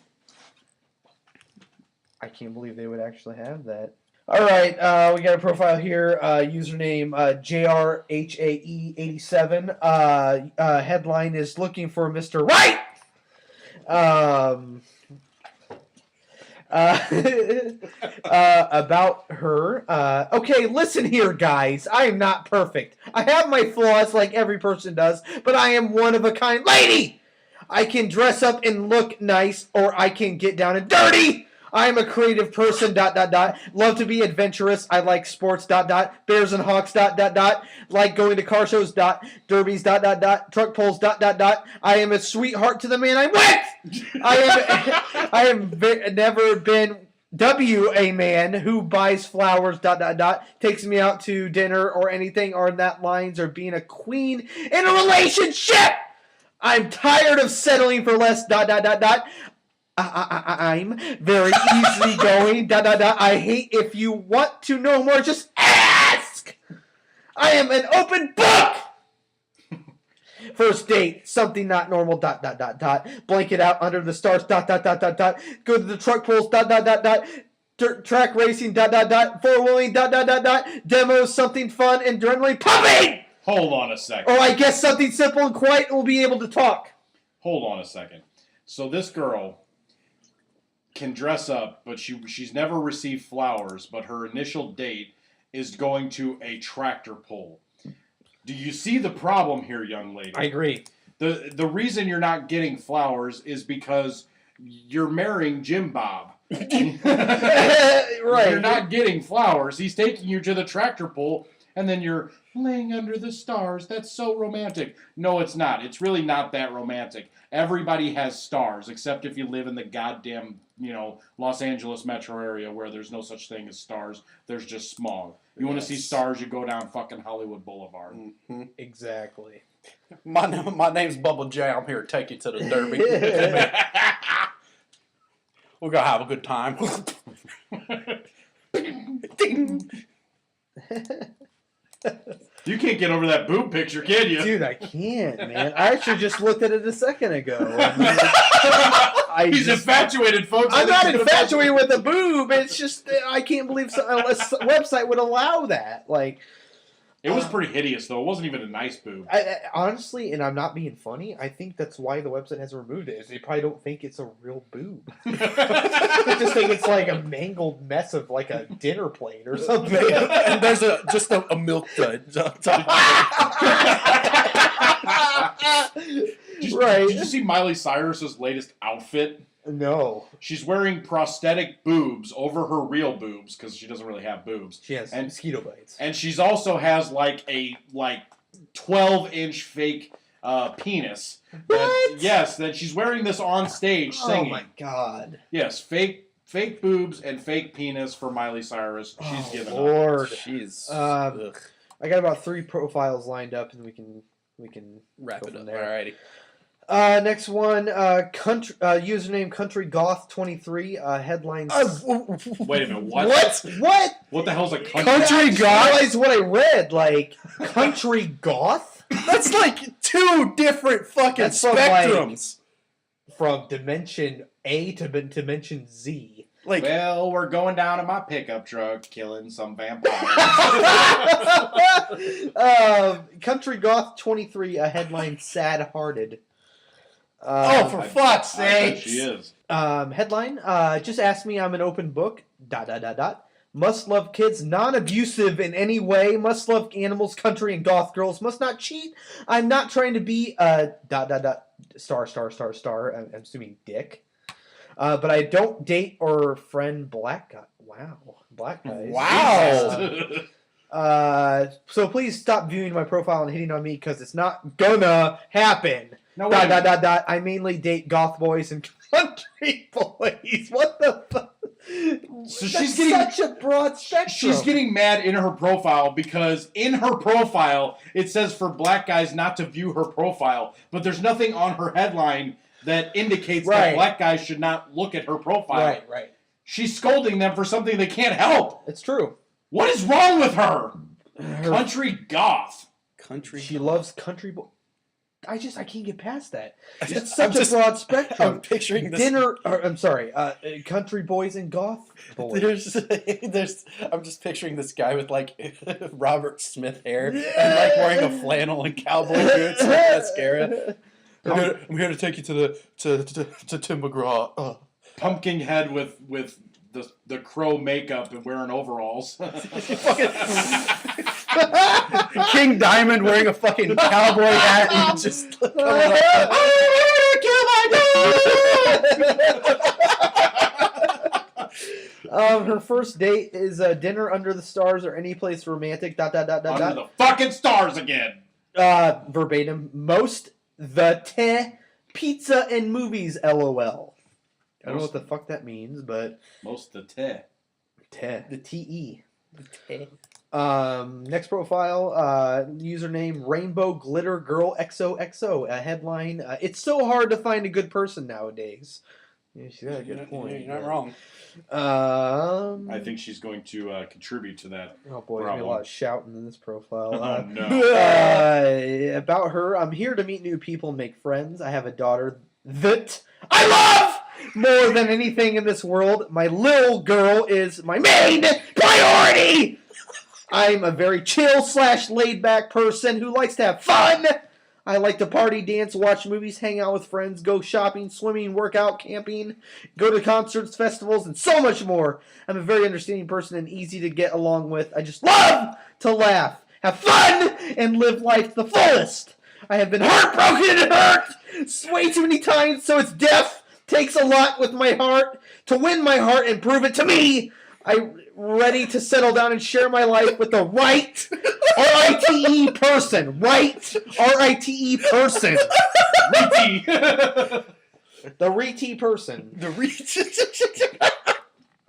they would actually have that. All right, we got a profile here. Username JRHAE87. Headline is looking for Mr. Right. About her. Okay, listen here, guys. I am not perfect. I have my flaws like every person does, but I am one of a kind lady. I can dress up and look nice, or I can get down and dirty. I am a creative person, ... Love to be adventurous. I like sports, ... Bears and Hawks, ... Like going to car shows, ... Derbies, ... Truck pulls, ... I am a sweetheart to the man I'm with. I am never been a man who buys flowers, ... Takes me out to dinner or anything on that lines, or being a queen in a relationship. I'm tired of settling for less, ... I'm very easygoing, ... I hate if you want to know more, just ask! ask. I am an open book! First date, something not normal, ... Blanket out under the stars, ... Go to the truck pulls, ... Dirt track racing, ... Four-wheeling, ... Demos, something fun and adrenaline pumping! Hold on a second. Or I guess something simple and quiet and we'll be able to talk. Hold on a second. So this girl can dress up, but she's never received flowers, but her initial date is going to a tractor pull. Do you see the problem here, young lady? I agree. The reason you're not getting flowers is because you're marrying Jim Bob. Right. You're not getting flowers. He's taking you to the tractor pull, and then you're laying under the stars. That's so romantic. No, it's not. It's really not that romantic. Everybody has stars, except if you live in the goddamn, Los Angeles metro area where there's no such thing as stars. There's just smog. You want to see stars, you go down fucking Hollywood Boulevard. Mm-hmm. Exactly. My name's Bubba J. I'm here to take you to the Derby. We're going to have a good time. Ding. You can't get over that boob picture, can you? Dude, I can't, man. I actually just looked at it a second ago. He's infatuated, folks. I'm not infatuated with a boob. It's just I can't believe a website would allow that. It was pretty hideous, though. It wasn't even a nice boob. I honestly, and I'm not being funny, I think that's why the website hasn't removed it. Is they probably don't think it's a real boob. They just think it's like a mangled mess of like a dinner plate or something. And there's just a milk dud. Right. Did you see Miley Cyrus's latest outfit? No. She's wearing prosthetic boobs over her real boobs because she doesn't really have boobs. She has mosquito bites. And she's also has like a 12-inch fake penis. What? Yes, that she's wearing this on stage singing. Oh my god. Yes, fake boobs and fake penis for Miley Cyrus. She's given Lord. up. Jeez. I got about 3 profiles lined up, and we can Wrap it from up. there. Alrighty. Next one, username CountryGoth23, headlines. Wait a minute, what? What? What the hell's a country? I just realized what I read. Country Goth? That's like 2 different fucking That's from, spectrums. From Dimension A to Dimension Z. Well, we're going down in my pickup truck, killing some vampires. Country Goth 23, a headline sad-hearted. For fuck's I bet sake! she is. Headline, just ask me, I'm an open book, ... Must love kids, non-abusive in any way, must love animals, country, and goth girls, must not cheat. I'm not trying to be a ... star, I'm assuming dick. But I don't date or friend black guys. Wow. Black guys. Wow. So please stop viewing my profile and hitting on me because it's not gonna happen. ... I mainly date goth boys and country boys. What the fuck? So That's she's getting such a broad spectrum. She's getting mad in her profile because in her profile it says for black guys not to view her profile, but there's nothing on her headline that indicates that black guys should not look at her profile. Right. She's scolding them for something they can't help. It's true. What is wrong with her? Country goth. She loves country boy. I can't get past that. It's I'm such a broad spectrum. I'm picturing this. Country boys and goth boys. I'm just picturing this guy with Robert Smith hair and wearing a flannel and cowboy boots and mascara. I'm here to take you to Tim McGraw. Pumpkin head with the crow makeup and wearing overalls. King Diamond wearing a fucking cowboy hat and just coming up. Her first date is dinner under the stars or any place romantic. ... Under the fucking stars again. Verbatim. Most the pizza and movies. LOL. I don't know what the fuck that means, but most the te. The TE. Next profile, username Rainbow Glitter Girl XOXO. A headline: it's so hard to find a good person nowadays. Yeah, she's got a good point. You're not wrong. I think she's going to contribute to that. Oh boy, there's gonna be a lot of shouting in this profile. Oh no. About her, I'm here to meet new people and make friends. I have a daughter that I love more than anything in this world. My little girl is my main priority. I'm a very chill / laid back person who likes to have fun. I like to party, dance, watch movies, hang out with friends, go shopping, swimming, work out, camping, go to concerts, festivals, and so much more. I'm a very understanding person and easy to get along with. I just love to laugh, have fun, and live life to the fullest. I have been heartbroken and hurt way too many times, so it's death takes a lot with my heart to win my heart and prove it to me. I'm ready to settle down and share my life with the right R-I-T-E person. Right R-I-T-E person. Ricky. The RT person. The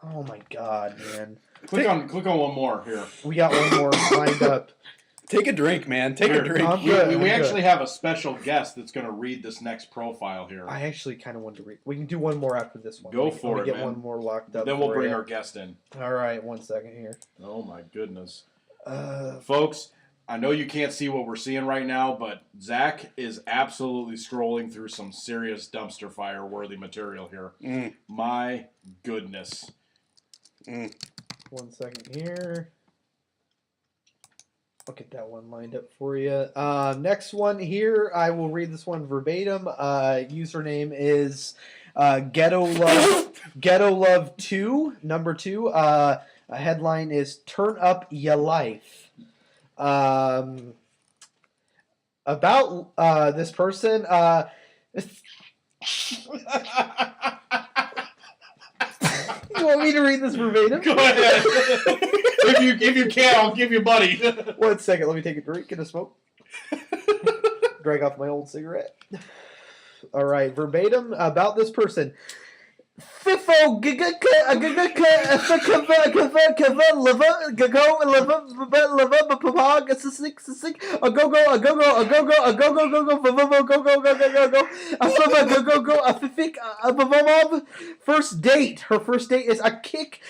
Oh my god, man. Click on one more here. We got one more lined up. Take a drink, man. Take Here, a drink. I'm good. We actually have a special guest that's going to read this next profile here. I actually kind of wanted to read. We can do one more after this one. Go for it, get man. one more locked up. Then we'll for bring you. our guest in. All right, 1 second here. Oh my goodness. Uh, Folks, I know you can't see what we're seeing right now, but Zach is absolutely scrolling through some serious dumpster fire worthy material here. Mm. My goodness. 1 second here. I'll get that one lined up for you. Next one here, I will read this one verbatim. Username is Ghetto Love 2, number 2. A headline is Turn Up Ya Life. About this person, you want me to read this verbatim? Go ahead. if you can, I'll give you buddy. 1 second, let me take a drink and a smoke. Drag off my old cigarette. All right, verbatim about this person. Fifo first date. Her first date is a kick.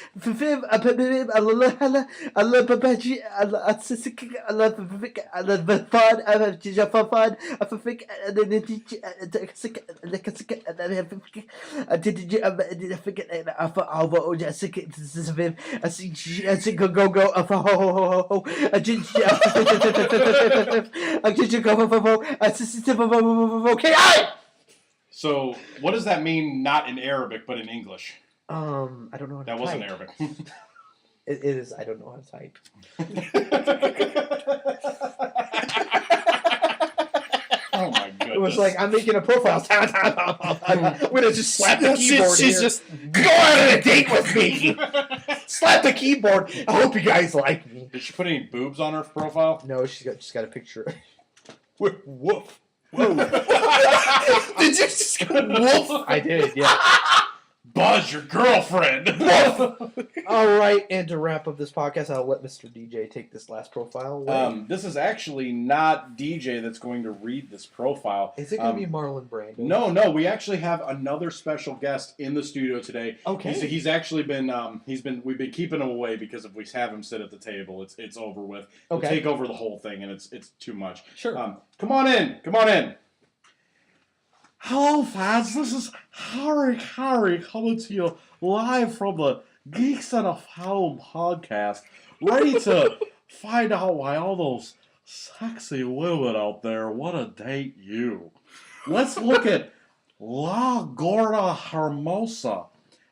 So, what does that mean? Not in Arabic, but in English. I don't know how to That type. wasn't Arabic. It is. I don't know how to type. Oh my goodness! It was like I'm making a profile. I'm gonna just slap the keyboard. She's here. just Go on a date with me. Slap the keyboard. I hope you guys like me. Did she put any boobs on her profile? No, she's got a picture. woof. Whoa! Did you just go woof? I did. Yeah. Buzz, your girlfriend. All right, and to wrap up this podcast, I'll let Mr. DJ take this last profile away. This is actually not DJ that's going to read this profile. Is it going to be Marlon Brando? No. We actually have another special guest in the studio today. Okay. He's actually been we've been keeping him away because if we have him sit at the table, it's over with. He'll Okay. take over the whole thing, and it's too much. Sure. Come on in. Hello, fans. This is Harry coming to you live from the Geeks and a Film podcast, ready to find out why all those sexy women out there want to date you. Let's look at La Gorda Hermosa.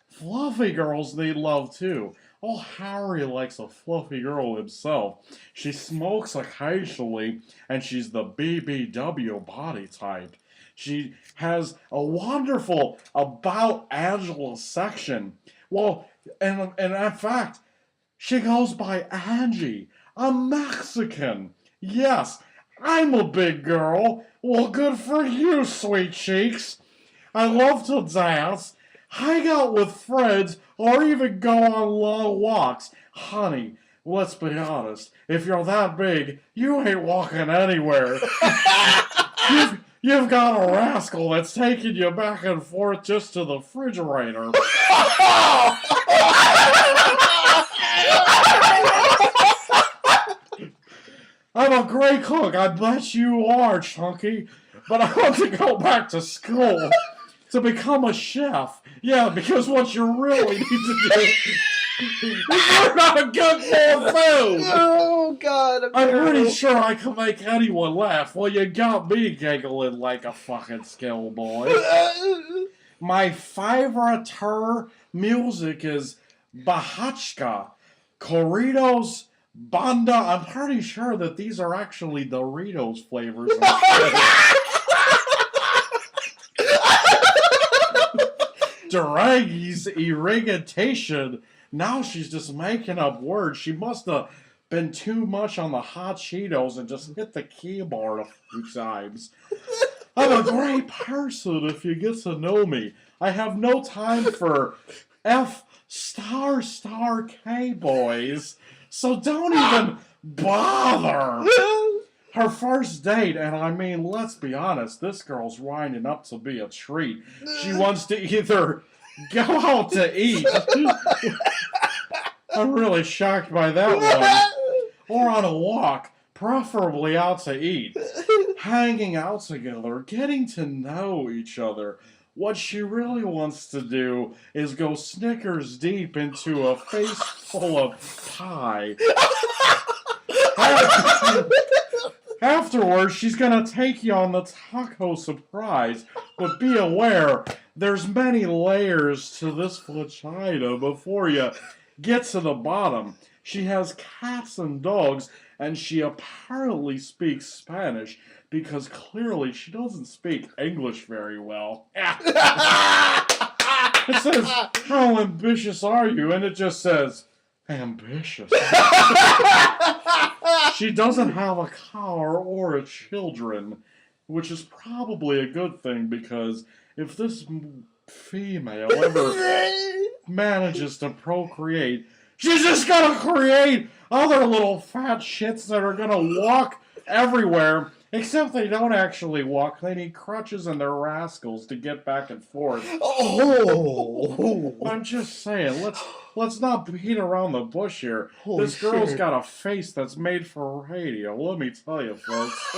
Fluffy girls need love too. Oh, Harry likes a fluffy girl himself. She smokes occasionally, and she's the BBW body type. She has a wonderful About Angela section. Well, and in fact, she goes by Angie, a Mexican. Yes, I'm a big girl. Well, good for you, sweet cheeks. I love to dance, hang out with friends, or even go on long walks. Honey, let's be honest. If you're that big, you ain't walking anywhere. You've got a rascal that's taking you back and forth just to the refrigerator. I'm a great cook, I bet you are, Chunky. But I want to go back to school to become a chef. Yeah, because what you really need to do is learn how to cook more food. Oh God! I'm pretty sure I can make anyone laugh. Well, you got me giggling like a fucking schoolboy. My favorite music is Bahachka, Corridos, Banda. I'm pretty sure that these are actually Doritos flavors. Duragi's irrigation. Now she's just making up words. She must have been too much on the hot Cheetos and just hit the keyboard a few times. I'm a great person if you get to know me. I have no time for F star K boys. So don't even bother. Her first date, and I mean, let's be honest, this girl's winding up to be a treat. She wants to either go out to eat. I'm really shocked by that one. Or on a walk, preferably out to eat. Hanging out together, getting to know each other. What she really wants to do is go Snickers deep into a face full of pie. Afterwards, she's gonna take you on the taco surprise, but be aware, there's many layers to this vagina before you get to the bottom. She has cats and dogs, and she apparently speaks Spanish, because clearly she doesn't speak English very well. It says, how ambitious are you? And it just says, ambitious. She doesn't have a car or a children, which is probably a good thing, because if this female ever manages to procreate, she's just gonna create other little fat shits that are gonna walk everywhere, except they don't actually walk. They need crutches and they're rascals to get back and forth. Oh! I'm just saying, let's not beat around the bush here. Holy This girl's shit. got a face that's made for radio. Let me tell you, folks.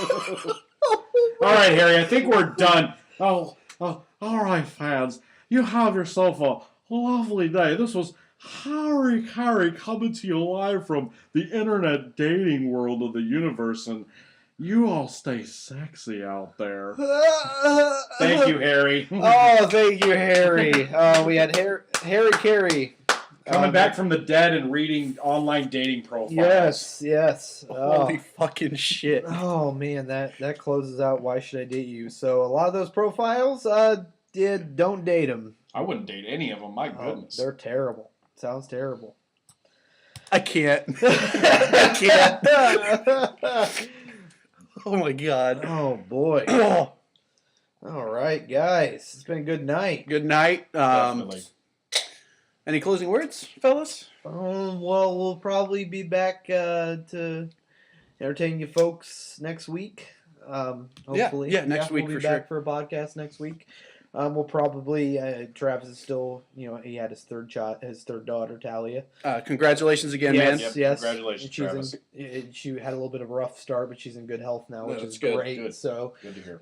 All right, Harry, I think we're done. Oh, all right, fans. You have yourself a lovely day. This was Harry Carey coming to you live from the internet dating world of the universe, and you all stay sexy out there. Thank you, Harry. Oh, thank you, Harry. We had Harry Carey. Coming back from the dead and reading online dating profiles. Yes. Holy fucking shit. Oh man, that closes out Why Should I Date You? So a lot of those profiles, don't date them. I wouldn't date any of them. My goodness. They're terrible. Sounds terrible. I can't. I can't. Oh my god. Oh boy. All right, guys. It's been a good night. Good night. Definitely. Any closing words, fellas? Well, we'll probably be back to entertain you folks next week. Hopefully. Yeah, next week we'll be for back sure. for a podcast next week. We'll probably Travis is still, he had his third daughter, Talia. Congratulations again, man. Yep, Yes. congratulations, She's Travis. she had a little bit of a rough start, but she's in good health now, which That's is good, great. good. So, Good to hear.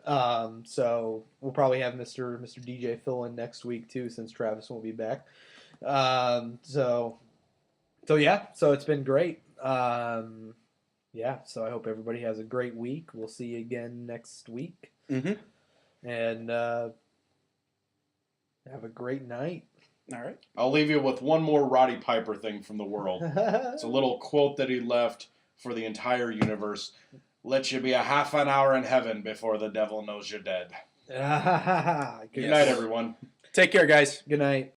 so we'll probably have Mr. DJ fill in next week too, since Travis won't be back. So yeah, so it's been great. Yeah, so I hope everybody has a great week. We'll see you again next week. Mm-hmm. And have a great night. All right. I'll leave you with one more Roddy Piper thing from the world. It's a little quote that he left for the entire universe. Let you be a half an hour in heaven before the devil knows you're dead. Good night, everyone. Take care, guys. Good night.